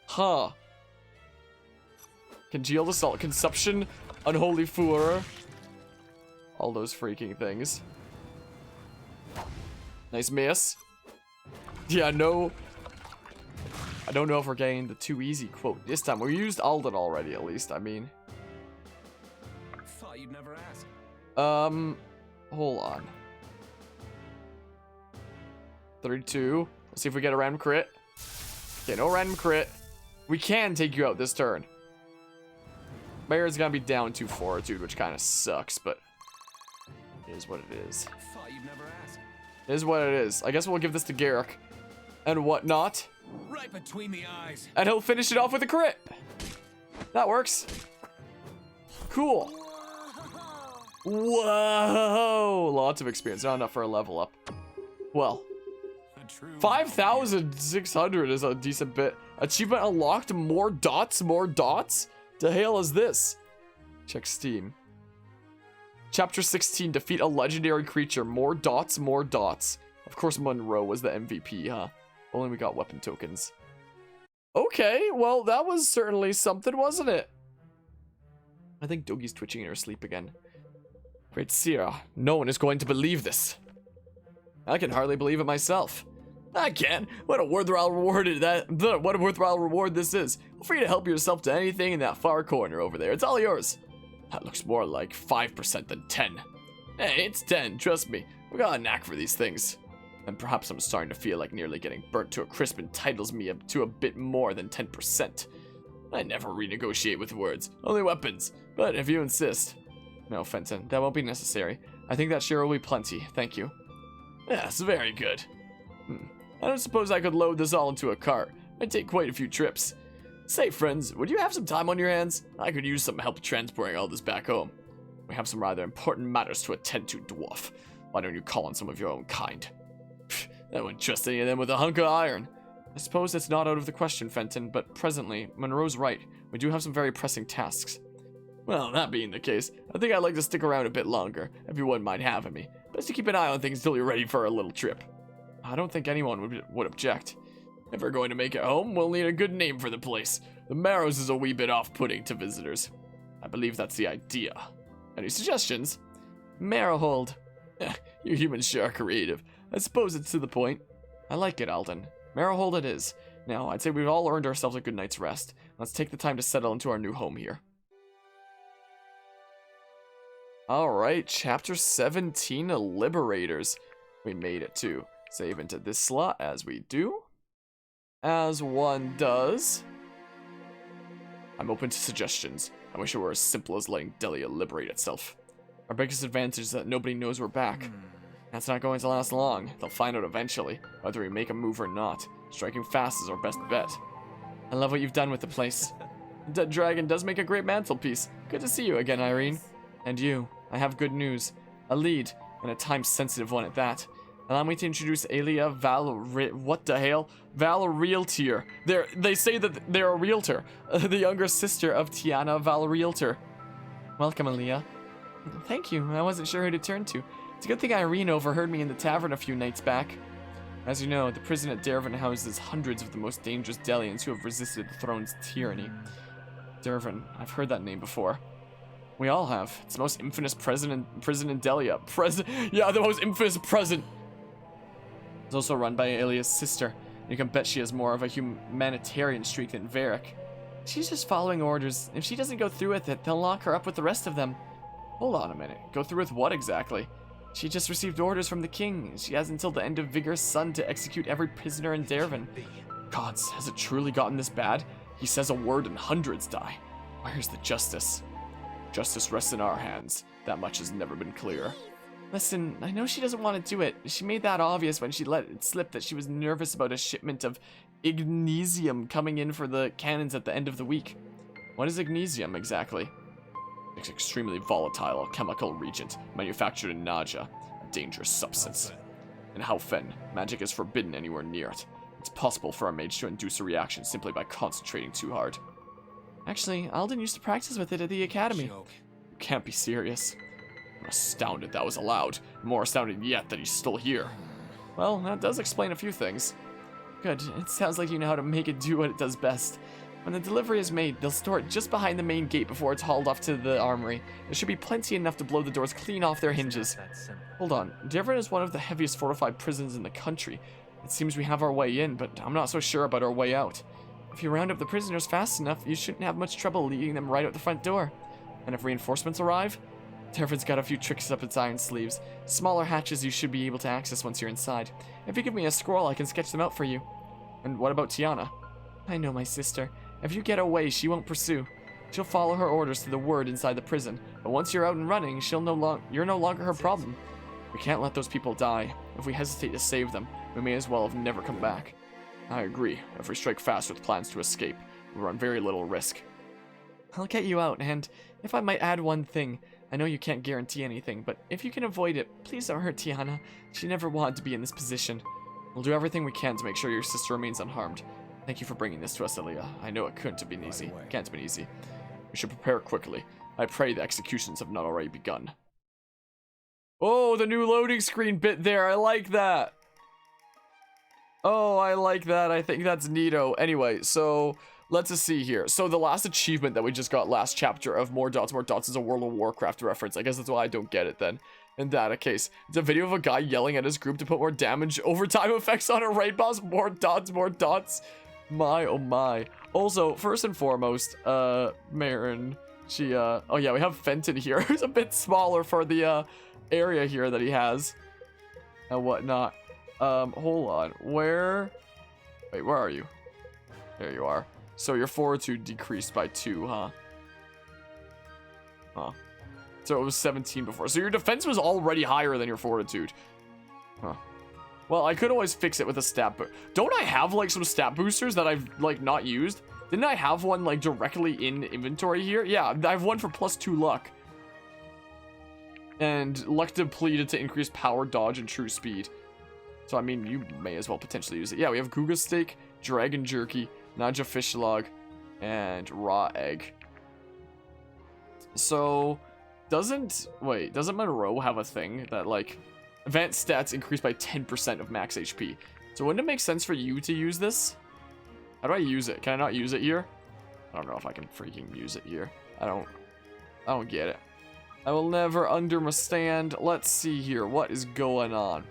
Huh. Congealed Assault, Consumption, Unholy Furor. All those freaking things. Nice miss. Yeah, no. I don't know if we're getting the too easy quote this time. We used Alden already, at least. I mean. Thought you'd never ask. Hold on. 32. Let's see if we get a random crit. Okay, no random crit. We can take you out this turn. Mayor's gonna be down 2 fortitude, which kind of sucks, but it is what it is. Thought you'd never ask. It is what it is. I guess we'll give this to Garrick and whatnot. Right between the eyes. And he'll finish it off with a crit. That works. Cool. Whoa. Whoa! lots of experience. Not enough for a level up. Well, A true 5,600 is a decent bit. Achievement unlocked. More dots. More dots. The hell is this? Check Steam. Chapter 16. Defeat a legendary creature. More dots. More dots. Of course, Monroe was the MVP, huh? Only we got weapon tokens. Okay, well, that was certainly something, wasn't it? I think Dogi's twitching in her sleep again. Great Sierra, no one is going to believe this. I can hardly believe it myself. I can. What a worthwhile reward what a worthwhile reward this is. Feel free to help yourself to anything in that far corner over there. It's all yours. That looks more like 5% than 10. Hey, it's 10, trust me. We got a knack for these things. And perhaps I'm starting to feel like nearly getting burnt to a crisp entitles me up to a bit more than 10%. I never renegotiate with words, only weapons. But if you insist. No, Fenton, that won't be necessary. I think that share will be plenty, thank you. Yes, very good. I don't suppose I could load this all into a cart. It'd take quite a few trips. Say, friends, would you have some time on your hands? I could use some help transporting all this back home. We have some rather important matters to attend to, dwarf. Why don't you call on some of your own kind? I wouldn't trust any of them with a hunk of iron. I suppose it's not out of the question, Fenton, but presently, Monroe's right. We do have some very pressing tasks. Well, that being the case, I think I'd like to stick around a bit longer, if you wouldn't mind having me. Best to keep an eye on things until you're ready for a little trip. I don't think anyone would object. If we're going to make it home, we'll need a good name for the place. The Marrows is a wee bit off-putting to visitors. I believe that's the idea. Any suggestions? Marrowhold. You humans sure are creative. I suppose it's to the point. I like it, Alden. Marrowhold it is. Now, I'd say we've all earned ourselves a good night's rest. Let's take the time to settle into our new home here. Alright, Chapter 17, Liberators. We made it too. Save into this slot as we do. As one does. I'm open to suggestions. I wish it were as simple as letting Delia liberate itself. Our biggest advantage is that nobody knows we're back. That's not going to last long. They'll find out eventually, whether we make a move or not. Striking fast is our best bet. I love what you've done with the place. The dead dragon does make a great mantelpiece. Good to see you again, Irene. And you. I have good news. A lead, and a time-sensitive one at that. Allow me to introduce Alia what the hell? Valrealtier. They say that they're a realtor. The younger sister of Tiana Valrealtor. Welcome, Alia. Thank you. I wasn't sure who to turn to. It's a good thing Irene overheard me in the tavern a few nights back. As you know, the prison at Dervin houses hundreds of the most dangerous Delians who have resisted the throne's tyranny. Dervin, I've heard that name before. We all have. It's the most infamous prison in Delia. Yeah, the most infamous prison. It's also run by Alia's sister. You can bet she has more of a humanitarian streak than Varric. She's just following orders. If she doesn't go through with it, they'll lock her up with the rest of them. Hold on a minute. Go through with what exactly? She just received orders from the king. She has until the end of Vigor's son to execute every prisoner in Dervin. Gods, has it truly gotten this bad? He says a word and hundreds die. Where's the justice? Justice rests in our hands. That much has never been clearer. Listen, I know she doesn't want to do it. She made that obvious when she let it slip that she was nervous about a shipment of Ignesium coming in for the cannons at the end of the week. What is Ignesium exactly? It's extremely volatile chemical reagent manufactured in Naja, a dangerous substance. In Haufen, magic is forbidden anywhere near it. It's possible for a mage to induce a reaction simply by concentrating too hard. Actually, Alden used to practice with it at the academy. You can't be serious. I'm astounded that was allowed. More astounded yet that he's still here. Well, that does explain a few things. Good, it sounds like you know how to make it do what it does best. When the delivery is made, they'll store it just behind the main gate before it's hauled off to the armory. There should be plenty enough to blow the doors clean off their hinges. Hold on, Dervin is one of the heaviest fortified prisons in the country. It seems we have our way in, but I'm not so sure about our way out. If you round up the prisoners fast enough, you shouldn't have much trouble leading them right out the front door. And if reinforcements arrive, Dervin's got a few tricks up its iron sleeves. Smaller hatches you should be able to access once you're inside. If you give me a scroll, I can sketch them out for you. And what about Tiana? I know my sister. If you get away, she won't pursue. She'll follow her orders to the word inside the prison, but once you're out and running, you're no longer her problem. We can't let those people die. If we hesitate to save them, we may as well have never come back. I agree. If we strike fast with plans to escape, we run very little risk. I'll get you out, and if I might add one thing, I know you can't guarantee anything, but if you can avoid it, please don't hurt Tiana. She never wanted to be in this position. We'll do everything we can to make sure your sister remains unharmed. Thank you for bringing this to us, Aaliyah. I know it couldn't have been easy. Can't have been easy. We should prepare quickly. I pray the executions have not already begun. Oh, the new loading screen bit there. I like that. Oh, I like that. I think that's neato. Anyway, so let's just see here. So the last achievement that we just got last chapter of More Dots is a World of Warcraft reference. I guess that's why I don't get it then. In that case, it's a video of a guy yelling at his group to put more damage overtime effects on a raid boss. More dots, more dots. My, oh my. Also, first and foremost, Marin, she, oh yeah, we have Fenton here. Who's a bit smaller for the, area here that he has. And whatnot. Hold on. Wait, where are you? There you are. So your fortitude decreased by 2, huh? Huh. So it was 17 before. So your defense was already higher than your fortitude. Huh. Well, I could always fix it with a stat boost. Don't I have, like, some stat boosters that I've, like, not used? Didn't I have one, like, directly in inventory here? Yeah, I have one for +2 luck. And luck depleted to increase power, dodge, and true speed. So, I mean, you may as well potentially use it. Yeah, we have Guga Steak, Dragon Jerky, Naja Fish Log, and Raw Egg. So, doesn't Monroe have a thing that, like, advanced stats increase by 10% of max HP? So, wouldn't it make sense for you to use this? How do I use it? Can I not use it here? I don't know if I can freaking use it here. I don't get it. I will never understand. Let's see here. What is going on?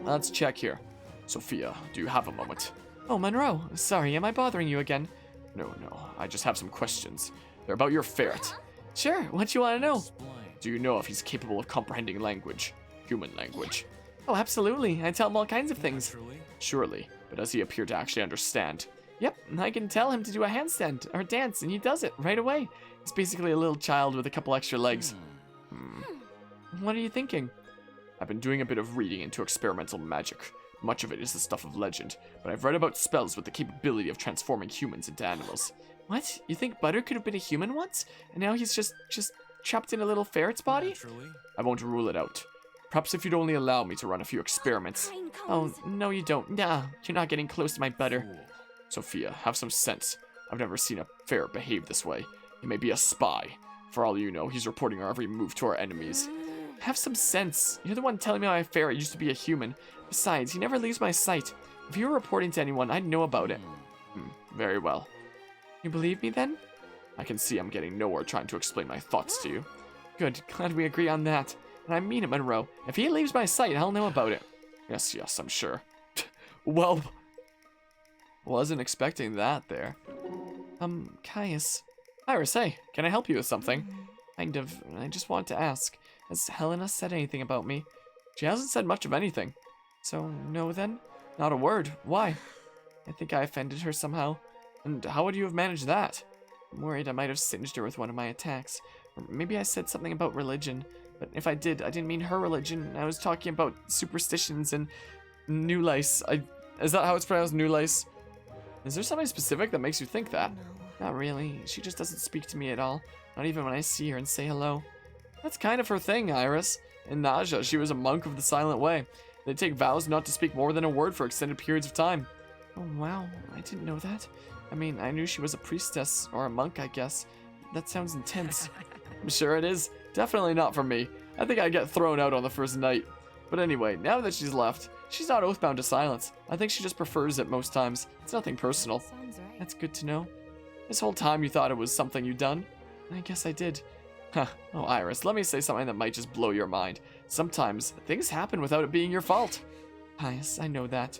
Let's check here. Sophia, do you have a moment? Oh, Monroe. Sorry, am I bothering you again? No. I just have some questions. They're about your ferret. Sure, what you want to know? Explain. Do you know if he's capable of comprehending language? Human language? Oh, absolutely. I tell him all kinds of things. Naturally. Surely, but does he appear to actually understand? Yep, I can tell him to do a handstand or dance, and he does it right away. He's basically a little child with a couple extra legs. What are you thinking? I've been doing a bit of reading into experimental magic. Much of it is the stuff of legend, but I've read about spells with the capability of transforming humans into animals. What? You think Butter could have been a human once? And now he's just trapped in a little ferret's body? Naturally. I won't rule it out. Perhaps if you'd only allow me to run a few experiments. Oh, no you don't. Nah, you're not getting close to my Butter. Fool. Sophia, have some sense. I've never seen a ferret behave this way. He may be a spy. For all you know, he's reporting our every move to our enemies. Have some sense. You're the one telling me my ferret used to be a human. Besides, he never leaves my sight. If you were reporting to anyone, I'd know about it. Very well. You believe me then? I can see I'm getting nowhere trying to explain my thoughts to you. Good, glad we agree on that. And I mean it, Monroe. If he leaves my sight, I'll know about it. Yes, I'm sure. Well, wasn't expecting that there. Caius. Iris, hey, can I help you with something? Kind of. I just want to ask. Has Helena said anything about me? She hasn't said much of anything. So, no then? Not a word. Why? I think I offended her somehow. And how would you have managed that? I'm worried I might have singed her with one of my attacks. Or maybe I said something about religion. But if I did, I didn't mean her religion. I was talking about superstitions and new lice. Is that how it's pronounced, new lice? Is there something specific that makes you think that? Not really. She just doesn't speak to me at all. Not even when I see her and say hello. That's kind of her thing, Iris. In Naja, she was a monk of the Silent Way. They take vows not to speak more than a word for extended periods of time. Oh, wow. I didn't know that. I mean, I knew she was a priestess, or a monk, I guess. That sounds intense. I'm sure it is. Definitely not for me. I think I'd get thrown out on the first night. But anyway, now that she's left, she's not oathbound to silence. I think she just prefers it most times. It's nothing personal. Sounds right. That's good to know. This whole time you thought it was something you'd done? I guess I did. Huh. Oh, Iris, let me say something that might just blow your mind. Sometimes things happen without it being your fault. Pius, I know that.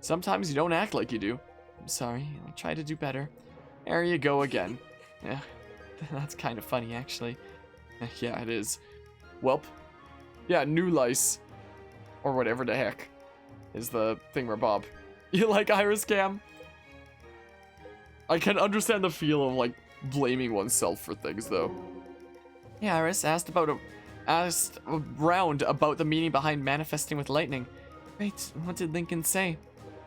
Sometimes you don't act like you do. I'm sorry. I'll try to do better. There you go again. Yeah, that's kind of funny, actually. Yeah, it is. Welp. Yeah, new lice. Or whatever the heck is the thingamabob. You like Iris Cam? I can understand the feel of, like, blaming oneself for things, though. Yeah, Iris asked around about the meaning behind manifesting with lightning. Wait, what did Lincoln say?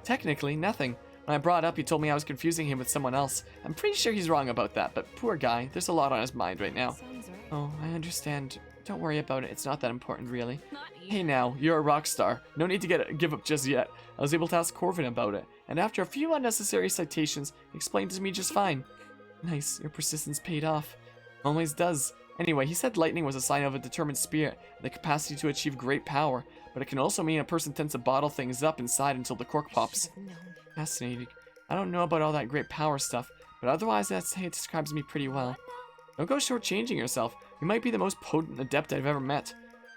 Technically, nothing. When I brought it up, he told me I was confusing him with someone else. I'm pretty sure he's wrong about that, but poor guy, there's a lot on his mind right now. Sounds right. Oh, I understand. Don't worry about it. It's not that important, really. Not Hey now, you're a rock star. No need to give up just yet. I was able to ask Corvin about it, and after a few unnecessary citations, he explained it to me just fine. Nice, your persistence paid off. Always does. Anyway, he said lightning was a sign of a determined spirit, the capacity to achieve great power, but it can also mean a person tends to bottle things up inside until the cork pops. Fascinating. I don't know about all that great power stuff, but otherwise I'd say it describes me pretty well. Don't go shortchanging yourself. You might be the most potent adept I've ever met.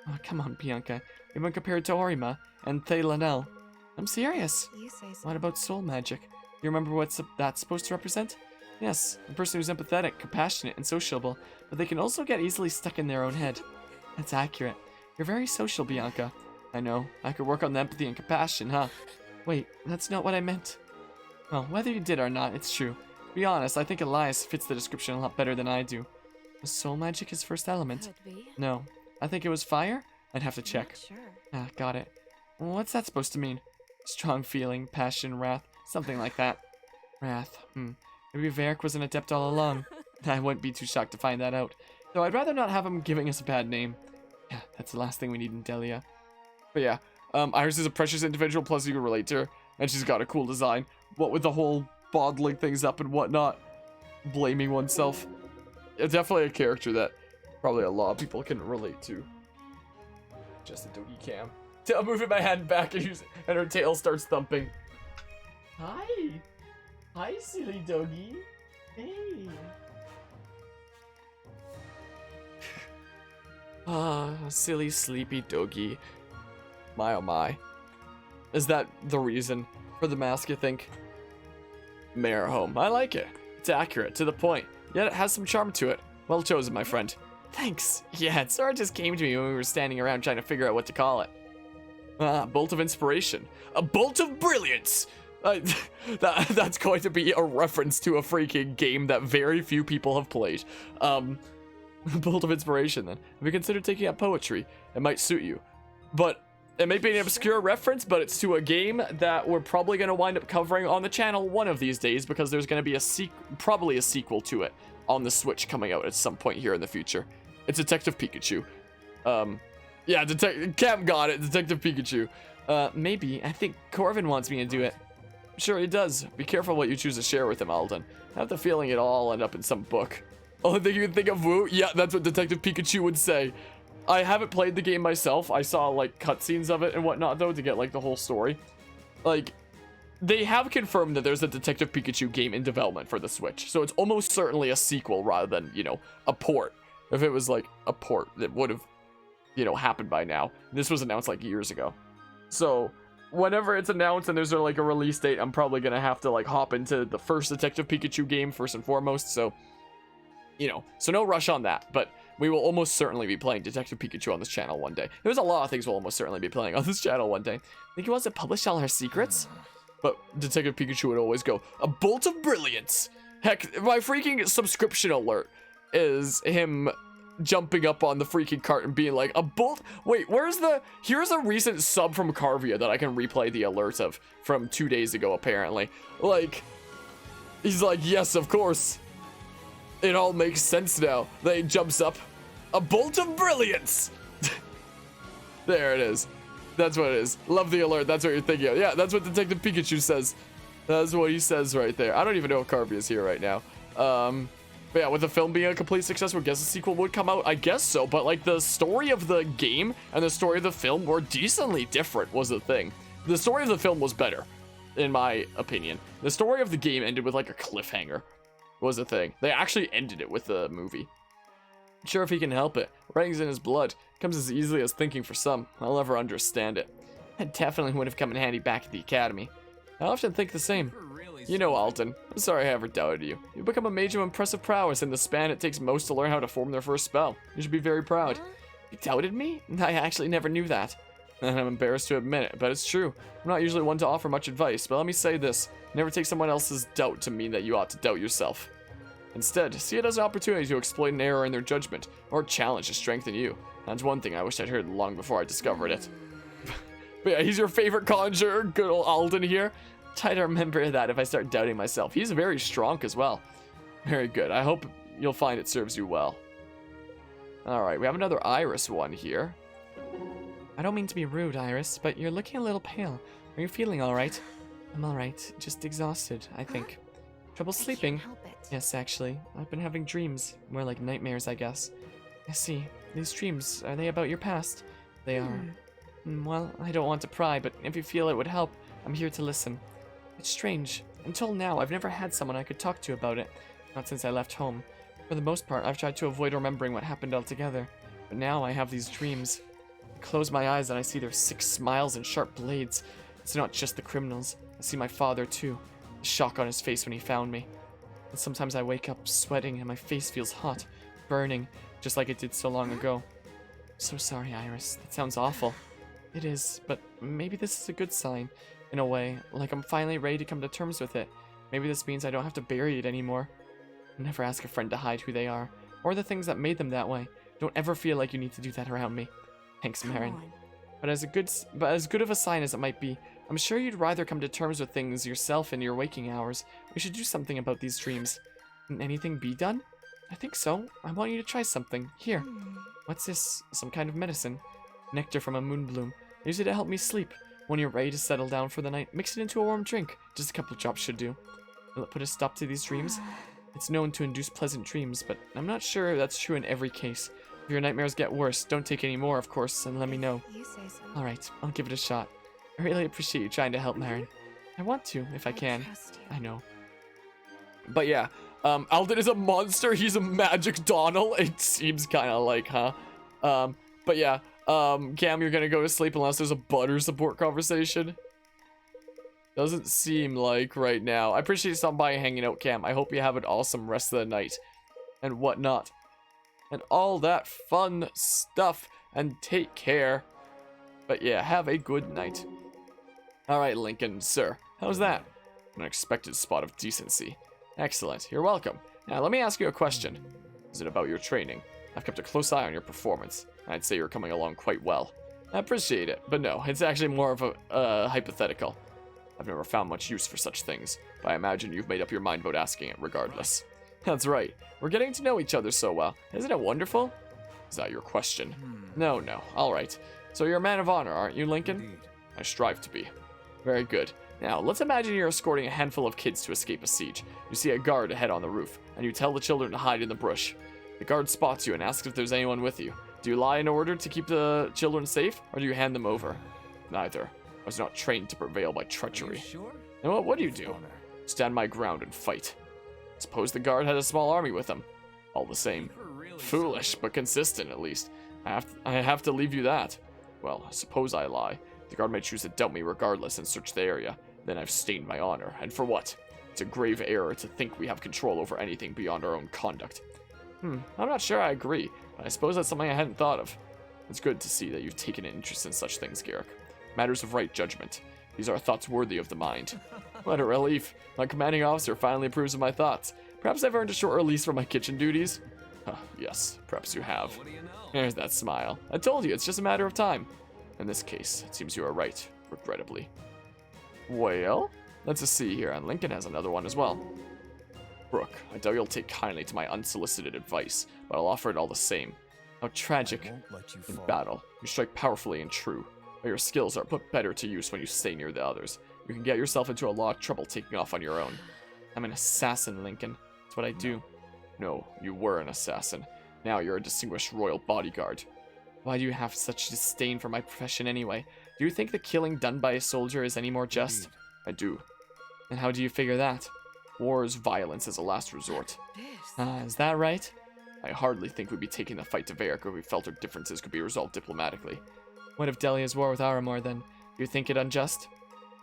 Oh, come on, Bianca. Even compared to Orima and Thay Lanel. I'm serious. You say so. What about soul magic? You remember what that's supposed to represent? Yes, a person who's empathetic, compassionate, and sociable, but they can also get easily stuck in their own head. That's accurate. You're very social, Bianca. I know. I could work on the empathy and compassion, huh? Wait, that's not what I meant. Well, whether you did or not, it's true. To be honest, I think Elias fits the description a lot better than I do. Was soul magic his first element? Could be. No. I think it was fire? I'd have to check. Not sure. Ah, got it. What's that supposed to mean? Strong feeling, passion, wrath, something like that. Wrath, Maybe Varric was an adept all along. I wouldn't be too shocked to find that out. Though I'd rather not have him giving us a bad name. Yeah, that's the last thing we need in Delia. But yeah, Iris is a precious individual, plus you can relate to her. And she's got a cool design. What with the whole bottling things up and whatnot. Blaming oneself. Definitely a character that probably a lot of people can relate to. Just a doggy cam. I'm moving my hand back and her tail starts thumping. Hi. Hi, silly doggy. Hey. Ah, silly sleepy doggy. My oh my. Is that the reason for the mask, you think? Mayor home. I like it. It's accurate, to the point, yet it has some charm to it. Well chosen, my friend. Thanks. Yeah, it sort of just came to me when we were standing around trying to figure out what to call it. Ah, bolt of inspiration. A bolt of brilliance! That's going to be a reference to a freaking game that very few people have played. Bolt of inspiration, then. Have you considered taking up poetry? It might suit you. But it may be an obscure reference, but it's to a game that we're probably going to wind up covering on the channel one of these days, because there's going to be probably a sequel to it on the Switch coming out at some point here in the future. It's Detective Pikachu. Yeah, Cam got it, Detective Pikachu. Maybe. I think Corvin wants me to do it. Sure, he does. Be careful what you choose to share with him, Alden. I have the feeling it'll all end up in some book. Only thing you can think of, Woo? Yeah, that's what Detective Pikachu would say. I haven't played the game myself. I saw, like, cutscenes of it and whatnot, though, to get, like, the whole story. Like, they have confirmed that there's a Detective Pikachu game in development for the Switch. So it's almost certainly a sequel rather than, you know, a port. If it was, like, a port, that would have, you know, happened by now. This was announced, like, years ago. So whenever it's announced and there's like a release date, I'm probably gonna have to like hop into the first Detective Pikachu game first and foremost, so you know, so no rush on that, but we will almost certainly be playing Detective Pikachu on this channel one day. There's a lot of things we'll almost certainly be playing on this channel one day. Think he wants to publish all our secrets? But Detective Pikachu would always go, a bolt of brilliance! Heck, my freaking subscription alert is him jumping up on the freaking cart and being like, a bolt? Wait, here's a recent sub from Carvia that I can replay the alert of from 2 days ago, apparently. Like, he's like, yes, of course. It all makes sense now. Then he jumps up, a bolt of brilliance! There it is. That's what it is. Love the alert. That's what you're thinking of. Yeah, that's what Detective Pikachu says. That's what he says right there. I don't even know if Carvia is here right now. But yeah, with the film being a complete success, we guess a sequel would come out. I guess so, but like the story of the game and the story of the film were decently different was the thing. The story of the film was better, in my opinion. The story of the game ended with like a cliffhanger was the thing. They actually ended it with the movie. Sure, if he can help it. Writing's in his blood. Comes as easily as thinking for some. I'll never understand it. That definitely would have come in handy back at the academy. I often think the same. You know, Alden, I'm sorry I ever doubted you. You've become a mage of impressive prowess in the span it takes most to learn how to form their first spell. You should be very proud. You doubted me? I actually never knew that. And I'm embarrassed to admit it, but it's true. I'm not usually one to offer much advice, but let me say this. Never take someone else's doubt to mean that you ought to doubt yourself. Instead, see it as an opportunity to exploit an error in their judgment, or a challenge to strengthen you. That's one thing I wish I'd heard long before I discovered it. But yeah, he's your favorite conjurer, good old Alden here. Try to remember that if I start doubting myself. He's very strong as well. Very good. I hope you'll find it serves you well. Alright, we have another Iris one here. I don't mean to be rude, Iris, but you're looking a little pale. Are you feeling alright? I'm alright, just exhausted, I think. Trouble sleeping? Help it. Yes, actually. I've been having dreams. More like nightmares, I guess. I see. These dreams, are they about your past? They are. Well, I don't want to pry, but if you feel it would help, I'm here to listen. It's strange. Until now, I've never had someone I could talk to about it. Not since I left home. For the most part, I've tried to avoid remembering what happened altogether. But now I have these dreams. I close my eyes and I see their 6 smiles and sharp blades. It's not just the criminals. I see my father, too. The shock on his face when he found me. And sometimes I wake up sweating and my face feels hot, burning, just like it did so long ago. So sorry, Iris. That sounds awful. It is, but maybe this is a good sign. In a way, like I'm finally ready to come to terms with it. Maybe this means I don't have to bury it anymore. Never ask a friend to hide who they are, or the things that made them that way. Don't ever feel like you need to do that around me. Thanks, Marin. But as good of a sign as it might be, I'm sure you'd rather come to terms with things yourself in your waking hours. We should do something about these dreams. Can anything be done? I think so. I want you to try something. Here. What's this? Some kind of medicine. Nectar from a moonbloom. Use it to help me sleep. When you're ready to settle down for the night, mix it into a warm drink. Just a couple drops should do. Will it put a stop to these dreams? It's known to induce pleasant dreams, but I'm not sure that's true in every case. If your nightmares get worse, don't take any more, of course, and let me know. You say so. Alright, I'll give it a shot. I really appreciate you trying to help, Marin. I want to, if I can. Trust you. I know. But yeah, Alden is a monster. He's a magic Donald. It seems kind of like, huh? But yeah, Cam, you're gonna go to sleep unless there's a butter support conversation. Doesn't seem like right now. I appreciate you stopping by and hanging out, Cam. I hope you have an awesome rest of the night and whatnot. And all that fun stuff. And take care. But yeah, have a good night. Alright, Lincoln, sir. How's that? An unexpected spot of decency. Excellent. You're welcome. Now, let me ask you a question. Is it about your training? I've kept a close eye on your performance. I'd say you're coming along quite well. I appreciate it, but no, it's actually more of a hypothetical. I've never found much use for such things, but I imagine you've made up your mind about asking it regardless. That's right. We're getting to know each other so well. Isn't it wonderful? Is that your question? No. All right. So you're a man of honor, aren't you, Lincoln? Indeed. I strive to be. Very good. Now, let's imagine you're escorting a handful of kids to escape a siege. You see a guard ahead on the roof, and you tell the children to hide in the bush. The guard spots you and asks if there's anyone with you. Do you lie in order to keep the children safe, or do you hand them over? Neither. I was not trained to prevail by Are you treachery. sure? And what do you do? Honor. Stand my ground and fight. Suppose the guard had a small army with him. All the same. You're really Foolish, but consistent at least. I have to leave you that. Well, suppose I lie. The guard may choose to doubt me regardless and search the area. Then I've stained my honor. And for what? It's a grave error to think we have control over anything beyond our own conduct. I'm not sure I agree, but I suppose that's something I hadn't thought of. It's good to see that you've taken an interest in such things, Garrick. Matters of right judgment. These are thoughts worthy of the mind. What a relief. My commanding officer finally approves of my thoughts. Perhaps I've earned a short release from my kitchen duties? Yes, perhaps you have. What do you know? There's that smile. I told you, it's just a matter of time. In this case, it seems you are right, regrettably. Well, let's just see here, and Lincoln has another one as well. Brooke, I doubt you'll take kindly to my unsolicited advice, but I'll offer it all the same. How tragic. I won't let you In fall. battle, you strike powerfully and true, but your skills are put better to use when you stay near the others. You can get yourself into a lot of trouble taking off on your own. I'm an assassin, Lincoln. That's what I do. No, you were an assassin. Now you're a distinguished royal bodyguard. Why do you have such disdain for my profession anyway? Do you think the killing done by a soldier is any more just? Indeed. I do. And how do you figure that? War is violence as a last resort. Is that right? I hardly think we'd be taking the fight to Varric if we felt our differences could be resolved diplomatically. What of Delia's war with Aramor then? Do you think it unjust?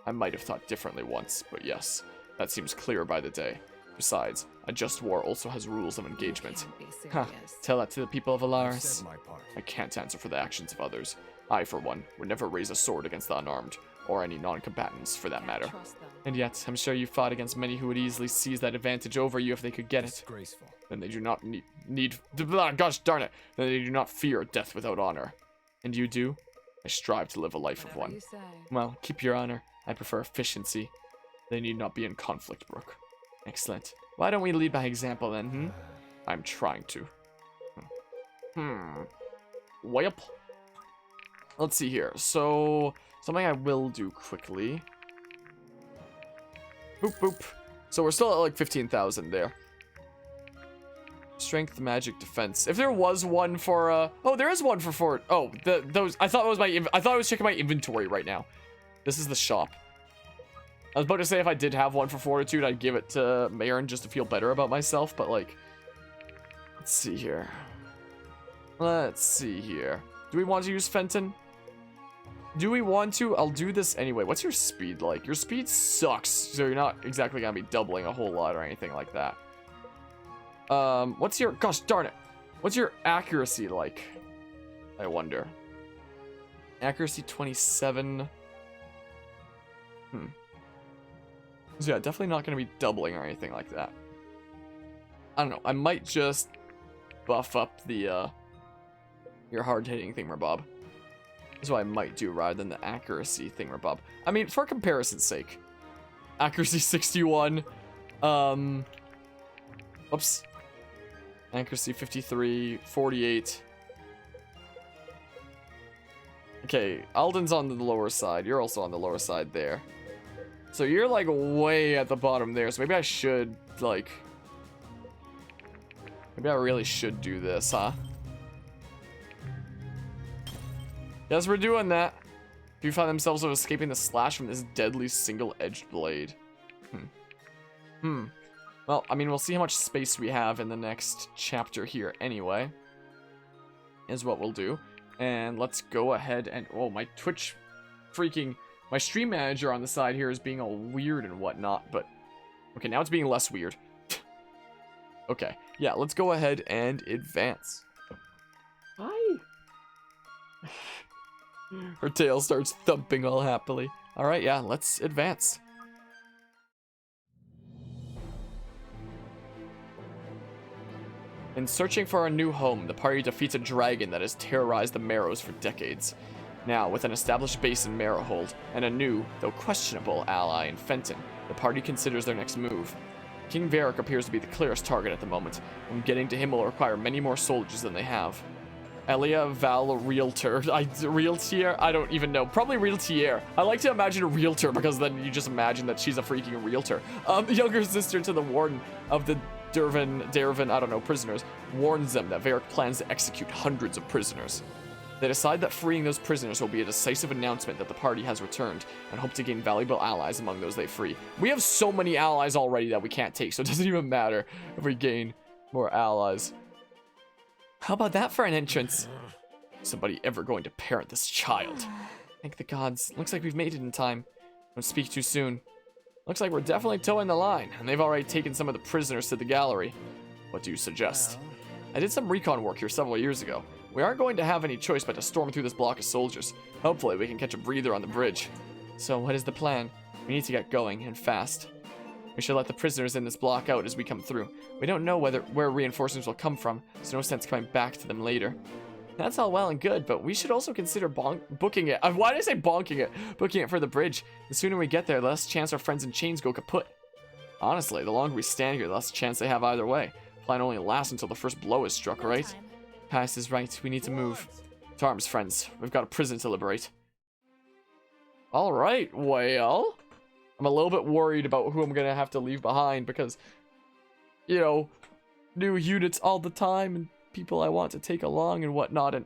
I might have thought differently once, but yes, that seems clearer by the day. Besides, a just war also has rules of engagement. Tell that to the people of I've Alaris. said my part. I can't answer for the actions of others. I, for one, would never raise a sword against the unarmed, or any non-combatants for that matter. And yet, I'm sure you fought against many who would easily seize that advantage over you if they could get it. Disgraceful. Then they do not gosh darn it, then they do not fear death without honor. And you do? I strive to live a life of one. Well, keep your honor. I prefer efficiency. They need not be in conflict, Brooke. Excellent. Why don't we lead by example then, I'm trying to. Well, let's see here. So, something I will do quickly. Boop, boop. So we're still at like 15,000 there. Strength, magic, defense. If there was one for, oh, there is one for fort. Oh, those, I thought it was I thought I was checking my inventory right now. This is the shop. I was about to say if I did have one for fortitude, I'd give it to Marin just to feel better about myself, but like, let's see here. Let's see here. Do we want to use Fenton? Do we want to? I'll do this anyway. What's your speed like? Your speed sucks, so you're not exactly gonna be doubling a whole lot or anything like that. What's your, gosh darn it. What's your accuracy like? I wonder. Accuracy 27. So yeah, definitely not gonna be doubling or anything like that. I don't know. I might just buff up the, your hard-hitting thingamabob. That's what I might do rather than the accuracy thingamabob. I mean, for comparison's sake. Accuracy 61. Oops. Accuracy 53, 48. Okay, Alden's on the lower side. You're also on the lower side there. So you're like way at the bottom there. So maybe I should like... Maybe I really should do this, huh? Yes, we're doing that. Do you find themselves of escaping the slash from this deadly single-edged blade? Well, I mean, we'll see how much space we have in the next chapter here anyway. Is what we'll do. And let's go ahead and... Oh, my Twitch freaking... My stream manager on the side here is being all weird and whatnot, but... Okay, now it's being less weird. Okay, yeah, let's go ahead and advance. Hi! Her tail starts thumping all happily. Alright, yeah, let's advance. In searching for a new home, the party defeats a dragon that has terrorized the Marrows for decades. Now, with an established base in Marrowhold, and a new, though questionable, ally in Fenton, the party considers their next move. King Varric appears to be the clearest target at the moment, and getting to him will require many more soldiers than they have. Elia Val Realtor. Realtier? I don't even know. Probably Realtier. I like to imagine a realtor because then you just imagine that she's a freaking realtor. The younger sister to the warden of the Dervin, I don't know, prisoners, warns them that Varric plans to execute hundreds of prisoners. They decide that freeing those prisoners will be a decisive announcement that the party has returned, and hope to gain valuable allies among those they free. We have so many allies already that we can't take, so it doesn't even matter if we gain more allies. How about that for an entrance? Somebody ever going to parent this child? Thank the gods. Looks like we've made it in time. Don't speak too soon. Looks like we're definitely towing the line, and they've already taken some of the prisoners to the gallery. What do you suggest? I did some recon work here several years ago. We aren't going to have any choice but to storm through this block of soldiers. Hopefully we can catch a breather on the bridge. So what is the plan? We need to get going, and fast. We should let the prisoners in this block out as we come through. We don't know where reinforcements will come from, so no sense coming back to them later. That's all well and good, but we should also consider booking it. Why did I say bonking it? Booking it for the bridge. The sooner we get there, the less chance our friends in chains go kaput. Honestly, the longer we stand here, the less chance they have either way. Plan only lasts until the first blow is struck, right? Pass is right. We need to move. To arms, friends. We've got a prison to liberate. Alright, well... I'm a little bit worried about who I'm gonna have to leave behind because, you know, new units all the time and people I want to take along and whatnot and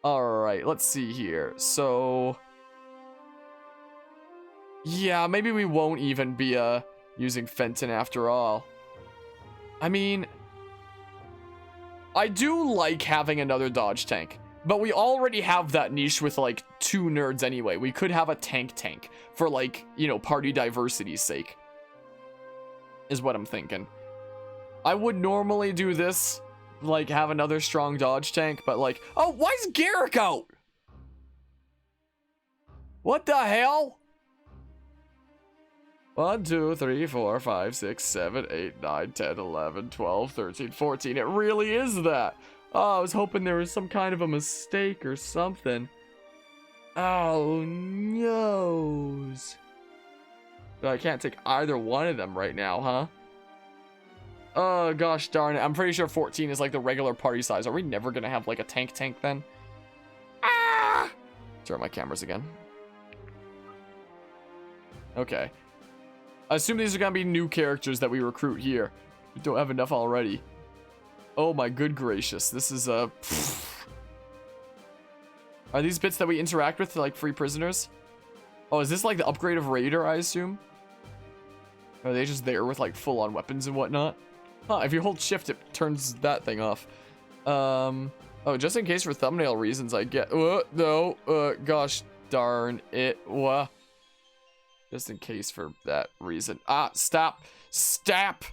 Alright, let's see here. So... Yeah, maybe we won't even be, using Fenton after all. I mean... I do like having another dodge tank. But we already have that niche with, like, 2 nerds anyway. We could have a tank for, like, you know, party diversity's sake. Is what I'm thinking. I would normally do this, like, have another strong dodge tank, but, like... Oh, why is Garrick out? What the hell? 1, 2, 3, 4, 5, 6, 7, 8, 9, 10, 11, 12, 13, 14. It really is that. Oh, I was hoping there was some kind of a mistake or something. Oh, noes. But I can't take either one of them right now, huh? Oh, gosh darn it. I'm pretty sure 14 is like the regular party size. Are we never gonna have like a tank then? Ah! Turn my cameras again. Okay. I assume these are gonna be new characters that we recruit here. We don't have enough already. Oh my good gracious. This is a... Are these bits that we interact with like free prisoners? Oh, is this like the upgrade of Raider, I assume? Are they just there with like full-on weapons and whatnot? Huh, if you hold shift, it turns that thing off. Oh, just in case for thumbnail reasons, I get... gosh darn it. Just in case for that reason. Ah, stop. Stop!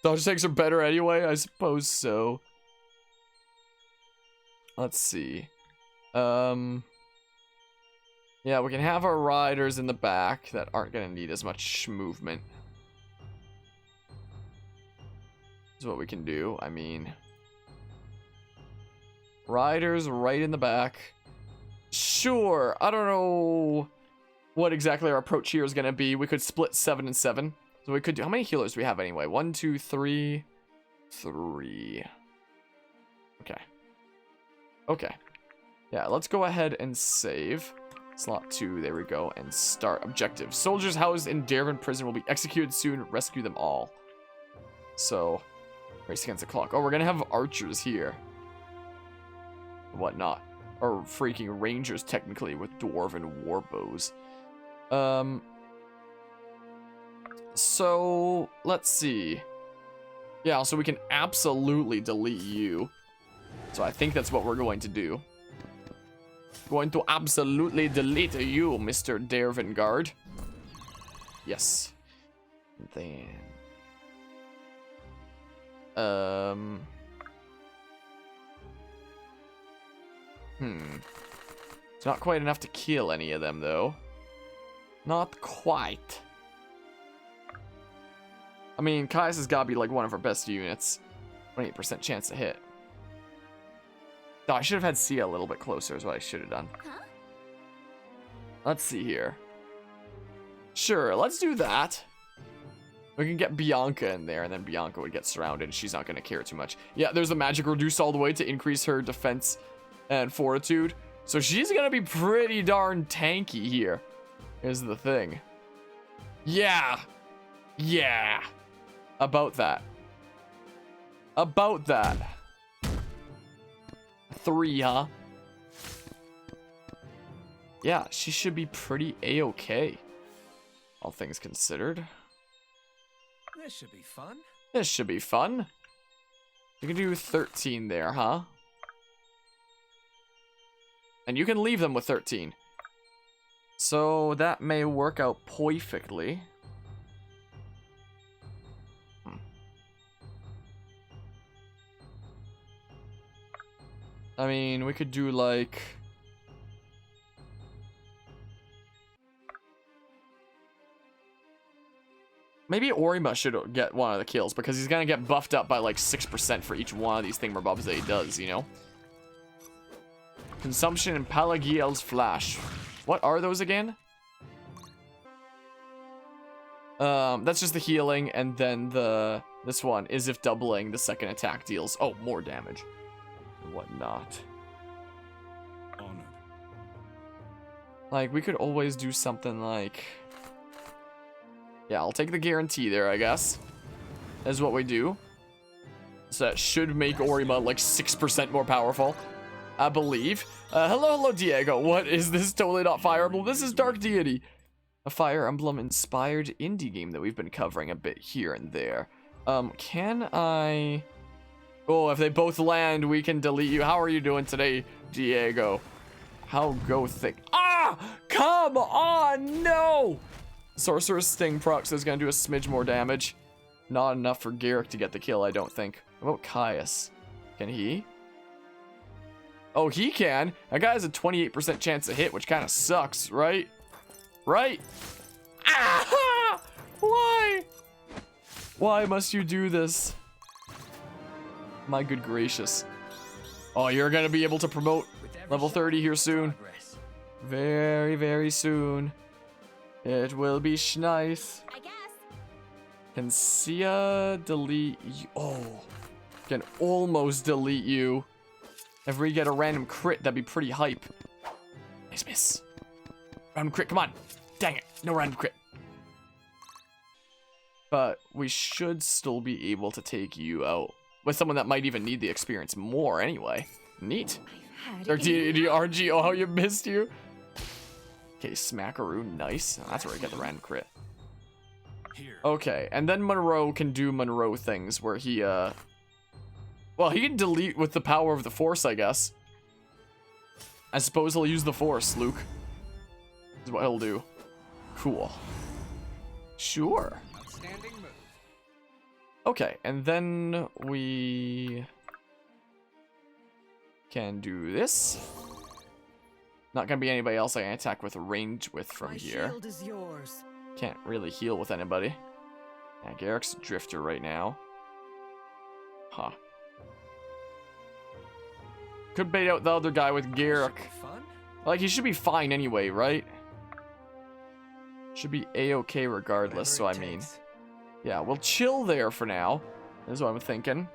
Dodge attacks are better anyway? I suppose so. Let's see. Yeah, we can have our riders in the back that aren't going to need as much movement. Is what we can do. I mean, riders right in the back. Sure. I don't know what exactly our approach here is going to be. We could split 7 and 7. So we could do... How many healers do we have anyway? 1, 2, 3. 3. Okay. Okay. Yeah, let's go ahead and save. Slot 2, there we go. And start objective. Soldiers housed in Dervin prison will be executed soon. Rescue them all. So, race against the clock. Oh, we're gonna have archers here. Whatnot. Or freaking rangers, technically, with dwarven war bows. So, let's see. Yeah, so we can absolutely delete you. So I think that's what we're going to do. Going to absolutely delete you, Mr. Dervingard. Yes. And then... It's not quite enough to kill any of them, though. Not quite. I mean, Kai's has got to be like one of our best units. 28% chance to hit. Oh, I should have had Sia a little bit closer is what I should have done. Huh? Let's see here. Sure, let's do that. We can get Bianca in there, and then Bianca would get surrounded. She's not going to care too much. Yeah, there's a magic reduce all the way to increase her defense and fortitude. So she's going to be pretty darn tanky here, is the thing. Yeah. Yeah. About that. About that. 3, huh? Yeah, she should be pretty a-okay. All things considered. This should be fun. This should be fun. You can do 13 there, huh? And you can leave them with 13. So that may work out perfectly. I mean, we could do like... Maybe Orima should get one of the kills, because he's gonna get buffed up by like 6% for each one of these thingamabobs that he does, you know? Consumption and Pelagiel's Flash. What are those again? That's just the healing, and then this one is if doubling the second attack deals, more damage. And whatnot. Honored. Like, we could always do something like... Yeah, I'll take the guarantee there, I guess. That's what we do. So that should make Orima like 6% more powerful, I believe. Hello, Diego. What is this? Totally not Fire Emblem. This is Dark Deity. A Fire Emblem-inspired indie game that we've been covering a bit here and there. Can I... Oh, if they both land, we can delete you. How are you doing today, Diego? How go thick? Ah! Come on! No! Sorcerer's Sting procs is going to do a smidge more damage. Not enough for Garrick to get the kill, I don't think. What about Caius? Can he? Oh, he can. That guy has a 28% chance to hit, which kind of sucks, right? Right? Ah! Why? Why must you do this? My good gracious. Oh, you're going to be able to promote level 30 here soon. Very, very soon. It will be nice. I guess. Can Sia delete you? Oh, can almost delete you. If we get a random crit, that'd be pretty hype. Nice miss. Random crit, come on. Dang it, no random crit. But we should still be able to take you out with someone that might even need the experience more anyway. Neat. Had Or it. RG, oh, how you missed you. Okay, Smackaroo, nice. That's where I get the random crit. Here. Okay, and then Monroe can do Monroe things where he, well, he can delete with the power of the Force, I guess. I suppose he'll use the Force, Luke. Is what he'll do. Cool. Sure. Outstanding move. Okay, and then we can do this. Not gonna be anybody else I can attack with range with from here. shield is yours. Can't really heal with anybody. Yeah, Garrick's a drifter right now. Huh. Could bait out the other guy with Garrick. Should be fun. Like, he should be fine anyway, right? Should be a-okay regardless, so I Whatever it mean. takes. Yeah, we'll chill there for now. Is what I'm thinking.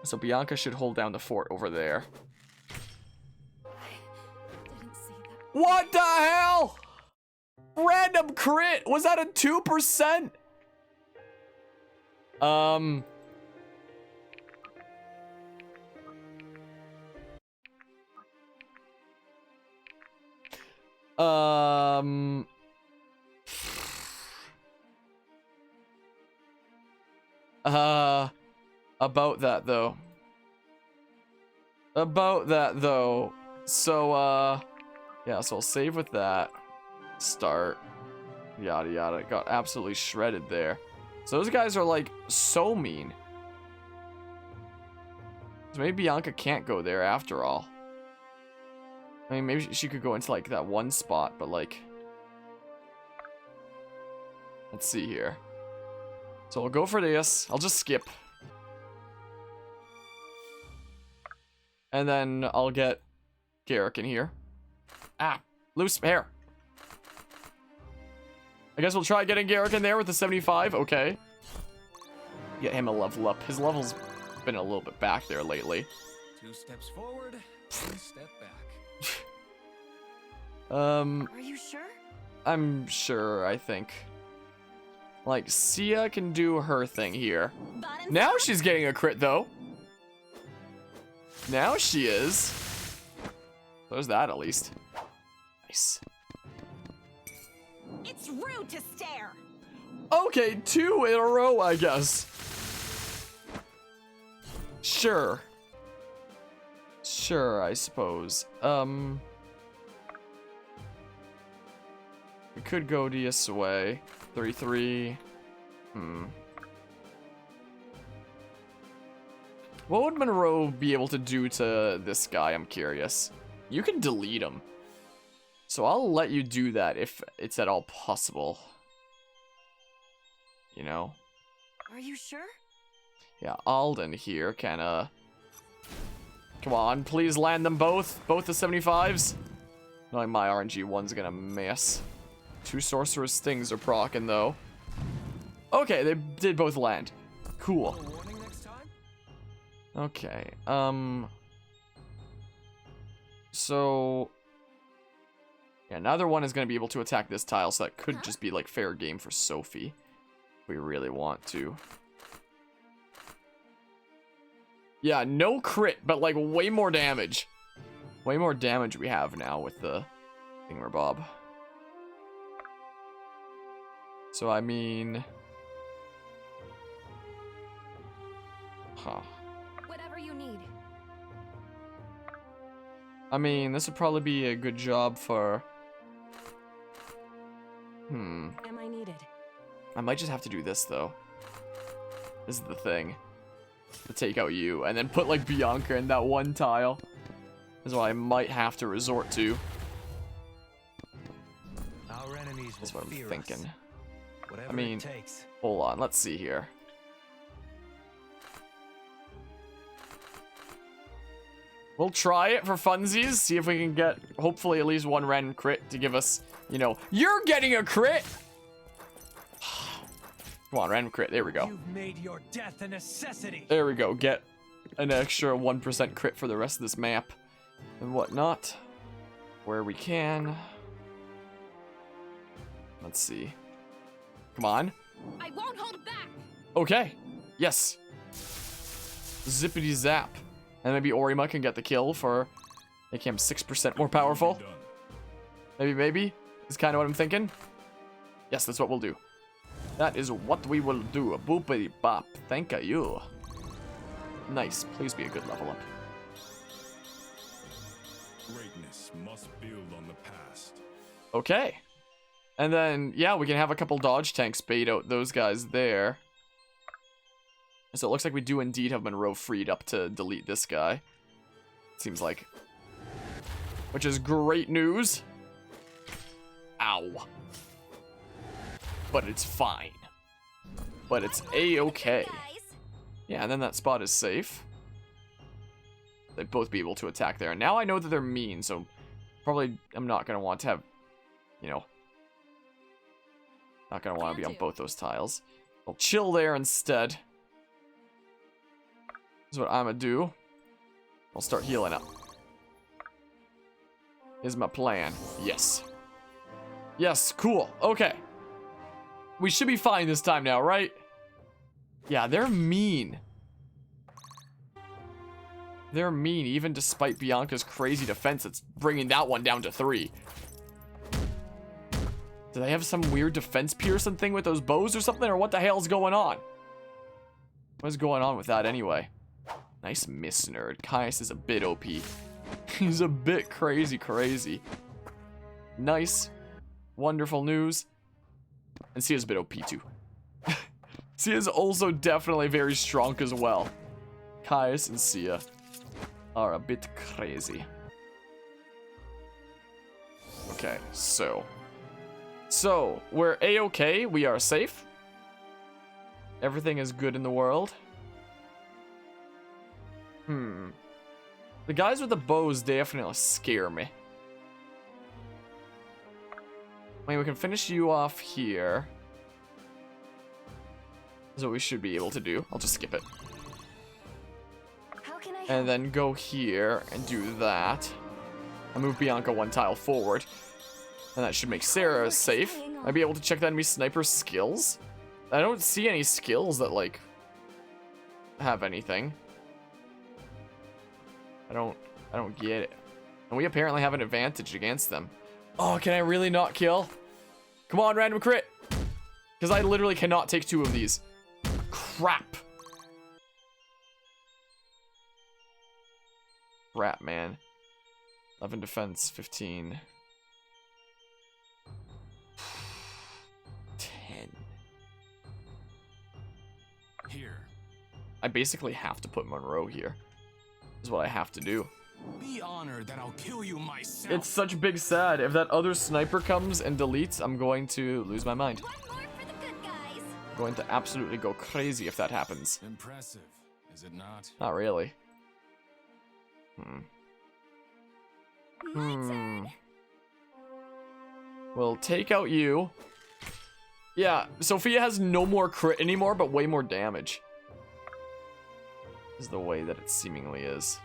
So Bianca should hold down the fort over there. Didn't see that. What the hell? Random crit! Was that a 2%? About that though. So, yeah, so I'll save with that. Start. Yada yada. Got absolutely shredded there. So those guys are like so mean. So maybe Bianca can't go there after all. I mean, maybe she could go into like that one spot, but like, let's see here. So I'll go for this. I'll just skip. And then I'll get Garrick in here. Ah, loose hair. I guess we'll try getting Garrick in there with the 75. Okay. Get him a level up. His level's been a little bit back there lately. 2 steps forward, 1 step back. Are you sure? I'm sure, I think. Like, Sia can do her thing here. Bottom Now she's getting a crit, though. Now she is. There's that, at least. Nice. It's rude to stare. Okay, 2 in a row, I guess. Sure. Sure, I suppose. We could go this way. 33. What would Monroe be able to do to this guy? I'm curious. You can delete him. So I'll let you do that if it's at all possible. You know? Are you sure? Yeah, Alden here can, come on, please land them both. Both the 75s. Knowing my RNG one's gonna miss. 2 Sorcerer's Stings are proccing, though. Okay, they did both land. Cool. A warning next time? Okay, so... yeah, neither one is going to be able to attack this tile, so that could just be, like, fair game for Sophie. If we really want to. Yeah, no crit, but, like, way more damage. Way more damage we have now with the thingamabob. So, I mean... huh. Whatever you need. I mean, this would probably be a good job for... Am I needed? I might just have to do this, though. This is the thing. To take out you, and then put, like, Bianca in that one tile. Is what I might have to resort to. Our enemies will That's what I'm fear thinking. us. Whatever I mean, it takes. hold on, let's see here. We'll try it for funsies, see if we can get, hopefully, at least one random crit to give us, you know, you're getting a crit! Come on, random crit. There we go. You've made your death a necessity. There we go. Get an extra 1% crit for the rest of this map and whatnot. Where we can. Let's see. Come on. I won't hold back. Okay. Yes. Zippity zap. And maybe Orima can get the kill for making him 6% more powerful. Maybe. Is kind of what I'm thinking. Yes, that's what we'll do. That is what we will do. Boopity bop. Thank you. Nice. Please be a good level up. Greatness must build on the past. Okay. And then, yeah, we can have a couple dodge tanks bait out those guys there. So it looks like we do indeed have Monroe freed up to delete this guy. Seems like. Which is great news. Ow. But it's fine. But it's a-okay. Yeah, and then that spot is safe. They'd both be able to attack there. And now I know that they're mean, so probably I'm not going to want to have, you know, not going to want to be on both those tiles. I'll chill there instead. This is what I'm going to do. I'll start healing up. Is my plan. Yes. Yes, cool. Okay. We should be fine this time now, right? Yeah, they're mean. They're mean, even despite Bianca's crazy defense. It's bringing that one down to 3. Do they have some weird defense piercing thing with those bows or something? Or what the hell's going on? What's going on with that anyway? Nice miss, nerd. Caius is a bit OP. He's a bit crazy. Nice. Wonderful news. And Sia's a bit OP too. Sia's also definitely very strong as well. Caius and Sia are a bit crazy. Okay, so we're a-okay. We are safe. Everything is good in the world. The guys with the bows definitely scare me. I mean, we can finish you off here. That's what we should be able to do. I'll just skip it. How can I help? And then go here and do that. I'll move Bianca 1 tile forward. And that should make Sarah safe. I'll be able to check the enemy sniper's skills. I don't see any skills that, like, have anything. I don't get it. And we apparently have an advantage against them. Oh, can I really not kill? Come on, random crit. Because I literally cannot take 2 of these. Crap. Crap, man. 11 defense, 15. 10. Here. I basically have to put Monroe here. This is what I have to do. Be honored that I'll kill you myself. It's such big sad. If that other sniper comes and deletes, I'm going to lose my mind. One more for the good guys. I'm going to absolutely go crazy if that happens. Impressive, is it not? Not really. My turn. We'll take out you. Yeah, Sophia has no more crit anymore, but way more damage. Is the way that it seemingly is.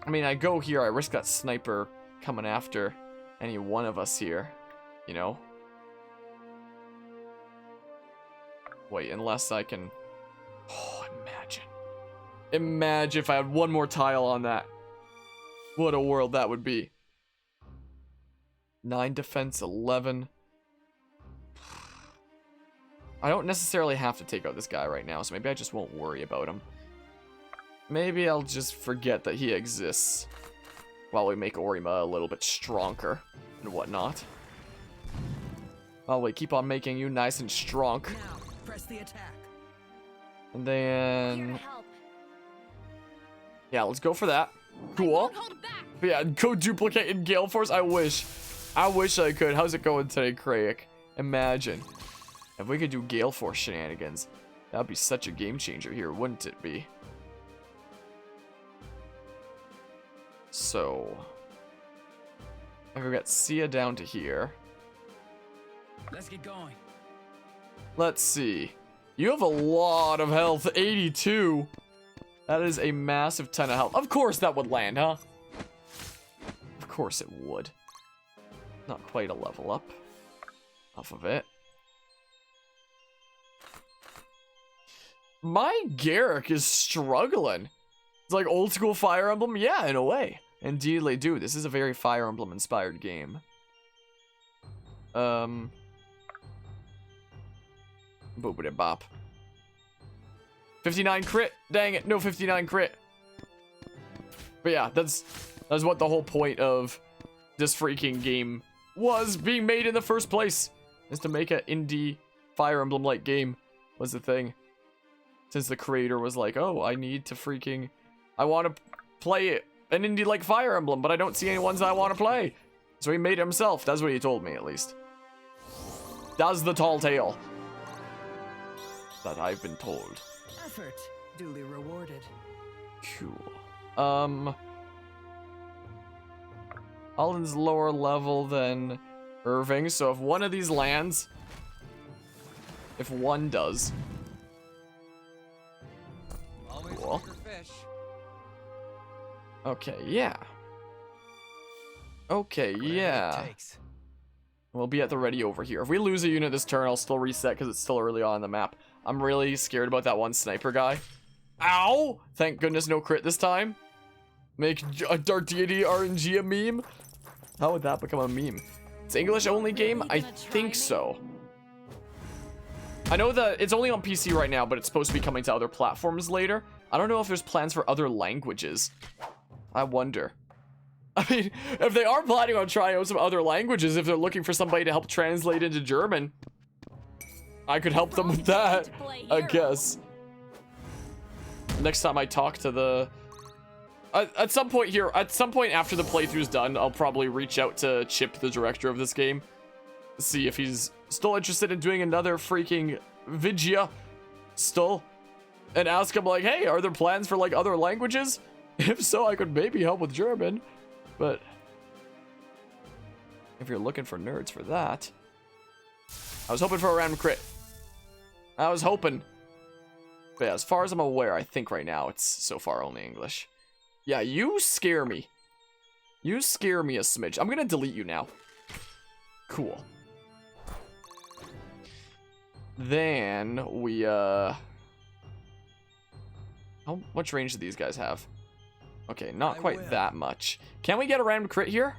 I mean, I go here, I risk that sniper coming after any one of us here, you know? Wait, unless I can... Oh, imagine. Imagine if I had one more tile on that. What a world that would be. 9 defense, 11. I don't necessarily have to take out this guy right now, so maybe I just won't worry about him. Maybe I'll just forget that he exists while we make Orima a little bit stronger and whatnot. While we keep on making you nice and strong. Now, press the attack. And Here to then... help. Yeah, let's go for that. Cool. Won't hold back. But yeah, go duplicate in Gale Force. I wish I could. How's it going today, Craig? Imagine. If we could do Gale Force shenanigans, that'd be such a game changer here, wouldn't it be? So, I've got Sia down to here. Let's get going. Let's see. You have a lot of health. 82. That is a massive ton of health. Of course that would land, huh? Of course it would. Not quite a level up. Off of it. My Garrick is struggling. It's like old school Fire Emblem? Yeah, in a way. Indeed they do. This is a very Fire Emblem inspired game. Boopity bop. 59 crit. Dang it, no 59 crit. But yeah, that's what the whole point of this freaking game was being made in the first place. Is to make an indie Fire Emblem-like game was the thing. Since the creator was like, oh, I want to play an indie like Fire Emblem, but I don't see any ones that I want to play. So he made it himself. That's what he told me, at least. That's the tall tale that I've been told. Effort duly rewarded. Cool. Alden's lower level than Irving, so if one of these lands, if one does. Always Cool. bigger fish. Okay, yeah. Okay, Whatever yeah. it takes. We'll be at the ready over here. If we lose a unit this turn, I'll still reset because it's still early on in the map. I'm really scared about that one sniper guy. Ow! Thank goodness no crit this time. Make a Dark Deity RNG a meme? How would that become a meme? It's English only game? I think so. I know that it's only on PC right now, but it's supposed to be coming to other platforms later. I don't know if there's plans for other languages. I wonder. I mean, if they are planning on trying out some other languages, if they're looking for somebody to help translate into German, I could help them with that, I guess. Next time I talk to the... At some point after the playthrough's done, I'll probably reach out to Chip, the director of this game, see if he's still interested in doing another freaking Vigia still, and ask him like, hey, are there plans for like other languages? If so, I could maybe help with German, but if you're looking for nerds for that, I was hoping for a random crit. I was hoping. But yeah, as far as I'm aware, I think right now it's so far only English. Yeah, you scare me. You scare me a smidge. I'm gonna delete you now. Cool. Then we, how much range do these guys have? Okay, not quite that much. Can we get a random crit here?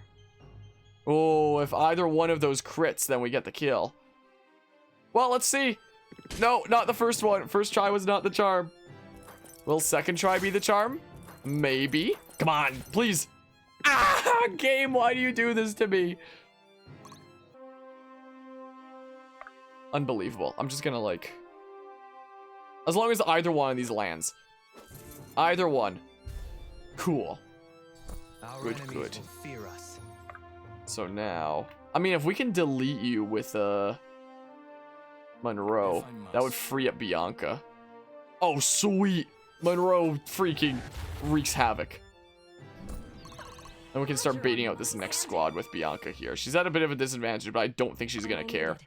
Oh, if either one of those crits, then we get the kill. Well, let's see. No, not the first one. First try was not the charm. Will second try be the charm? Maybe. Come on, please. Ah, game, why do you do this to me? Unbelievable. I'm just gonna like... As long as either one of these lands. Either one. Cool. Our Good, enemies good. will fear us. So now... I mean, if we can delete you with, Monroe, that would free up Bianca. Oh, sweet! Monroe freaking wreaks havoc. And we can start baiting out this next squad with Bianca here. She's at a bit of a disadvantage, but I don't think she's gonna care.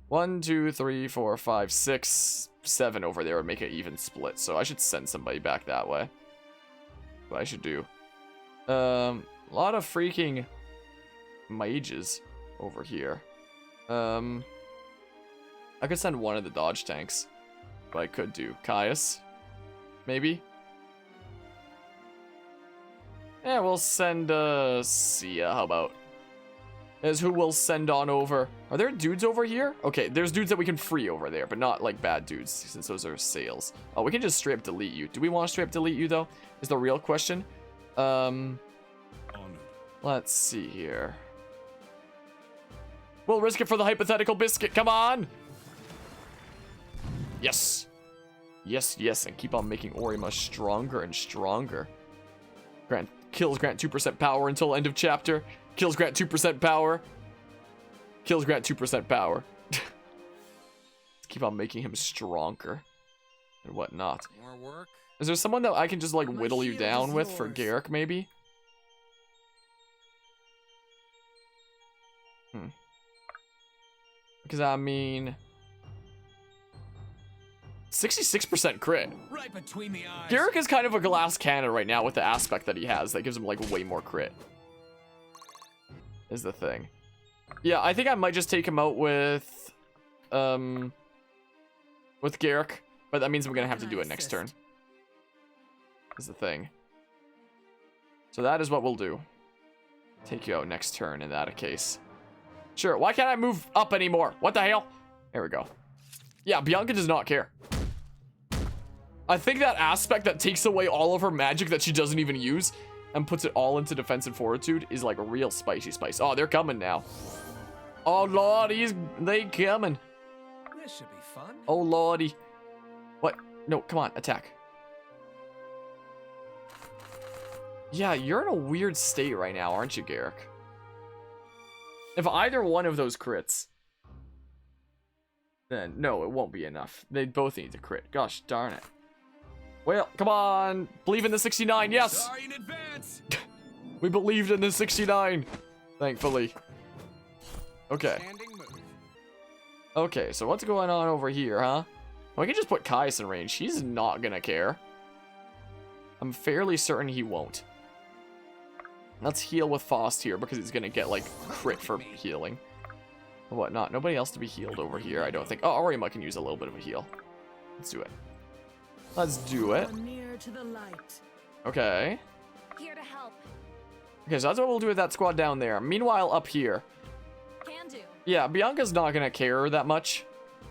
1, 2, 3, 4, 5, 6, 7 over there would make an even split, so I should send somebody back that way. What I should do. A lot of freaking mages over here. I could send one of the dodge tanks. But I could do Caius. Maybe. Yeah, we'll send Sia, how about? Is who we'll send on over. Are there dudes over here? Okay, there's dudes that we can free over there, but not like bad dudes, since those are sales. Oh, we can just straight up delete you. Do we want to straight up delete you though? Is the real question. Let's see here. We'll risk it for the hypothetical biscuit. Come on! Yes. Yes, yes, and keep on making Orima stronger and stronger. Kills grant 2% power until end of chapter. Kills grant 2% power. Kills grant 2% power. Let's keep on making him stronger. And whatnot. More work? Is there someone that I can just like My whittle you shield down is with for yours. Garrick maybe? Because I mean... 66% crit. Right between the eyes. Garrick is kind of a glass cannon right now with the aspect that he has that gives him like way more crit. Is the thing. Yeah, I think I might just take him out with Garrick, but that means I'm gonna have to do it next turn. Is the thing. So that is what we'll do. Take you out next turn in that case. Sure, why can't I move up anymore? What the hell? There we go. Yeah, Bianca does not care. I think that aspect that takes away all of her magic that she doesn't even use and puts it all into defense and fortitude is like a real spicy spice. Oh, they're coming now. Oh, lordy, they coming. This should be fun. Oh, lordy. What? No, come on, attack. Yeah, you're in a weird state right now, aren't you, Garrick? If either one of those crits, then no, it won't be enough. They both need to crit. Gosh darn it. Well, come on. Believe in the 69. Yes. Sorry in advance. We believed in the 69. Thankfully. Okay. Standing move. Okay, so what's going on over here, huh? We can just put Caius in range. He's not gonna care. I'm fairly certain he won't. Let's heal with Faust here because he's gonna get like crit for healing. Or whatnot. Nobody else to be healed over here, I don't think. Oh, Aurima can use a little bit of a heal. Let's do it. Let's do it. Near to the light. Okay. Here to help. Okay, so that's what we'll do with that squad down there. Meanwhile, up here. Can do. Yeah, Bianca's not gonna care that much.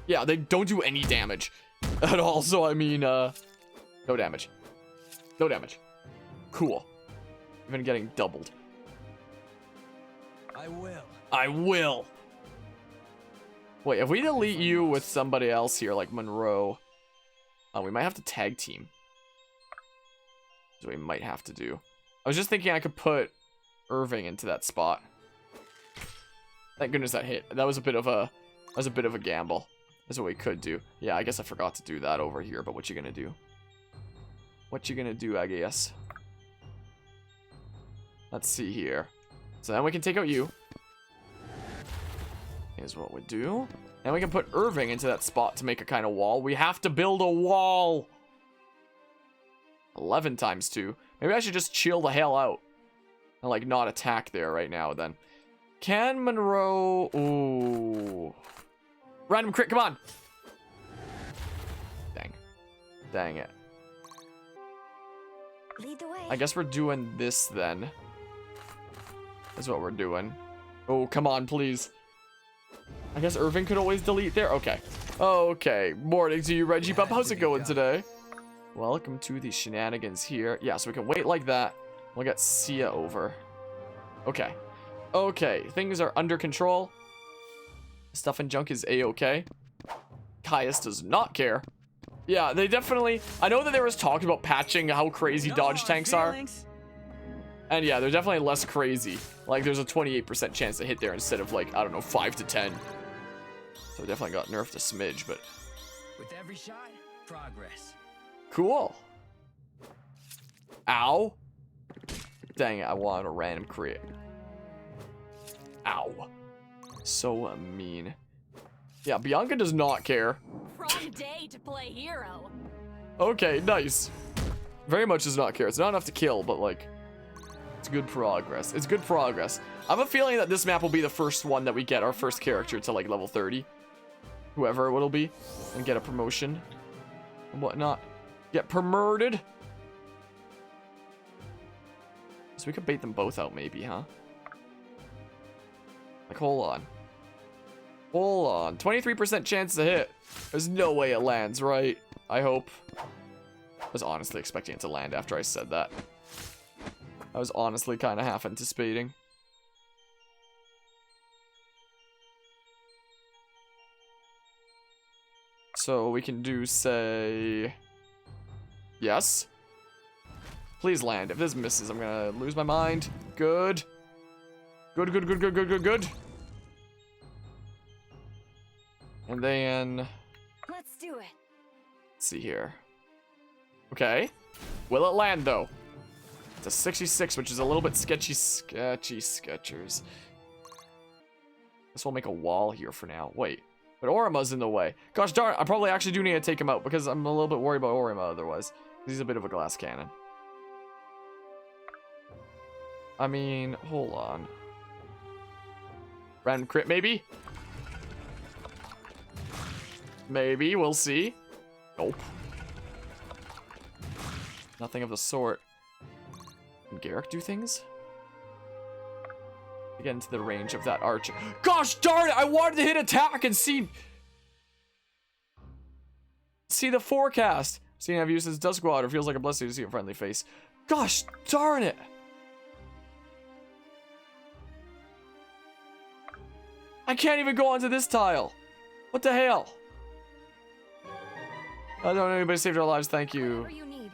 Yeah, they don't do any damage at all. So, I mean, no damage. No damage. Cool. Even getting doubled. I will. I will. Wait, if we delete you with somebody else here, like Monroe, we might have to tag team. So we might have to do. I was just thinking I could put Irving into that spot. Thank goodness that hit. That was a bit of a gamble. That's what we could do. Yeah, I guess I forgot to do that over here, but what you gonna do? What you gonna do, I guess? Let's see here. So then we can take out you. Is what we do. And we can put Irving into that spot to make a kind of wall. We have to build a wall. 11 times 2. Maybe I should just chill the hell out. And like not attack there right now then. Can Monroe... Ooh. Random crit, come on. Dang. Dang it. Lead the way. I guess we're doing this then. That's what we're doing. Oh, come on, please. I guess Irving could always delete there. Okay. Okay. Morning to you, Reggie Bub. How's it going today? Welcome to the shenanigans here. Yeah, so we can wait like that. We'll get Sia over. Okay. Okay. Things are under control. Stuff and junk is a-okay. Caius does not care. Yeah, they definitely... I know that there was talk about patching how crazy dodge tanks are. And yeah, they're definitely less crazy. Like, there's a 28% chance to hit there instead of, like, I don't know, 5 to 10. So it definitely got nerfed a smidge, but... With every shot, progress. Cool. Ow. Dang it, I wanted a random crit. Ow. So mean. Yeah, Bianca does not care. Wrong day to play hero. Okay, nice. Very much does not care. It's not enough to kill, but, like... It's good progress. It's good progress. I have a feeling that this map will be the first one that we get our first character to like level 30. Whoever it'll be. And get a promotion. And whatnot. Get promoted. So we could bait them both out maybe, huh? Like, hold on. Hold on. 23% chance to hit. There's no way it lands, right? I hope. I was honestly expecting it to land after I said that. I was honestly kind of half anticipating. So we can do, say... Yes? Please land. If this misses, I'm gonna lose my mind. Good. Good, good, good, good, good, good, good. And then... Let's do it. Let's see here. Okay. Will it land, though? It's a 66, which is a little bit sketchy sketchers. Guess we'll make a wall here for now. Wait. But Orima's in the way. Gosh darn, I probably actually do need to take him out because I'm a little bit worried about Orima otherwise. He's a bit of a glass cannon. I mean, hold on. Random crit, maybe? Maybe, we'll see. Nope. Nothing of the sort. Can Garrick do things? To get into the range of that archer. Gosh darn it! I wanted to hit attack and see the forecast. Seeing I've used since Dusk Water feels like a blessing to see a friendly face. Gosh darn it! I can't even go onto this tile. What the hell? I don't know anybody saved our lives. Thank you. Whatever you need.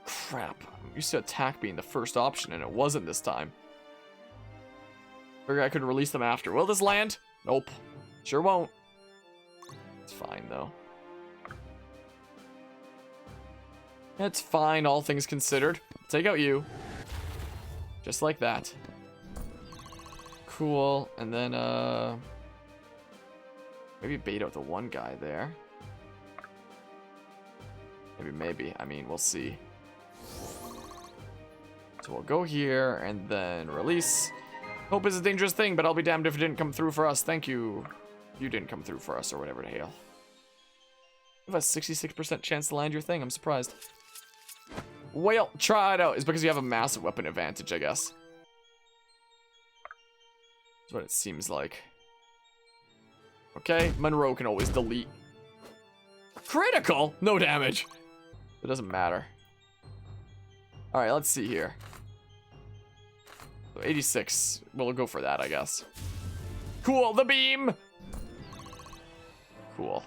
Crap. I'm used to attack being the first option, and it wasn't this time. Figured I could release them after. Will this land? Nope. Sure won't. It's fine, though. It's fine, all things considered. Take out you. Just like that. Cool. And then, maybe bait out the one guy there. Maybe. I mean, we'll see. So we'll go here and then release. Hope is a dangerous thing, but I'll be damned if it didn't come through for us. Thank you. You didn't come through for us, or whatever the hell. You have a 66% chance to land your thing. I'm surprised. Well, try it out. It's because you have a massive weapon advantage, I guess. That's what it seems like. Okay, Monroe can always delete. Critical? No damage. It doesn't matter. Alright, let's see here. So 86. We'll go for that, I guess. Cool, the beam! Cool.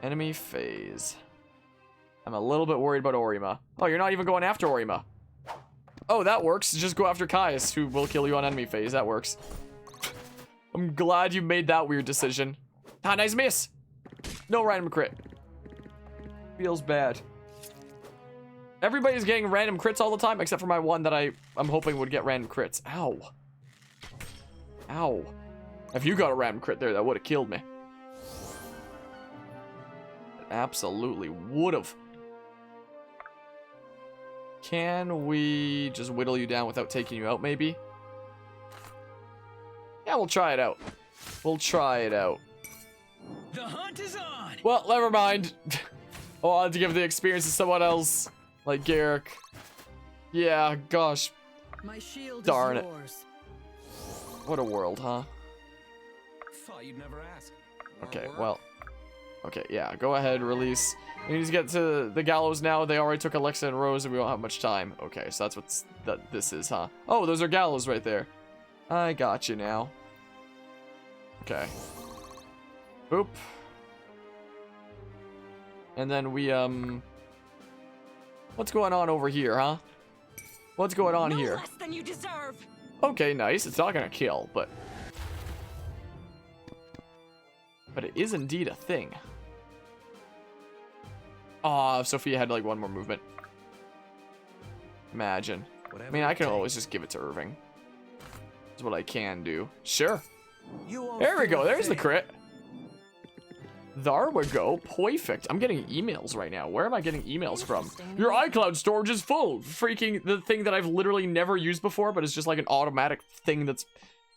Enemy phase. I'm a little bit worried about Orima. Oh, you're not even going after Orima. Oh, that works. Just go after Caius, who will kill you on enemy phase. That works. I'm glad you made that weird decision. Ah, nice miss! No random crit. Feels bad. Everybody's getting random crits all the time, except for my one that I'm hoping would get random crits. Ow. Ow. If you got a random crit there, that would have killed me. It absolutely would have. Can we just whittle you down without taking you out, maybe? Yeah, we'll try it out. We'll try it out. The hunt is on. Well, never mind. I'll have to give the experience to someone else. Like Garrick. Yeah, gosh. My shield Darn is it. yours. What a world, huh? Thought you'd never ask. Okay, well. Okay, yeah, go ahead, release. We need to get to the gallows now. They already took Alexa and Rose and we don't have much time. Okay, so that's what this is, huh? Oh, those are gallows right there. I got you now. Okay. Boop. And then we, what's going on over here, huh? What's going on No here? less than you deserve. Okay, nice. It's not gonna kill, but it is indeed a thing. Aw, if Sophia had like one more movement. Imagine. I mean, I can always just give it to Irving. That's what I can do. Sure. There we go. There's the crit. There we go. Perfect. I'm getting emails right now. Where am I getting emails from? Interesting. Your iCloud storage is full. Freaking the thing that I've literally never used before, but it's just like an automatic thing that's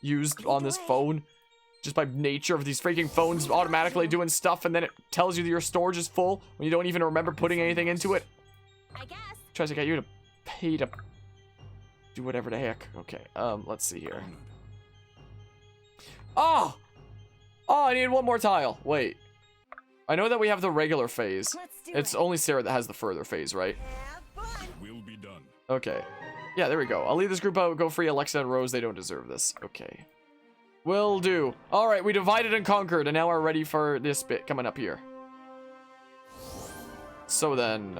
used on this phone. Just by nature of these freaking phones automatically doing stuff, and then it tells you that your storage is full when you don't even remember putting anything into it. I guess. Tries to get you to pay to do whatever the heck. Okay, let's see here. Oh! Oh, I need one more tile. Wait. I know that we have the regular phase. Let's do It's it. only Sarah that has the further phase, right? Have fun. Will be done. Okay. Yeah, there we go. I'll leave this group out, go free Alexa and Rose. They don't deserve this. Okay. Will do. Alright, we divided and conquered, and now we're ready for this bit coming up here. So then...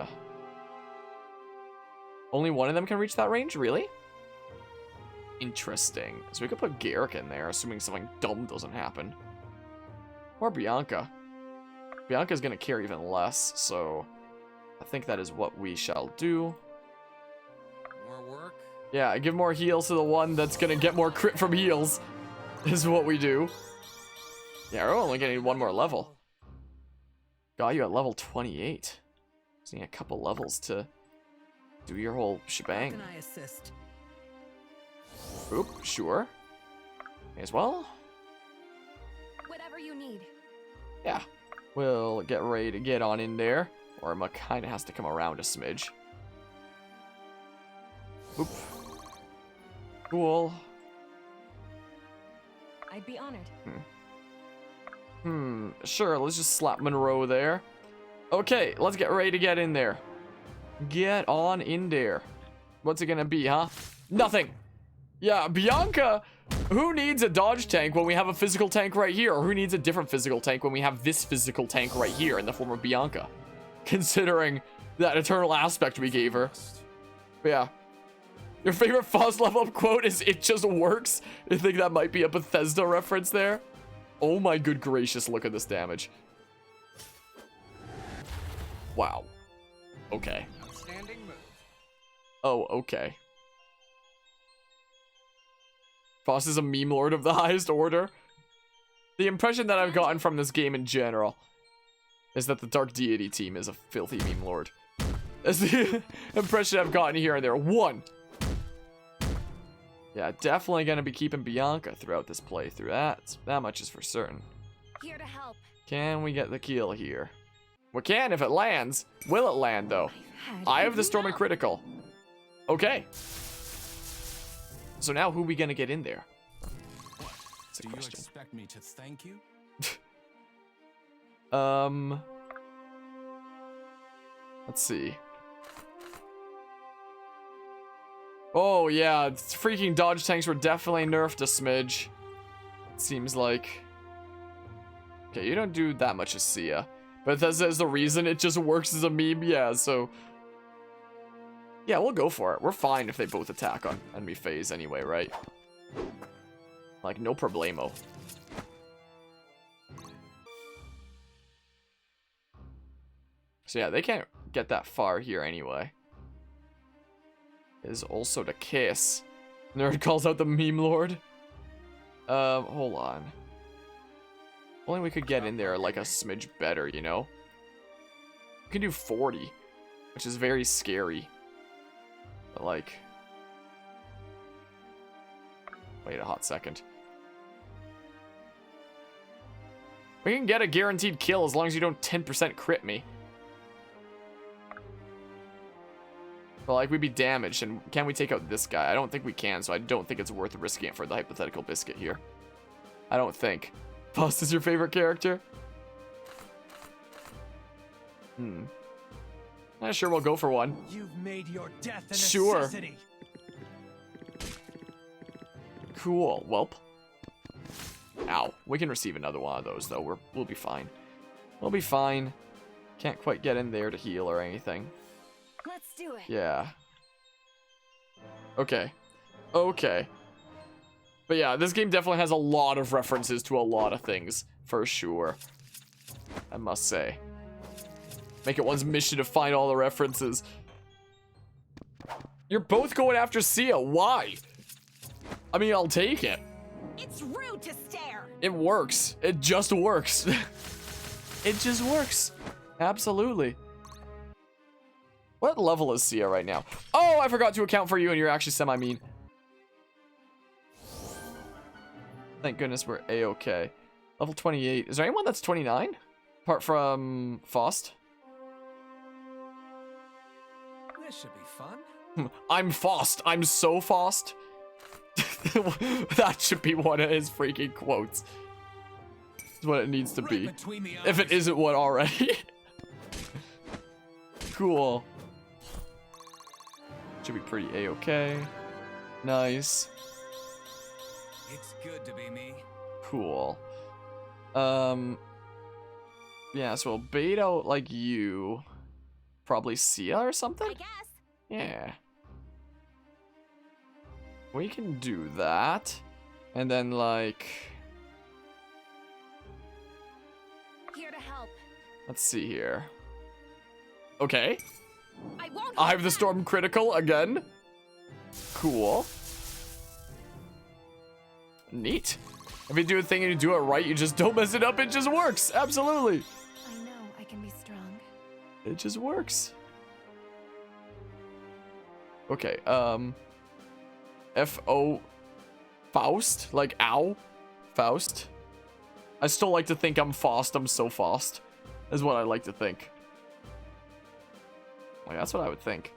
Only one of them can reach that range? Really? Interesting. So we could put Garrick in there, assuming something dumb doesn't happen. Or Bianca. Bianca's gonna care even less, so... I think that is what we shall do. More work? Yeah, give more heals to the one that's gonna get more crit from heals. is what we do. Yeah, we're only getting one more level. Got you at level 28. Just need a couple levels to do your whole How shebang. can I assist? Oop, sure. May as well. Whatever you need. Yeah. We'll get ready to get on in there. Or Emma kind of has to come around a smidge. Oop. Cool. I'd be honored. Sure, let's just slap Monroe there. Okay, let's get ready to get in there. Get on in there. What's it gonna be, huh? Nothing. Yeah, Bianca, who needs a dodge tank when we have a physical tank right here? Or who needs a different physical tank when we have this physical tank right here in the form of Bianca? Considering that eternal aspect we gave her. But yeah. Your favorite Foz level up quote is, "It just works." I think that might be a Bethesda reference there. Oh my good gracious, look at this damage. Wow. Okay. Outstanding move. Oh, okay. Foss is a meme lord of the highest order. The impression that I've gotten from this game in general is that the Dark Deity team is a filthy meme lord. That's the impression I've gotten here and there. One. Yeah, definitely gonna be keeping Bianca throughout this playthrough. That much is for certain. Here to help. Can we get the kill here? We can if it lands. Will it land though? I have the Storm and Critical. Okay. So now who we gonna get in there? That's a Do you question. expect me to thank you? Let's see. Oh yeah, freaking dodge tanks were definitely nerfed a smidge. It seems like. Okay, you don't do that much as Sia. But that says the reason it just works as a meme, yeah, so. Yeah, we'll go for it. We're fine if they both attack on enemy phase anyway, right? Like, no problemo. So yeah, they can't get that far here anyway. Is also the case. Nerd calls out the meme lord. Hold on. Only we could get in there like a smidge better, you know? We can do 40, which is very scary. But like... Wait a hot second. We can get a guaranteed kill as long as you don't 10% crit me. But like, we'd be damaged, and can we take out this guy? I don't think we can, so I don't think it's worth risking it for the hypothetical biscuit here. I don't think. Faust is your favorite character? Sure, we'll go for one. You've made your death a Sure. necessity. Cool, welp. Ow. We can receive another one of those, though. We'll be fine. We'll be fine. Can't quite get in there to heal or anything. Let's do it. Yeah. Okay. Okay. But yeah, this game definitely has a lot of references to a lot of things, for sure. I must say. Make it one's mission to find all the references. You're both going after Sia. Why? I mean, I'll take it. It's rude to stare. It works. It just works. It just works. Absolutely. What level is Sia right now? Oh, I forgot to account for you and you're actually semi-mean. Thank goodness we're A-okay. Level 28. Is there anyone that's 29? Apart from Faust? This should be fun. I'm Faust. I'm so Faust. That should be one of his freaking quotes. That's what it needs to Right be. between the If it eyes. isn't one already. Cool. Should be pretty A-okay. Nice. It's good to be me. Cool. Yeah, so we'll bait out like you. Probably Sia or something? I guess. Yeah. We can do that. And then like, Here to help. let's see here. Okay. I won't. I hold have the back. Storm Critical again. Cool. Neat. If you do a thing and you do it right, you just don't mess it up. It just works. Absolutely. I know I can be strong. It just works. Okay, F-O... Faust? Like, ow? Faust? I still like to think I'm Faust. I'm so Faust. Is what I like to think. Like, that's what I would think.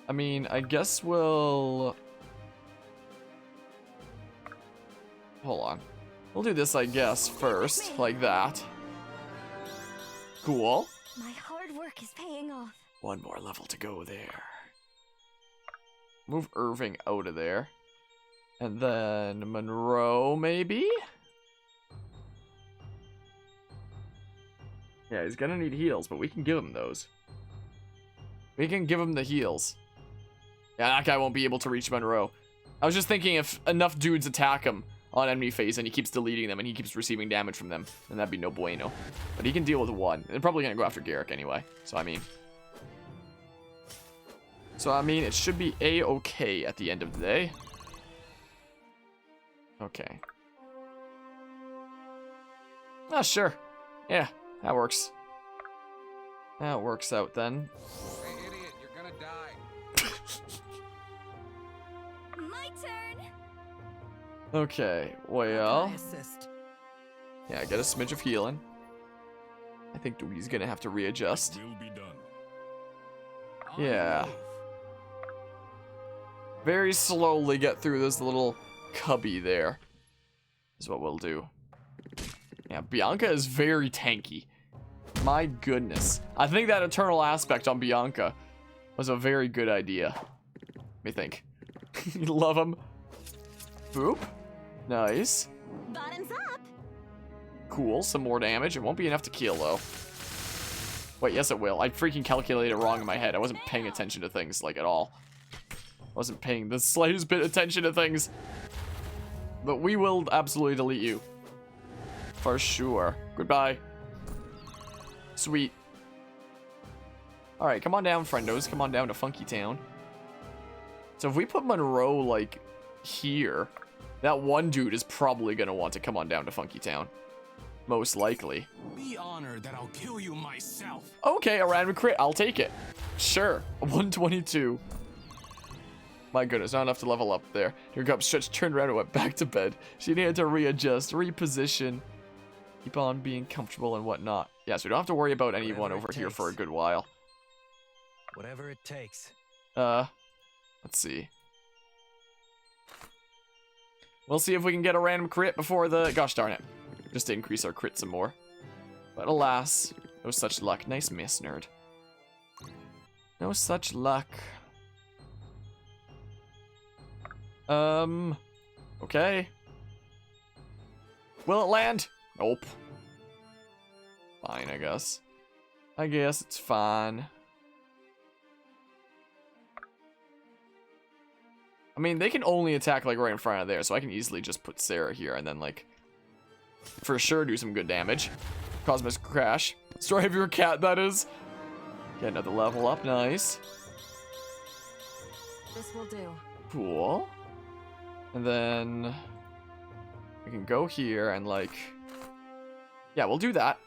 I mean, I guess we'll... Hold on. We'll do this, I guess, first. Like that. Cool. My hard work is paying off. One more level to go there. Move Irving out of there. And then Monroe, maybe? Yeah, he's gonna need heals, but we can give him those. We can give him the heals. Yeah, that guy won't be able to reach Monroe. I was just thinking if enough dudes attack him on enemy phase and he keeps deleting them and he keeps receiving damage from them, then that'd be no bueno. But he can deal with one. They're probably gonna go after Garrick anyway. So I mean, it should be a-okay at the end of the day. Okay. Ah, sure. Yeah, that works. That works out then. Hey, idiot, you're gonna die. My turn. Okay, How well, can I assist? yeah, get a smidge of healing. I think Doogie's gonna have to readjust. Will be done. On Yeah. the move. Very slowly get through this little cubby there. Is what we'll do. Yeah, Bianca is very tanky. My goodness. I think that eternal aspect on Bianca was a very good idea. Let me think. You love him. Boop. Nice. Bottoms up. Cool, some more damage. It won't be enough to kill, though. Wait, yes it will. I freaking calculated it wrong in my head. I wasn't paying attention to things, like, at all. I wasn't paying the slightest bit attention to things. But we will absolutely delete you. For sure. Goodbye. Sweet. Alright, come on down, friendos. Come on down to Funky Town. So if we put Monroe, like, here, that one dude is probably gonna want to come on down to Funky Town. Most likely. Be honored that I'll kill you myself. Okay, a random crit. I'll take it. Sure. 122. My goodness, not enough to level up there. Here comes Stretch, turned around and went back to bed. She needed to readjust, reposition, keep on being comfortable and whatnot. Yeah, so we don't have to worry about anyone Whatever over it here for a takes. good while. Whatever it takes. Let's see. We'll see if we can get a random crit before the... Gosh darn it. Just to increase our crit some more. But alas, no such luck. Nice miss, nerd. No such luck. Okay. Will it land? Nope. Fine, I guess. I guess it's fine. I mean, they can only attack, like, right in front of there, so I can easily just put Sarah here and then, like, for sure do some good damage. Cosmic Crash. Story of your cat, that is. Get another level up, nice. This will do. Cool. And then we can go here and, like, yeah, we'll do that.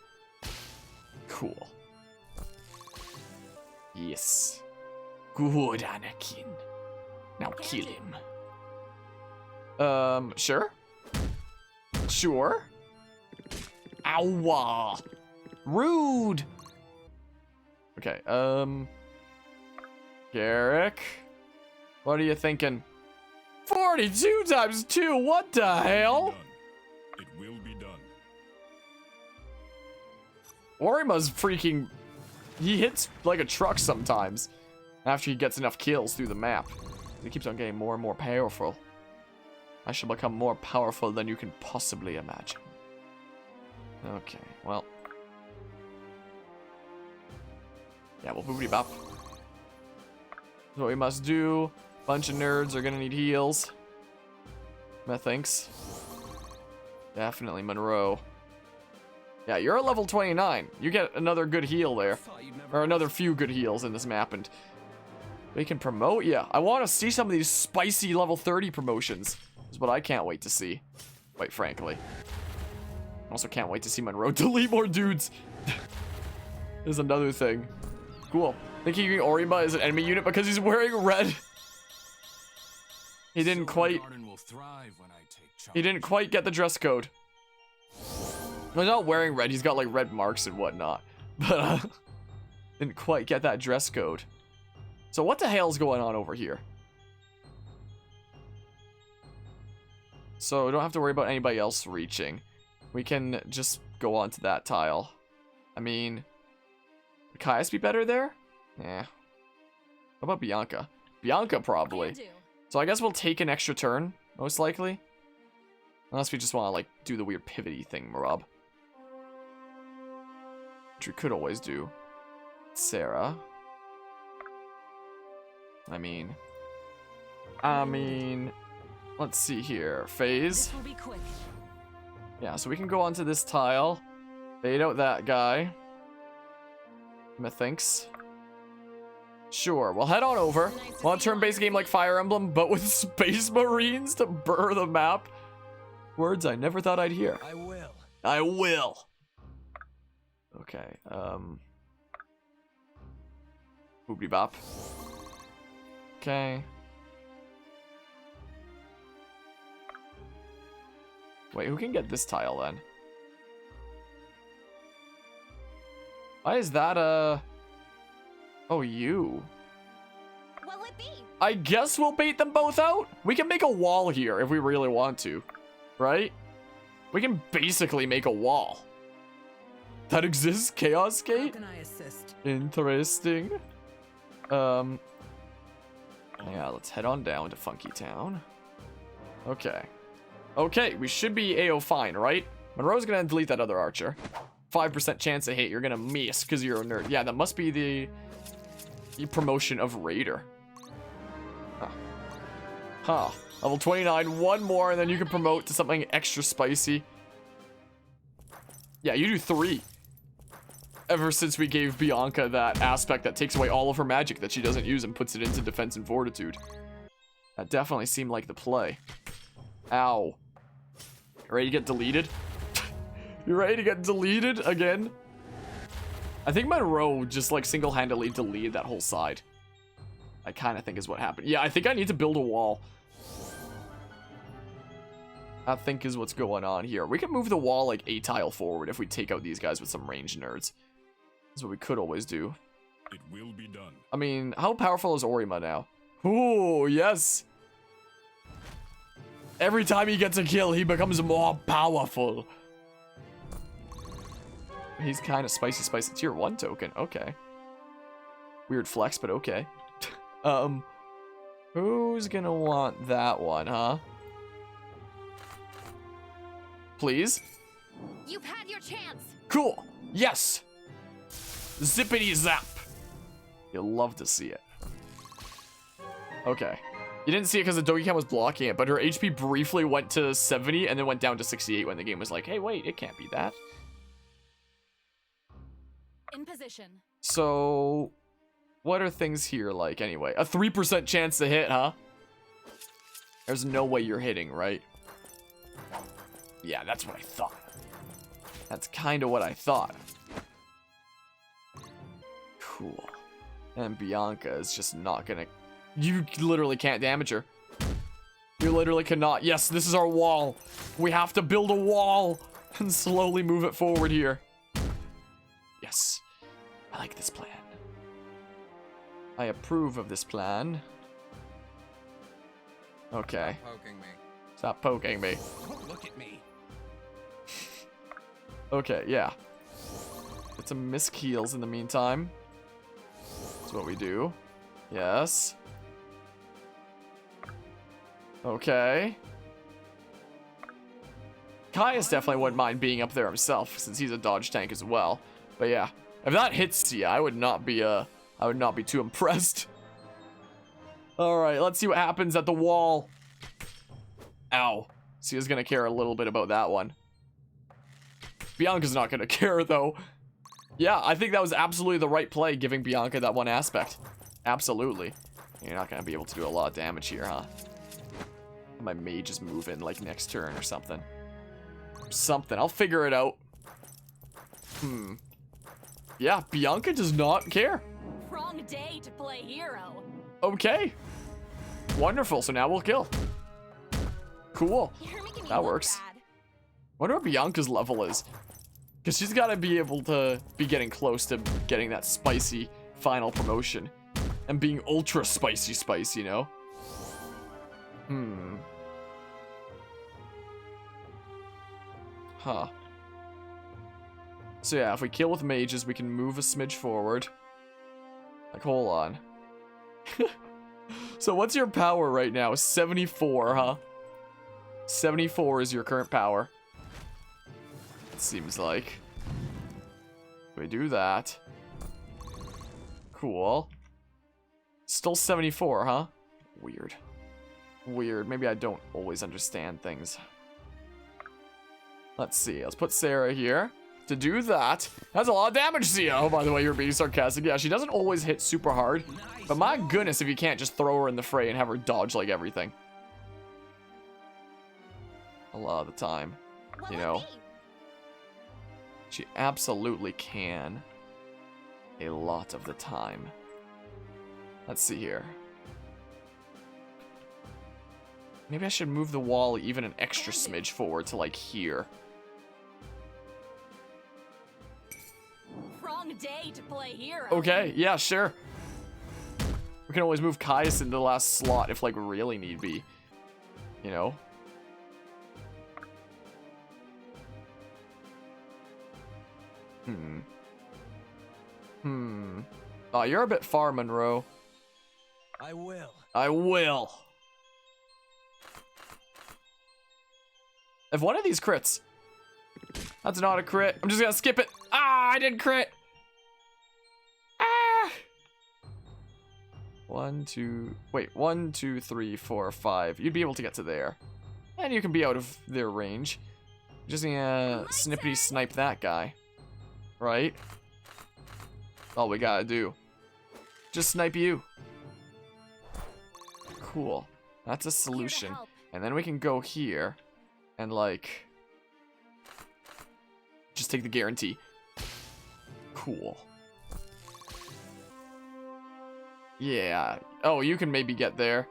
Cool. Yes. Good, Anakin. Now kill him. Sure. Sure. Ow. Rude. Okay, Garrick. What are you thinking? 42 times 2, what the hell? It will be done. Orima's freaking... He hits like a truck sometimes. After he gets enough kills through the map. He keeps on getting more and more powerful. I shall become more powerful than you can possibly imagine. Okay, well. Yeah, we'll boopity bop. That's what we must do. Bunch of nerds are gonna need heals. Methinks. Definitely Monroe. Yeah, you're at level 29. You get another good heal there. Or another few good heals in this map, and We can promote? Yeah. I want to see some of these spicy level 30 promotions. Is what I can't wait to see. Quite frankly. Also can't wait to see Monroe delete more dudes. There's another thing. Cool. Thinking Orima is an enemy unit because he's wearing red. He didn't quite... He didn't quite get the dress code. No, he's not wearing red. He's got like red marks and whatnot. But didn't quite get that dress code. So what the hell's going on over here? So we don't have to worry about anybody else reaching. We can just go on to that tile. I mean, would Caius be better there? Yeah. How about Bianca? Bianca probably. So I guess we'll take an extra turn, most likely. Unless we just want to like do the weird pivoty thing, Marab. Which we could always do. Sarah. I mean, let's see here. Phase. This will be quick. Yeah, so we can go onto this tile. Bait out that guy. Methinks. Sure, we'll head on over. Want a turn-based game like Fire Emblem, but with Space Marines to burr the map? Words I never thought I'd hear. I will. I will. Okay, Boopy bop. Okay. Wait, who can get this tile then? Why is that Oh, you. What'll it be? I guess we'll bait them both out. We can make a wall here if we really want to. Right? We can basically make a wall. That exists? Chaos Gate? How can I assist? Interesting. Yeah, let's head on down to Funky Town. Okay. Okay, we should be AO fine, right? Monroe's gonna delete that other archer. 5% chance to hit, you're gonna miss because you're a nerd. Yeah, that must be the promotion of Raider. Huh. Level 29, one more, and then you can promote to something extra spicy. Yeah, you do 3. Ever since we gave Bianca that aspect that takes away all of her magic that she doesn't use and puts it into defense and fortitude. That definitely seemed like the play. Ow. Ready to get deleted? You ready to get deleted again? I think Monroe just like single-handedly deleted that whole side. I kind of think is what happened. Yeah, I think I need to build a wall. I think is what's going on here. We can move the wall like a tile forward if we take out these guys with some range nerds. That's what we could always do. It will be done. I mean, how powerful is Orima now? Ooh, yes. Every time he gets a kill, he becomes more powerful. He's kind of spicy. Tier 1 token. Okay. Weird flex, but okay. Who's gonna want that one, huh? Please? You've had your chance. Cool. Yes. Zippity zap. You'll love to see it. Okay. You didn't see it because the Dogi Cam was blocking it, but her HP briefly went to 70 and then went down to 68 when the game was like, hey, wait, it can't be that. In position. So, what are things here like anyway? A 3% chance to hit, huh? There's no way you're hitting, right? Yeah, that's what I thought. That's kind of what I thought. Cool. And Bianca is just not gonna... You literally can't damage her. You literally cannot. Yes, this is our wall. We have to build a wall and slowly move it forward here. Yes. I like this plan. I approve of this plan. Okay. Stop poking me. Stop poking me. Don't look at me. Okay, yeah. Get some misc heals in the meantime. That's what we do. Yes. Okay. Caius definitely wouldn't mind being up there himself, since he's a dodge tank as well. But yeah, if that hits Sia, I would not be too impressed. Alright, let's see what happens at the wall. Ow. Sia's gonna care a little bit about that one. Bianca's not gonna care though. Yeah, I think that was absolutely the right play, giving Bianca that one aspect. Absolutely. You're not gonna be able to do a lot of damage here, huh? My mage is moving like next turn or something. Something. I'll figure it out. Yeah, Bianca does not care. Wrong day to play hero. Okay. Wonderful. So now we'll kill. Cool. You're making me That look works. bad. Wonder what Bianca's level is. Because she's got to be able to be getting close to getting that spicy final promotion. And being ultra spicy spice, you know? Huh. So yeah, if we kill with mages, we can move a smidge forward. Like, hold on. So what's your power right now? 74, huh? 74 is your current power. It seems like. We do that. Cool. Still 74, huh? Weird. Weird. Maybe I don't always understand things. Let's see. Let's put Sarah here. To do that, that's a lot of damage, Sia. Oh, by the way, you're being sarcastic. Yeah, she doesn't always hit super hard. But my goodness, if you can't just throw her in the fray and have her dodge like everything. A lot of the time. Well, You let know. me. She absolutely can. A lot of the time. Let's see here. Maybe I should move the wall even an extra smidge forward to like here. Wrong day to play hero. Okay, yeah, sure. We can always move Caius into the last slot if like really need be. You know? Oh, you're a bit far, Monroe. I will. I will. If one of these crits. That's not a crit. I'm just gonna skip it. Ah, I didn't crit. Ah. 1, 2, wait, 1, 2, 3, 4, 5. You'd be able to get to there. And you can be out of their range. Just gonna snippety snipe that guy. Right? All we gotta do. Just snipe you. Cool. That's a solution. help. And then we can go here and like just take the guarantee. Cool. Yeah. Oh, you can maybe get there.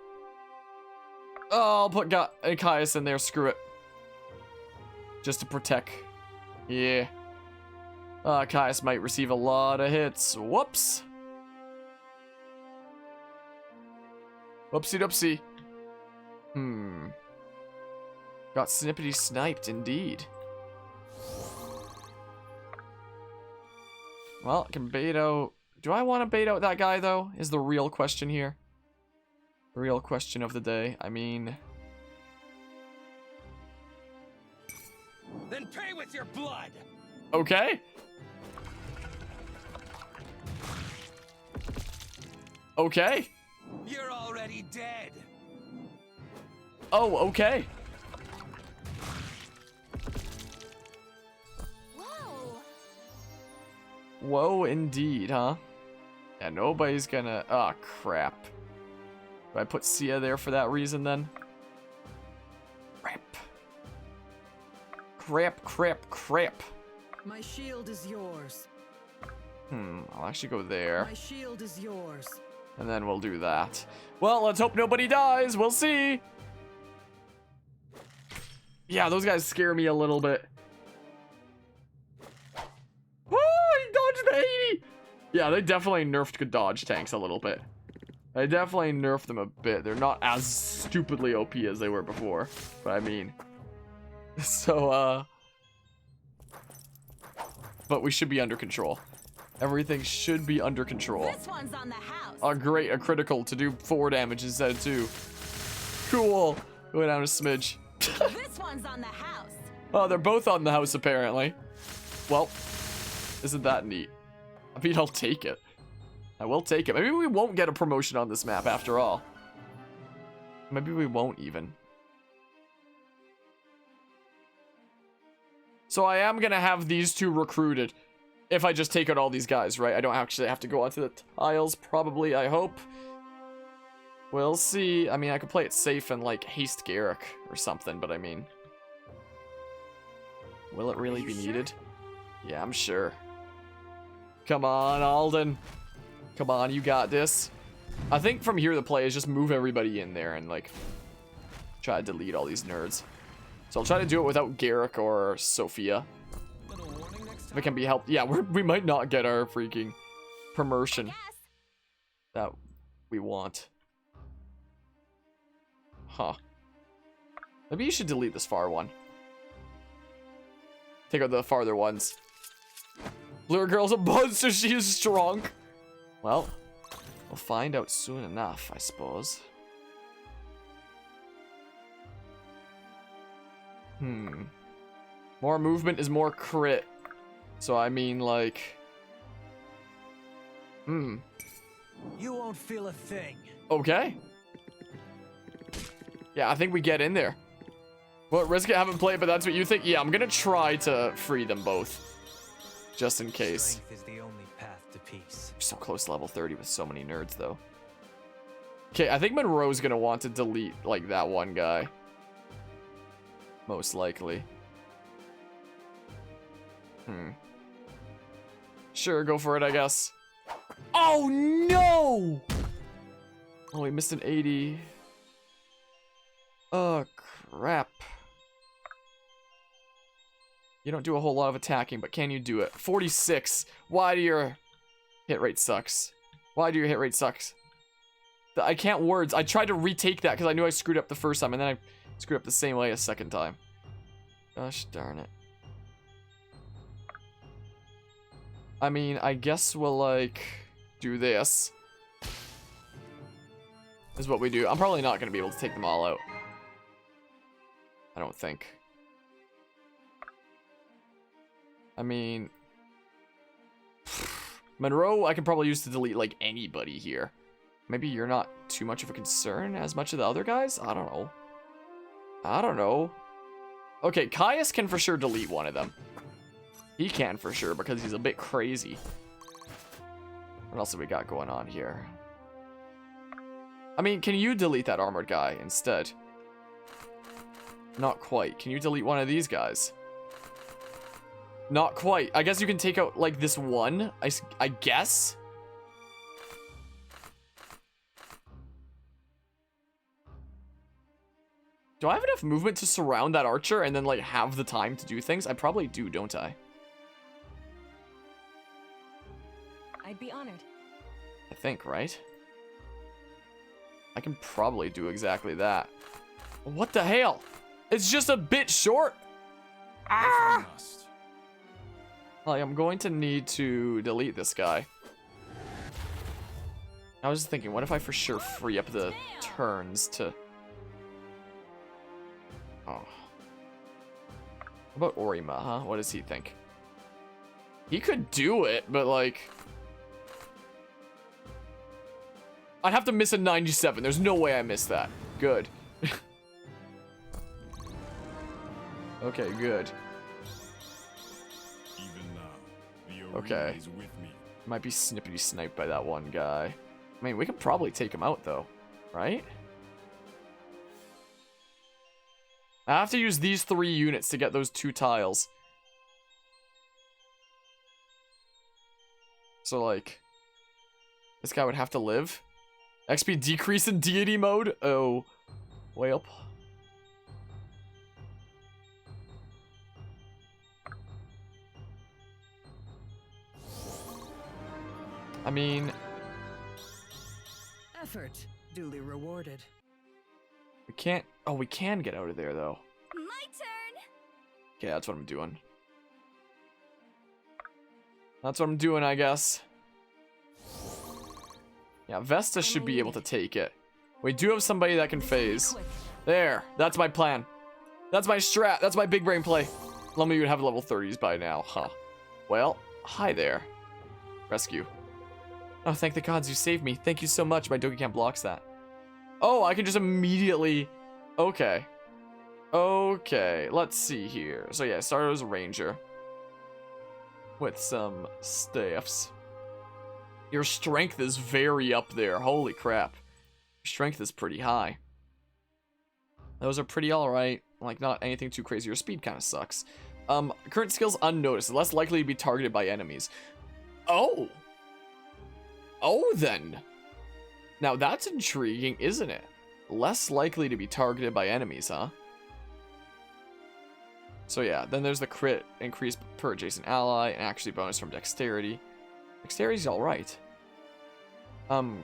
Oh, I'll put Caius in there. Screw it. Just to protect. Yeah. Caius might receive a lot of hits. Whoops. Whoopsie doopsie. Got snippety sniped indeed. Well, I can bait out. Do I want to bait out that guy though? Is the real question here. The real question of the day. I mean, Then pay with your blood. okay. Okay. You're already dead. Oh, okay. Whoa. Whoa, indeed, huh? Yeah, nobody's gonna... Oh, crap. Do I put Sia there for that reason, then? Crap. Crap, crap, crap. My shield is yours. I'll actually go there. My shield is yours. And then we'll do that. Well, let's hope nobody dies. We'll see. Yeah, those guys scare me a little bit. Oh, he dodged the 80. Yeah, they definitely nerfed good dodge tanks a little bit. They definitely nerfed them a bit. They're not as stupidly OP as they were before. But I mean... So, but we should be under control. Everything should be under control. This one's on the house. Oh, great. A critical to do 4 damage instead of 2. Cool. Go down a smidge. This one's on the house. Oh, they're both on the house, apparently. Well, isn't that neat? I mean, I'll take it. I will take it. Maybe we won't get a promotion on this map after all. Maybe we won't even. So I am going to have these 2 recruited. If I just take out all these guys, right? I don't actually have to go onto the tiles, probably, I hope. We'll see. I mean, I could play it safe and, like, haste Garrick or something, but I mean... Will it really be needed? Yeah, I'm sure. Come on, Alden. Come on, you got this. I think from here the play is just move everybody in there and, like, try to delete all these nerds. So I'll try to do it without Garrick or Sophia. Little warning next If time. it can be helped. Yeah, we might not get our freaking promotion Yes. that we want. Huh. Maybe you should delete this far one. Take out the farther ones. Blue girl's a monster, she is strong. Well, we'll find out soon enough, I suppose. More movement is more crit. So I mean, like... You won't feel a thing. Okay. Yeah, I think we get in there. Well, risk it, haven't played, but that's what you think? Yeah, I'm gonna try to free them both. Just in case. Strength is the only path to peace. We're so close to level 30 with so many nerds, though. Okay, I think Monroe's gonna want to delete, like, that one guy. Most likely. Sure, go for it, I guess. Oh, no! Oh, we missed an 80. Oh, crap. You don't do a whole lot of attacking, but can you do it? 46. Why do your hit rate sucks? Why do your hit rate sucks? I can't words. I tried to retake that because I knew I screwed up the first time, and then I screwed up the same way a second time. Gosh darn it. I mean, I guess we'll, like, do this. Is what we do. I'm probably not going to be able to take them all out. I don't think. I mean... Monroe, I can probably use to delete, like, anybody here. Maybe you're not too much of a concern as much of the other guys? I don't know. I don't know. Okay, Caius can for sure delete one of them. He can for sure because he's a bit crazy. What else have we got going on here? I mean, can you delete that armored guy instead? Not quite. Can you delete one of these guys? Not quite. I guess you can take out, like, this one. I guess? Do I have enough movement to surround that archer and then, like, have the time to do things? I probably do, don't I? I'd be honored. I think, right? I can probably do exactly that. What the hell? It's just a bit short. Ah! Must. Like, I'm going to need to delete this guy. I was thinking, what if I for sure free up the turns to... Oh. What about Orima, huh? What does he think? He could do it, but like... I'd have to miss a 97. There's no way I missed that. Good. Okay, good. Even now, the Okay. Orima is with me. Might be snippety sniped by that one guy. I mean, we could probably take him out though, right? I have to use these 3 units to get those 2 tiles. So like, this guy would have to live. XP decrease in deity mode? Oh, way up. I mean, Effort duly rewarded. we can't... Oh, we can get out of there, though. My turn. Okay, that's what I'm doing. That's what I'm doing, I guess. Yeah, Vesta should be able to take it. We do have somebody that can phase. There, that's my plan. That's my strat. That's my big brain play. Lummy would have level 30s by now, huh? Well, hi there. Rescue. Oh, thank the gods you saved me. Thank you so much. My Dokkan blocks that. Oh, I can just immediately... Okay. Okay, let's see here. So yeah, I started as a ranger. With some staffs. Your strength is very up there. Holy crap. Strength is pretty high. Those are pretty alright. Like, not anything too crazy. Your speed kind of sucks. Current skills unnoticed. Less likely to be targeted by enemies. Oh! Oh, then. Now, that's intriguing, isn't it? Less likely to be targeted by enemies, huh? So yeah, then there's the crit increase per adjacent ally, and actually bonus from dexterity. Dexterity's alright.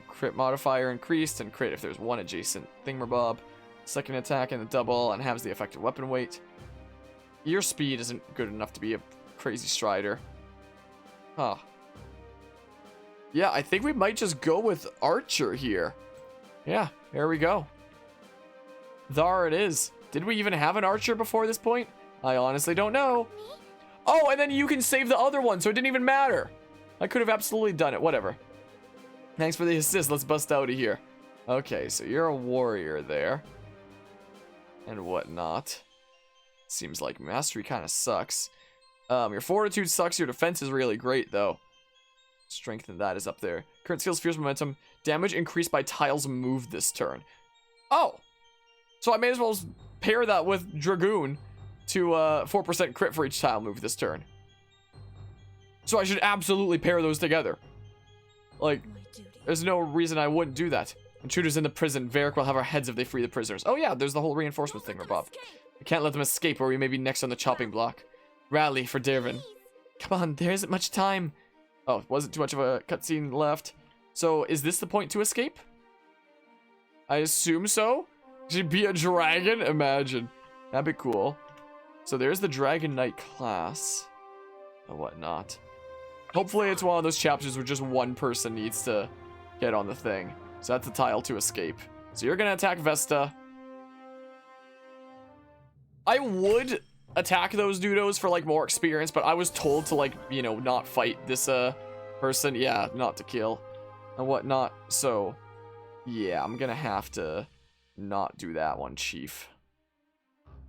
Crit modifier increased, and crit if there's one adjacent thingamabob. Second attack and the double, and halves the effective weapon weight. Your speed isn't good enough to be a crazy strider. Huh. Yeah, I think we might just go with Archer here. Yeah, there we go. There it is. Did we even have an Archer before this point? I honestly don't know. Oh, and then you can save the other one, so it didn't even matter. I could have absolutely done it. Whatever. Thanks for the assist. Let's bust out of here. Okay, so you're a warrior there. And whatnot. Seems like mastery kind of sucks. Your fortitude sucks. Your defense is really great, though. Strength and that is up there. Current skills, fierce momentum. Damage increased by tiles moved this turn. Oh! So I may as well pair that with Dragoon to 4% crit for each tile moved this turn. So I should absolutely pair those together. Like, My duty. there's no reason I wouldn't do that. Intruders in the prison. Varric will have our heads if they free the prisoners. Oh yeah, there's the whole reinforcement thing, Bob. We can't let them escape or we may be next on the chopping block. Rally for Dervin. Come on, there isn't much time. Oh, wasn't too much of a cutscene left. So, is this the point to escape? I assume so. Should be a dragon? Imagine. That'd be cool. So there's the Dragon Knight class. And whatnot. Hopefully it's one of those chapters where just one person needs to get on the thing. So that's the tile to escape. So you're gonna attack Vesta. I would attack those dudos for like more experience, but I was told to like, you know, not fight this person. Yeah, not to kill and whatnot. So yeah, I'm gonna have to not do that one, Chief.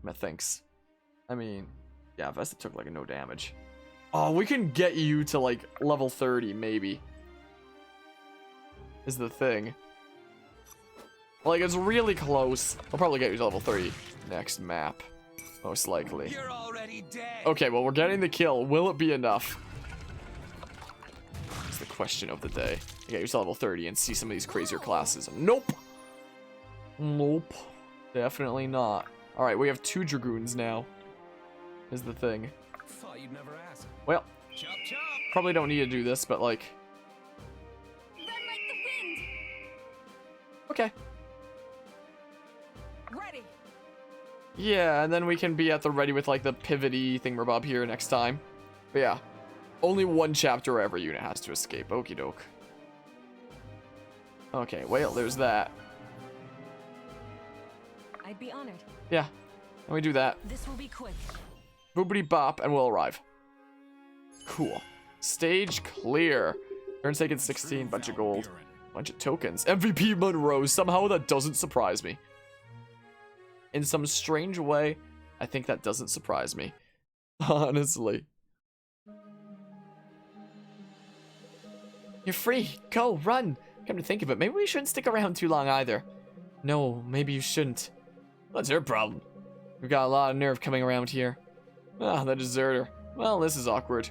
Methinks. I mean, yeah, Vesta took like a no damage. Oh, we can get you to like level 30 maybe. Is the thing. Like, it's really close. I'll probably get you to level 30 next map. Most likely. You're already dead. Okay, well, we're getting the kill. Will it be enough? It's the question of the day. Get you to level 30 and see some of these crazier classes. Nope. Nope. Definitely not. Alright, we have 2 Dragoons now. Is the thing. Thought you'd never ask. Well, Chop chop. probably don't need to do this, but like... Run like the wind. Okay. Ready. Yeah, and then we can be at the ready with like the pivoty thingamabob here next time. But yeah, only one chapter where every unit has to escape. Okie doke. Okay, well, there's that. I'd be honored. Yeah, let me do that. This will be quick. Boopity bop, and we'll arrive. Cool. Stage clear. Turn taken 16, bunch of gold, bunch of tokens. MVP Monroe, somehow that doesn't surprise me. In some strange way, I think that doesn't surprise me. Honestly. You're free. Go, run. Come to think of it, maybe we shouldn't stick around too long either. No, maybe you shouldn't. What's your problem? We've got a lot of nerve coming around here. Ah, the deserter. Well, this is awkward.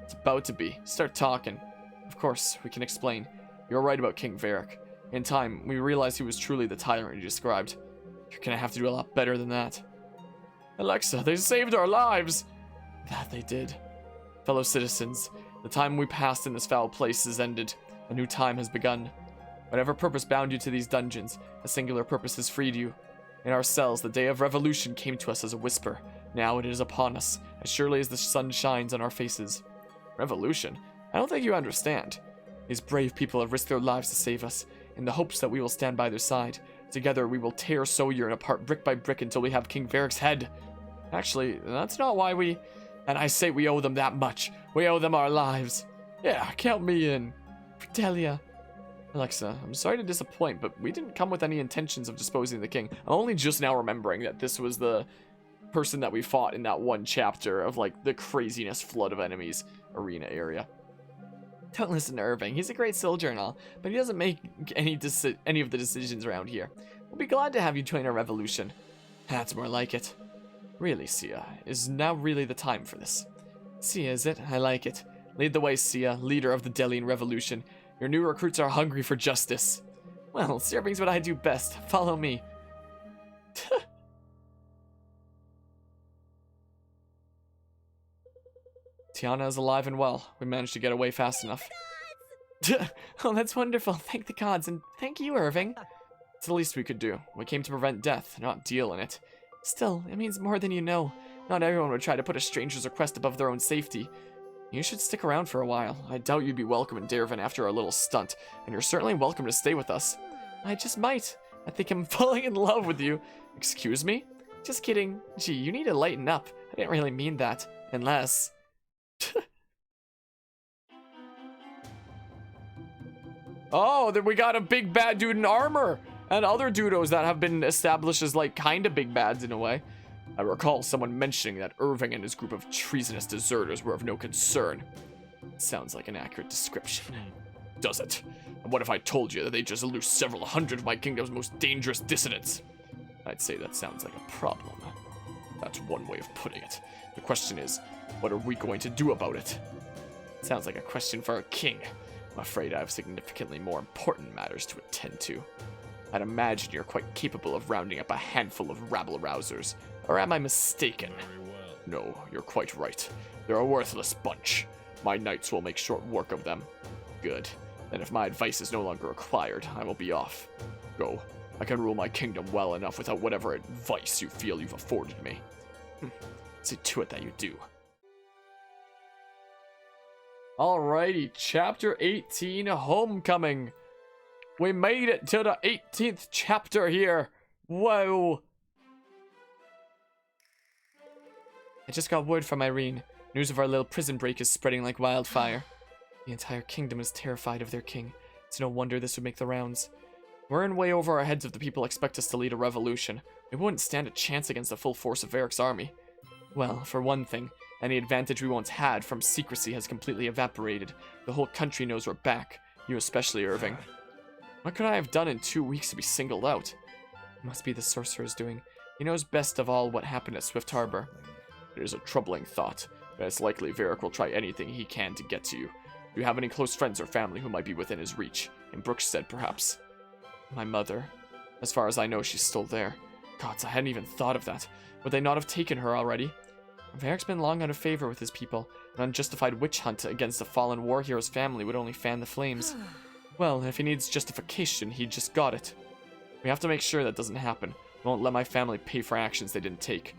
It's about to be. Start talking. Of course, we can explain. You're right about King Varric. In time, we realized he was truly the tyrant you described. You're gonna have to do a lot better than that. Alexa, they saved our lives! That they did. Fellow citizens, the time we passed in this foul place is ended. A new time has begun. Whatever purpose bound you to these dungeons, a singular purpose has freed you. In our cells, the day of revolution came to us as a whisper. Now it is upon us, as surely as the sun shines on our faces. Revolution? I don't think you understand. These brave people have risked their lives to save us, in the hopes that we will stand by their side. Together, we will tear Sojourn apart brick by brick until we have King Varric's head. Actually, that's not why we... And I say we owe them that much. We owe them our lives. Yeah, count me in. Fidelia. Alexa, I'm sorry to disappoint, but we didn't come with any intentions of disposing of the king. I'm only just now remembering that this was the person that we fought in that one chapter of, like, the craziness flood of enemies arena area. Don't listen to Irving. He's a great soldier and all, but he doesn't make any of the decisions around here. We'll be glad to have you join our revolution. That's more like it. Really, Sia, is now really the time for this? Sia, is it? I like it. Lead the way, Sia, leader of the Delian Revolution. Your new recruits are hungry for justice. Well, serving's what I do best. Follow me. Tiana is alive and well. We managed to get away fast enough. Oh, that's wonderful. Thank the gods, and thank you, Irving. It's the least we could do. We came to prevent death, not deal in it. Still, it means more than you know. Not everyone would try to put a stranger's request above their own safety. You should stick around for a while. I doubt you'd be welcome in Dervin after our little stunt, and you're certainly welcome to stay with us. I just might. I think I'm falling in love with you. Excuse me? Just kidding. Gee, you need to lighten up. I didn't really mean that. Unless... Oh, then we got a big bad dude in armor! And other dudos that have been established as, like, kinda big bads in a way. I recall someone mentioning that Irving and his group of treasonous deserters were of no concern. Sounds like an accurate description. Does it? And what if I told you that they just loosed several hundred of my kingdom's most dangerous dissidents? I'd say that sounds like a problem. That's one way of putting it. The question is, what are we going to do about it? Sounds like a question for a king. I'm afraid I have significantly more important matters to attend to. I'd imagine you're quite capable of rounding up a handful of rabble-rousers. Or am I mistaken? Very well. No, you're quite right. They're a worthless bunch. My knights will make short work of them. Good. Then if my advice is no longer required, I will be off. Go. I can rule my kingdom well enough without whatever advice you feel you've afforded me. See to it that you do. Alrighty, Chapter 18, Homecoming. We made it to the 18th chapter here. Whoa. I just got word from Irene. News of our little prison break is spreading like wildfire. The entire kingdom is terrified of their king. It's no wonder this would make the rounds. We're in way over our heads if the people expect us to lead a revolution. We wouldn't stand a chance against the full force of Varric's army. Well, for one thing, any advantage we once had from secrecy has completely evaporated. The whole country knows we're back. You especially, Irving. What could I have done in 2 weeks to be singled out? It must be the sorcerer's doing. He knows best of all what happened at Swift Harbor. It is a troubling thought, but it's likely Varric will try anything he can to get to you. Do you have any close friends or family who might be within his reach? In Brookstead, perhaps? My mother. As far as I know, she's still there. Gods, I hadn't even thought of that. Would they not have taken her already? Varric's been long out of favor with his people. An unjustified witch hunt against a fallen war hero's family would only fan the flames. Well, if he needs justification, he just got it. We have to make sure that doesn't happen. I won't let my family pay for actions they didn't take.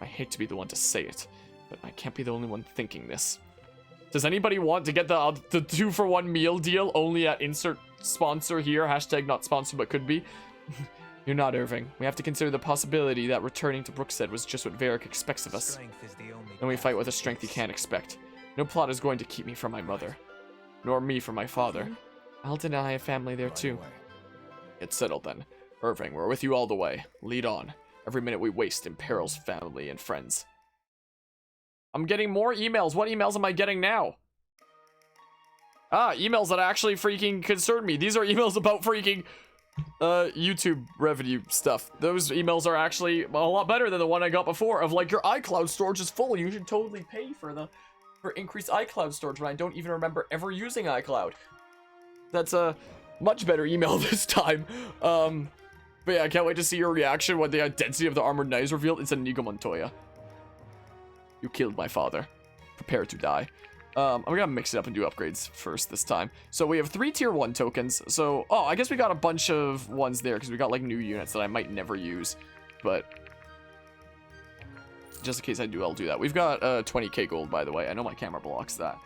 I hate to be the one to say it, but I can't be the only one thinking this. Does anybody want to get the 2-for-1 meal deal only at insert sponsor here? Hashtag not sponsored, but could be. You're not, Irving. We have to consider the possibility that returning to Brookstead was just what Varric expects of us. And we fight with a strength he can't expect. No plot is going to keep me from my mother. Nor me from my father. I'll deny a family there too. It's settled then. Irving, we're with you all the way. Lead on. Every minute we waste imperils family and friends. I'm getting more emails. What emails am I getting now? Ah, emails that actually freaking concern me. These are emails about freaking YouTube revenue stuff. Those emails are actually a lot better than the one I got before of like, your iCloud storage is full. You should totally pay for increased iCloud storage when I don't even remember ever using iCloud. That's a much better email this time. But yeah, I can't wait to see your reaction when the identity of the armored knight is revealed. It's Inigo Montoya. You killed my father. Prepare to die. I'm gonna mix it up and do upgrades first this time. So we have 3 tier 1 tokens. So, oh, I guess we got a bunch of ones there because we got like new units that I might never use. But just in case I do, I'll do that. We've got 20k gold, by the way. I know my camera blocks that.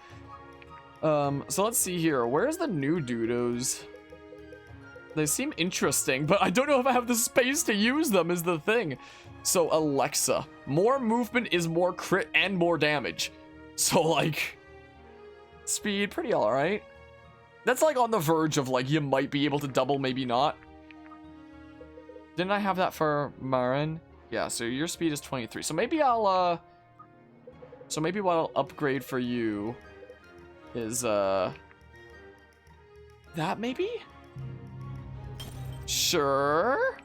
So let's see here. Where's the new doodles? They seem interesting, but I don't know if I have the space to use them is the thing. So Alexa, more movement is more crit and more damage. So like, speed, pretty alright. That's like on the verge of like, you might be able to double, maybe not. Didn't I have that for Marin? Yeah, so your speed is 23. So maybe what I'll upgrade for you is, that, maybe? Sure.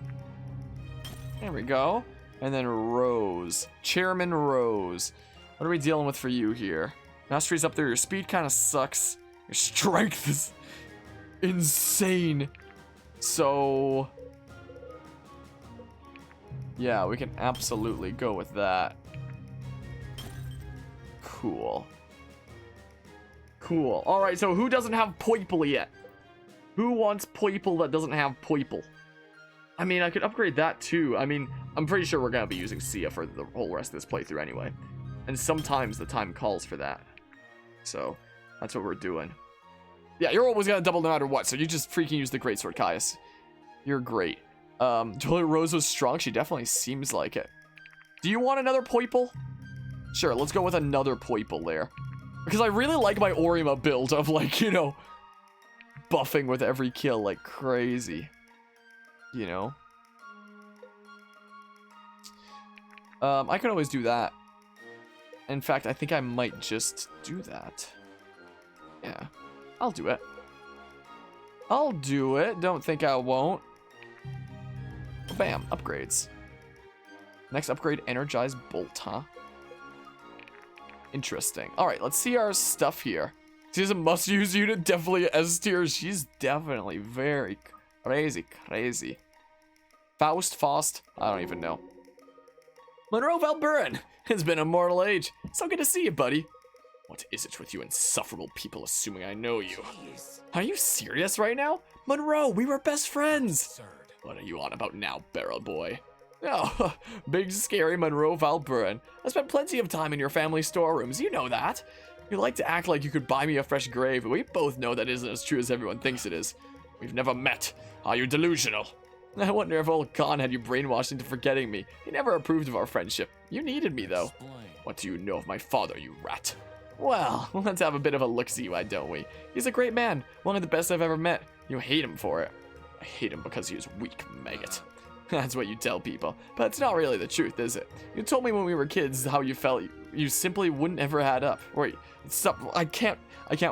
There we go. And then Rose. Chairman Rose. What are we dealing with for you here? Mastery's up there. Your speed kind of sucks. Your strength is insane. So... yeah, we can absolutely go with that. Cool. Cool. Alright, so who doesn't have Poiple yet? Who wants Poiple that doesn't have Poiple? I mean, I could upgrade that too. I mean, I'm pretty sure we're going to be using Sia for the whole rest of this playthrough anyway. And sometimes the time calls for that. So, that's what we're doing. Yeah, you're always going to double no matter what, so you just freaking use the Greatsword, Caius. You're great. Julia Rose was strong. She definitely seems like it. Do you want another Poiple? Sure, let's go with another Poiple there. Because I really like my Orima build of, like, you know, buffing with every kill like crazy. You know? I could always do that. In fact, I think I might just do that. Yeah, I'll do it. I'll do it. Don't think I won't. Bam, upgrades. Next upgrade, Energized Bolt, huh? Interesting. Alright, let's see our stuff here. She's a must-use unit, definitely S tier. She's definitely very crazy. Faust, I don't even know. Monroe Valburin, it's been a mortal age. So good to see you, buddy. What is it with you insufferable people assuming I know you? Are you serious right now? Monroe, we were best friends. Absurd. What are you on about now, barrel boy? Oh, big scary Monroe Valburin. I spent plenty of time in your family storerooms, you know that. You like to act like you could buy me a fresh grave, but we both know that isn't as true as everyone thinks it is. We've never met. Are you delusional? I wonder if old Khan had you brainwashed into forgetting me. He never approved of our friendship. You needed me, though. Explain. What do you know of my father, you rat? Well, let's have a bit of a look-see, why don't we? He's a great man, one of the best I've ever met. You hate him for it. I hate him because he is weak, maggot. That's what you tell people, but it's not really the truth, is it? You told me when we were kids how you felt. You simply wouldn't ever add up. Wait, stop. I can't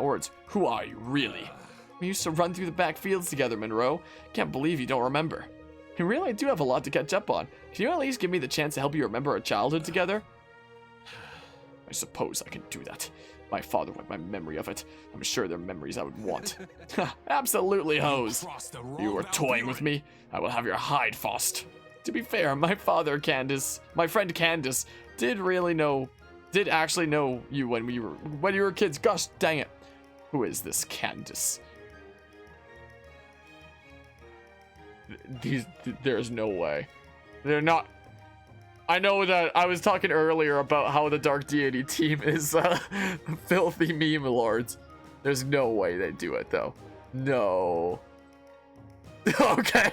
words. Who are you, really? We used to run through the back fields together, Monroe. Can't believe you don't remember. You really do have a lot to catch up on. Can you at least give me the chance to help you remember our childhood together? I suppose I can do that. My father wiped my memory of it. I'm sure they're memories I would want. Absolutely, hose. Crossed the wrong You were toying with me. I will have your hide, Faust. To be fair, my friend Candace, did actually know you when you were kids. Gosh, dang it. Who is this Candace? There's no way. They're not. I know that I was talking earlier about how the Dark Deity team is filthy meme lords. There's no way they do it though. No. Okay.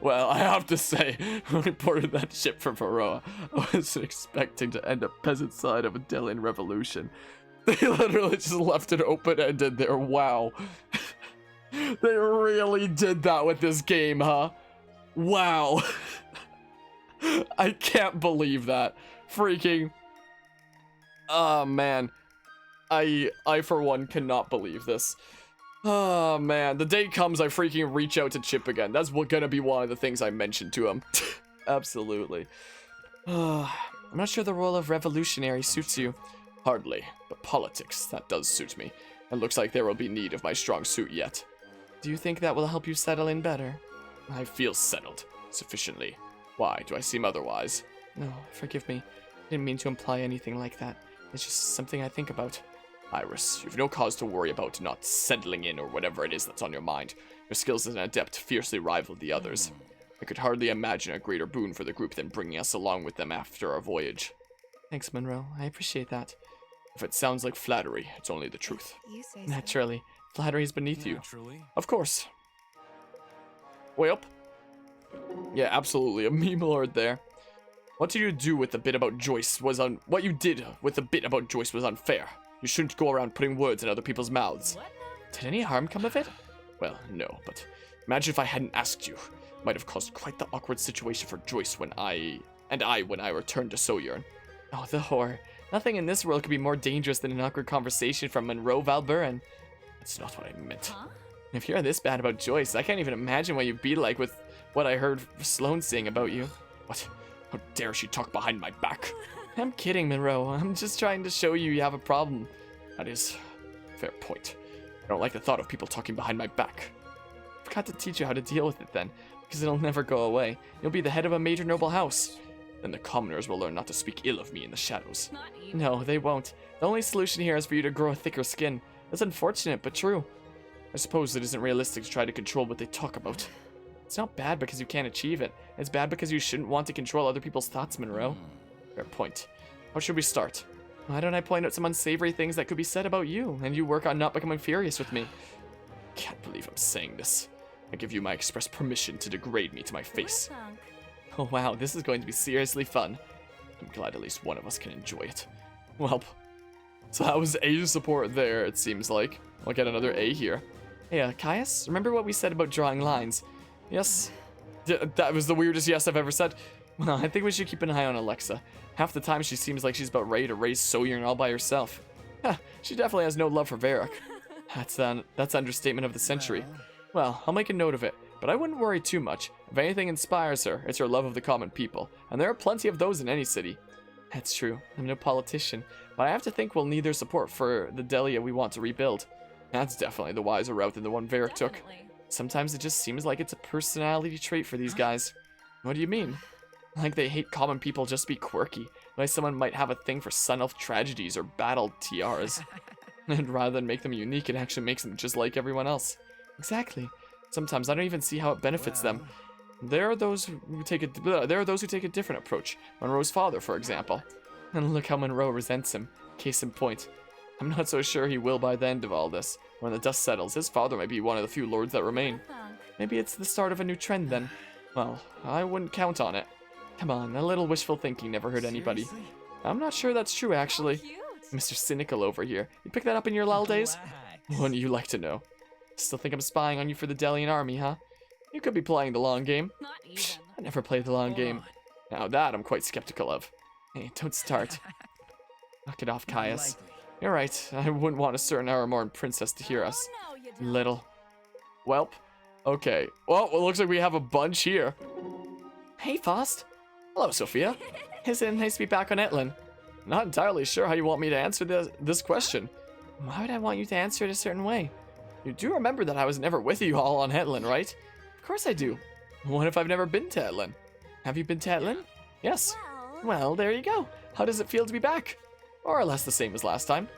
Well, I have to say, when we boarded that ship from Varroa, I wasn't expecting to end up peasant side of a Delian revolution. They literally just left it open-ended there. Wow. They really did that with this game, huh? Wow. I can't believe that. Freaking. Oh, man. I for one cannot believe this. Oh, man. The day comes I freaking reach out to Chip again. That's gonna be one of the things I mentioned to him. Absolutely. I'm not sure the role of revolutionary suits you. Hardly. But politics, that does suit me. It looks like there will be need of my strong suit yet. Do you think that will help you settle in better? I feel settled. Sufficiently. Why? Do I seem otherwise? No, forgive me. I didn't mean to imply anything like that. It's just something I think about. Iris, you've no cause to worry about not settling in or whatever it is that's on your mind. Your skills as an adept fiercely rival the others. I could hardly imagine a greater boon for the group than bringing us along with them after our voyage. Thanks, Monroe. I appreciate that. If it sounds like flattery, it's only the truth. You say so. Naturally. Flattery is beneath you. Naturally. Of course. Way up. Yeah, absolutely. A meme lord there. What did you do with the bit about Joyce was what you did with the bit about Joyce was unfair. You shouldn't go around putting words in other people's mouths. Did any harm come of it? Well, no, but imagine if I hadn't asked you. It might have caused quite the awkward situation for Joyce when I returned to Sojourn. Oh, the horror. Nothing in this world could be more dangerous than an awkward conversation from Monroe Valburin. That's not what I meant. Huh? If you're this bad about Joyce, I can't even imagine what you'd be like with what I heard Sloane saying about you. What? How dare she talk behind my back? I'm kidding, Monroe. I'm just trying to show you have a problem. That is a fair point. I don't like the thought of people talking behind my back. I've got to teach you how to deal with it then, because it'll never go away. You'll be the head of a major noble house. Then the commoners will learn not to speak ill of me in the shadows. Not even. No, they won't. The only solution here is for you to grow a thicker skin. That's unfortunate, but true. I suppose it isn't realistic to try to control what they talk about. It's not bad because you can't achieve it. It's bad because you shouldn't want to control other people's thoughts, Monroe. Fair point. How should we start? Why don't I point out some unsavory things that could be said about you, and you work on not becoming furious with me? Can't believe I'm saying this. I give you my express permission to degrade me to my face. Well, Thunk. Oh wow, this is going to be seriously fun. I'm glad at least one of us can enjoy it. Well, so that was A support there, it seems like. I'll get another A here. Hey, Caius, remember what we said about drawing lines? Yes? That was the weirdest yes I've ever said. Well, I think we should keep an eye on Alexa. Half the time she seems like she's about ready to raise Sawyer all by herself. She definitely has no love for Varric. That's understatement of the century. Well, I'll make a note of it, but I wouldn't worry too much. If anything inspires her, it's her love of the common people, and there are plenty of those in any city. That's true. I'm no politician, but I have to think we'll need their support for the Delia we want to rebuild. That's definitely the wiser route than the one Varric took. Definitely. Sometimes it just seems like it's a personality trait for these guys. What do you mean? Like they hate common people just to be quirky, like someone might have a thing for Sun Elf tragedies or battle tiaras. And rather than make them unique, it actually makes them just like everyone else. Exactly. Sometimes I don't even see how it benefits them. There are those who take a different approach. Monroe's father, for example. And look how Monroe resents him. Case in point. I'm not so sure he will by the end of all this. When the dust settles, his father might be one of the few lords that remain. Well, Thunk. Maybe it's the start of a new trend then. Well, I wouldn't count on it. Come on, a little wishful thinking never hurt anybody. Seriously? I'm not sure that's true, actually. Cute. Mr. Cynical over here. You picked that up in your lull days? Relax. Wouldn't you like to know? Still think I'm spying on you for the Delian army, huh? You could be playing the long game. Not even. I never played the long game. Now that I'm quite skeptical of. Hey, don't start. Knock it off, Caius. Likely. You're right. I wouldn't want a certain Aramorn princess to hear us. Oh, no, you don't. Little. Welp. Okay. Well, it looks like we have a bunch here. Hey, Faust. Hello, Sophia. Isn't it nice to be back on Etlin? Not entirely sure how you want me to answer this question. Why would I want you to answer it a certain way? You do remember that I was never with you all on Etlin, right? Of course I do. What if I've never been to Etlin? Have you been to Etlin? Yes. Well, Well, there you go. How does it feel to be back? More or less the same as last time.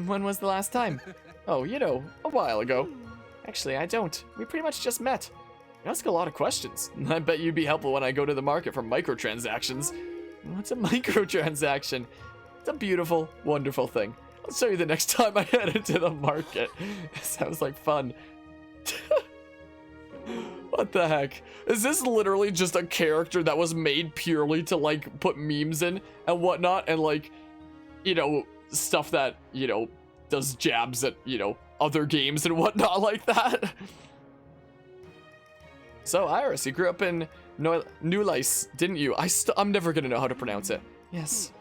When was the last time? Oh, you know, a while ago. Actually, I don't. We pretty much just met. You ask a lot of questions. I bet you'd be helpful when I go to the market for microtransactions. What's a microtransaction? It's a beautiful, wonderful thing. I'll show you the next time I head into the market. Sounds like fun. What the heck? Is this literally just a character that was made purely to, like, put memes in and whatnot and, like, you know, stuff that, you know, does jabs at, you know, other games and whatnot like that? So, Iris, you grew up in Newlice, didn't you? I'm never gonna know how to pronounce it. Yes.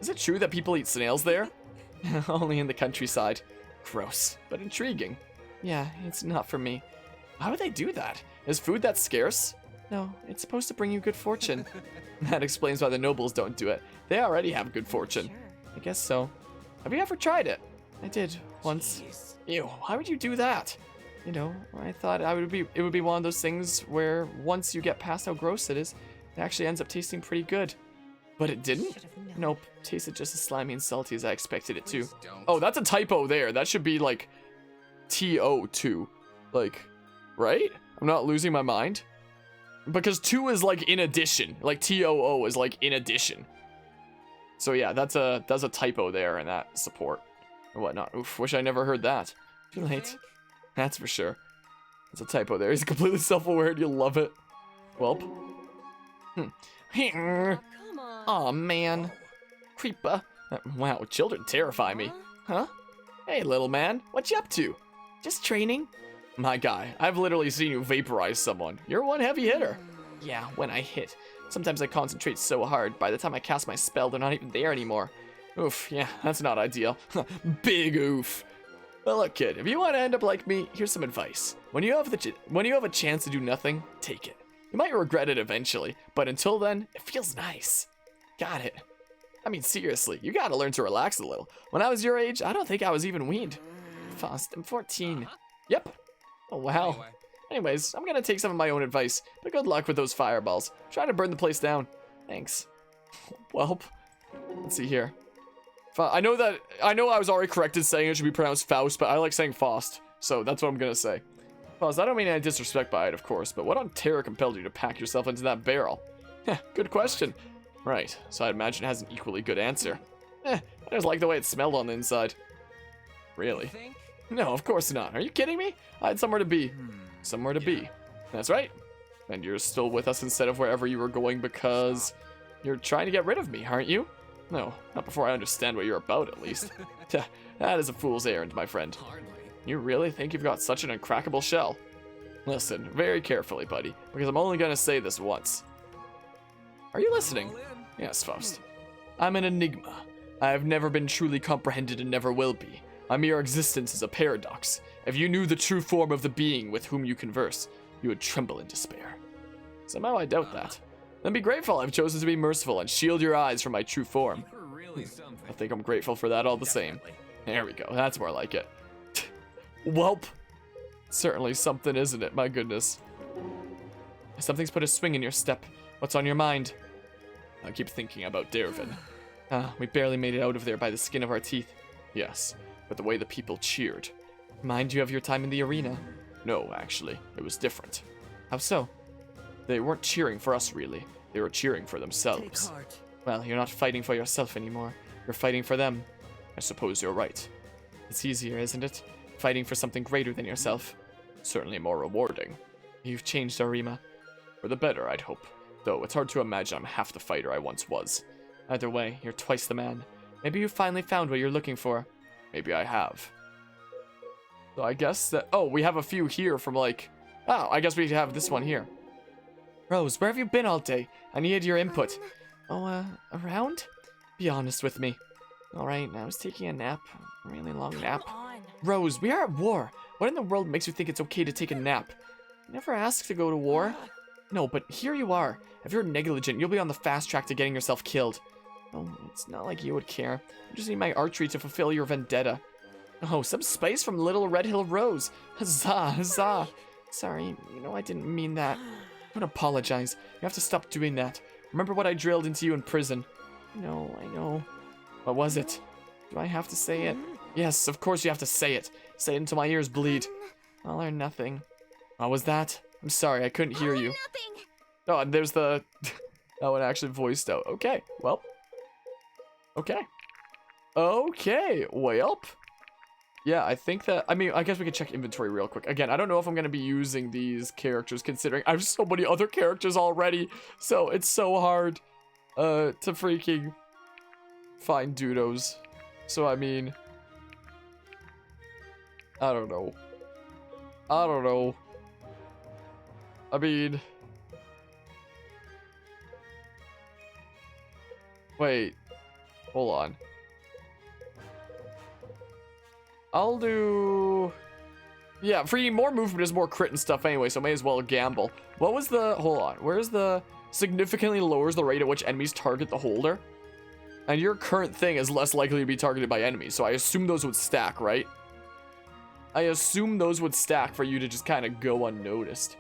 Is it true that people eat snails there? Only in the countryside. Gross, but intriguing. Yeah, it's not for me. Why would they do that? Is food that scarce? No, it's supposed to bring you good fortune. That explains why the nobles don't do it. They already have good fortune. sure. I guess so. Have you ever tried it? I did, once. Jeez. Ew, why would you do that? You know, I thought it would be one of those things where once you get past how gross it is, it actually ends up tasting pretty good. But it didn't? Should have known. Nope, tasted just as slimy and salty as I expected it to. Please don't. Oh, that's a typo there. That should be like TO2. Like, right? I'm not losing my mind. Because 2 is like in addition. Like TOO is like in addition. So yeah, that's a typo there in that support and whatnot. Oof, wish I never heard that. Too You late. think? That's for sure. That's a typo there. He's completely self-aware and you'll love it. Welp. Oh, come on. Aw, man. Creeper. Wow, children terrify me. Huh? Hey, little man. What you up to? Just training. My guy, I've literally seen you vaporize someone. You're one heavy hitter. Yeah, when I hit. Sometimes I concentrate so hard, by the time I cast my spell, they're not even there anymore. Oof, yeah, that's not ideal. Big oof. Well, look, kid, if you want to end up like me, here's some advice. When you have a chance to do nothing, take it. You might regret it eventually, but until then, it feels nice. Got it. I mean, seriously, you gotta learn to relax a little. When I was your age, I don't think I was even weaned. Fast, I'm 14. Yep. Oh, wow. Anyway, Anyways, I'm gonna take some of my own advice, but good luck with those fireballs. Try to burn the place down. Thanks. Welp. Let's see here. I know I was already corrected saying it should be pronounced Faust, but I like saying Faust, so that's what I'm gonna say. Faust, I don't mean any disrespect by it, of course, but what on terror compelled you to pack yourself into that barrel? Heh, good question. Right, so I'd imagine it has an equally good answer. I just like the way it smelled on the inside. Really? Think? No, of course not. Are you kidding me? I had somewhere to be. Somewhere to be. That's right. And you're still with us instead of wherever you were going because you're trying to get rid of me, aren't you? No, not before I understand what you're about, at least. That is a fool's errand, my friend. Hardly. You really think you've got such an uncrackable shell? Listen, very carefully, buddy, because I'm only gonna say this once. Are you listening? All in. Yes, Faust. I'm an enigma. I have never been truly comprehended and never will be. My mere existence is a paradox. If you knew the true form of the being with whom you converse, you would tremble in despair. Somehow I doubt that. Then be grateful I've chosen to be merciful and shield your eyes from my true form. You're really something. I think I'm grateful for that all the same. There we go, that's more like it. Welp. Certainly something, isn't it? My goodness. Something's put a swing in your step. What's on your mind? I keep thinking about Dervin. We barely made it out of there by the skin of our teeth. Yes, but the way the people cheered. Remind you of your time in the arena? No, actually, it was different. How so? They weren't cheering for us, really. They were cheering for Take themselves. heart. Well, you're not fighting for yourself anymore. You're fighting for them. I suppose you're right. It's easier, isn't it? Fighting for something greater than yourself. Certainly more rewarding. You've changed, Arima. For the better, I'd hope. Though it's hard to imagine I'm half the fighter I once was. Either way, you're twice the man. Maybe you finally found what you're looking for. Maybe I have. So I guess that... Oh, we have a few here from like... Oh, I guess we have this one here. Rose, where have you been all day? I needed your input. Around? Be honest with me. Alright, I was taking a nap. A really long nap. On. Rose, we are at war. What in the world makes you think it's okay to take a nap? I never asked to go to war. No, but here you are. If you're negligent, you'll be on the fast track to getting yourself killed. Oh, it's not like you would care. I just need my archery to fulfill your vendetta. Oh, some spice from Little Red Hill Rose. Huzzah, huzzah. Sorry, I didn't mean that. Don't apologize. You have to stop doing that. Remember what I drilled into you in prison. No, I know. What was it? Do I have to say it? Yes, of course you have to say it. Say it until my ears bleed. All or nothing. What was that? I'm sorry, I couldn't hear you. Nothing. Oh, and there's the... that one actually voiced out. Okay, well. Okay. Okay, well. Yeah, I think that... I mean, I guess we could check inventory real quick. Again, I don't know if I'm going to be using these characters, considering I have so many other characters already. So, it's so hard to freaking find Dudos. So, I mean... I don't know. I mean... Wait. Hold on. I'll do... Yeah, free more movement is more crit and stuff anyway, so may as well gamble. What was the... Hold on. Where's the... Significantly lowers the rate at which enemies target the holder? And your current thing is less likely to be targeted by enemies, so I assume those would stack, right? I assume those would stack for you to just kind of go unnoticed.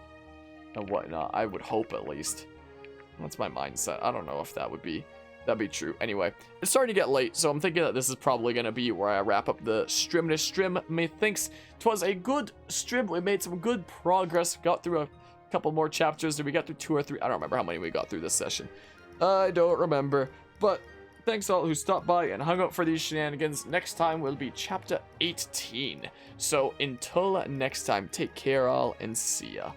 And whatnot. I would hope, at least. That's my mindset. I don't know if that'd be true. Anyway, it's starting to get late, so I'm thinking that this is probably going to be where I wrap up the stream. Methinks 'twas a good stream. We made some good progress. Got through a couple more chapters. Did we get through 2 or 3? I don't remember how many we got through this session. I don't remember. But thanks all who stopped by and hung out for these shenanigans. Next time will be chapter 18. So until next time, take care all and see ya.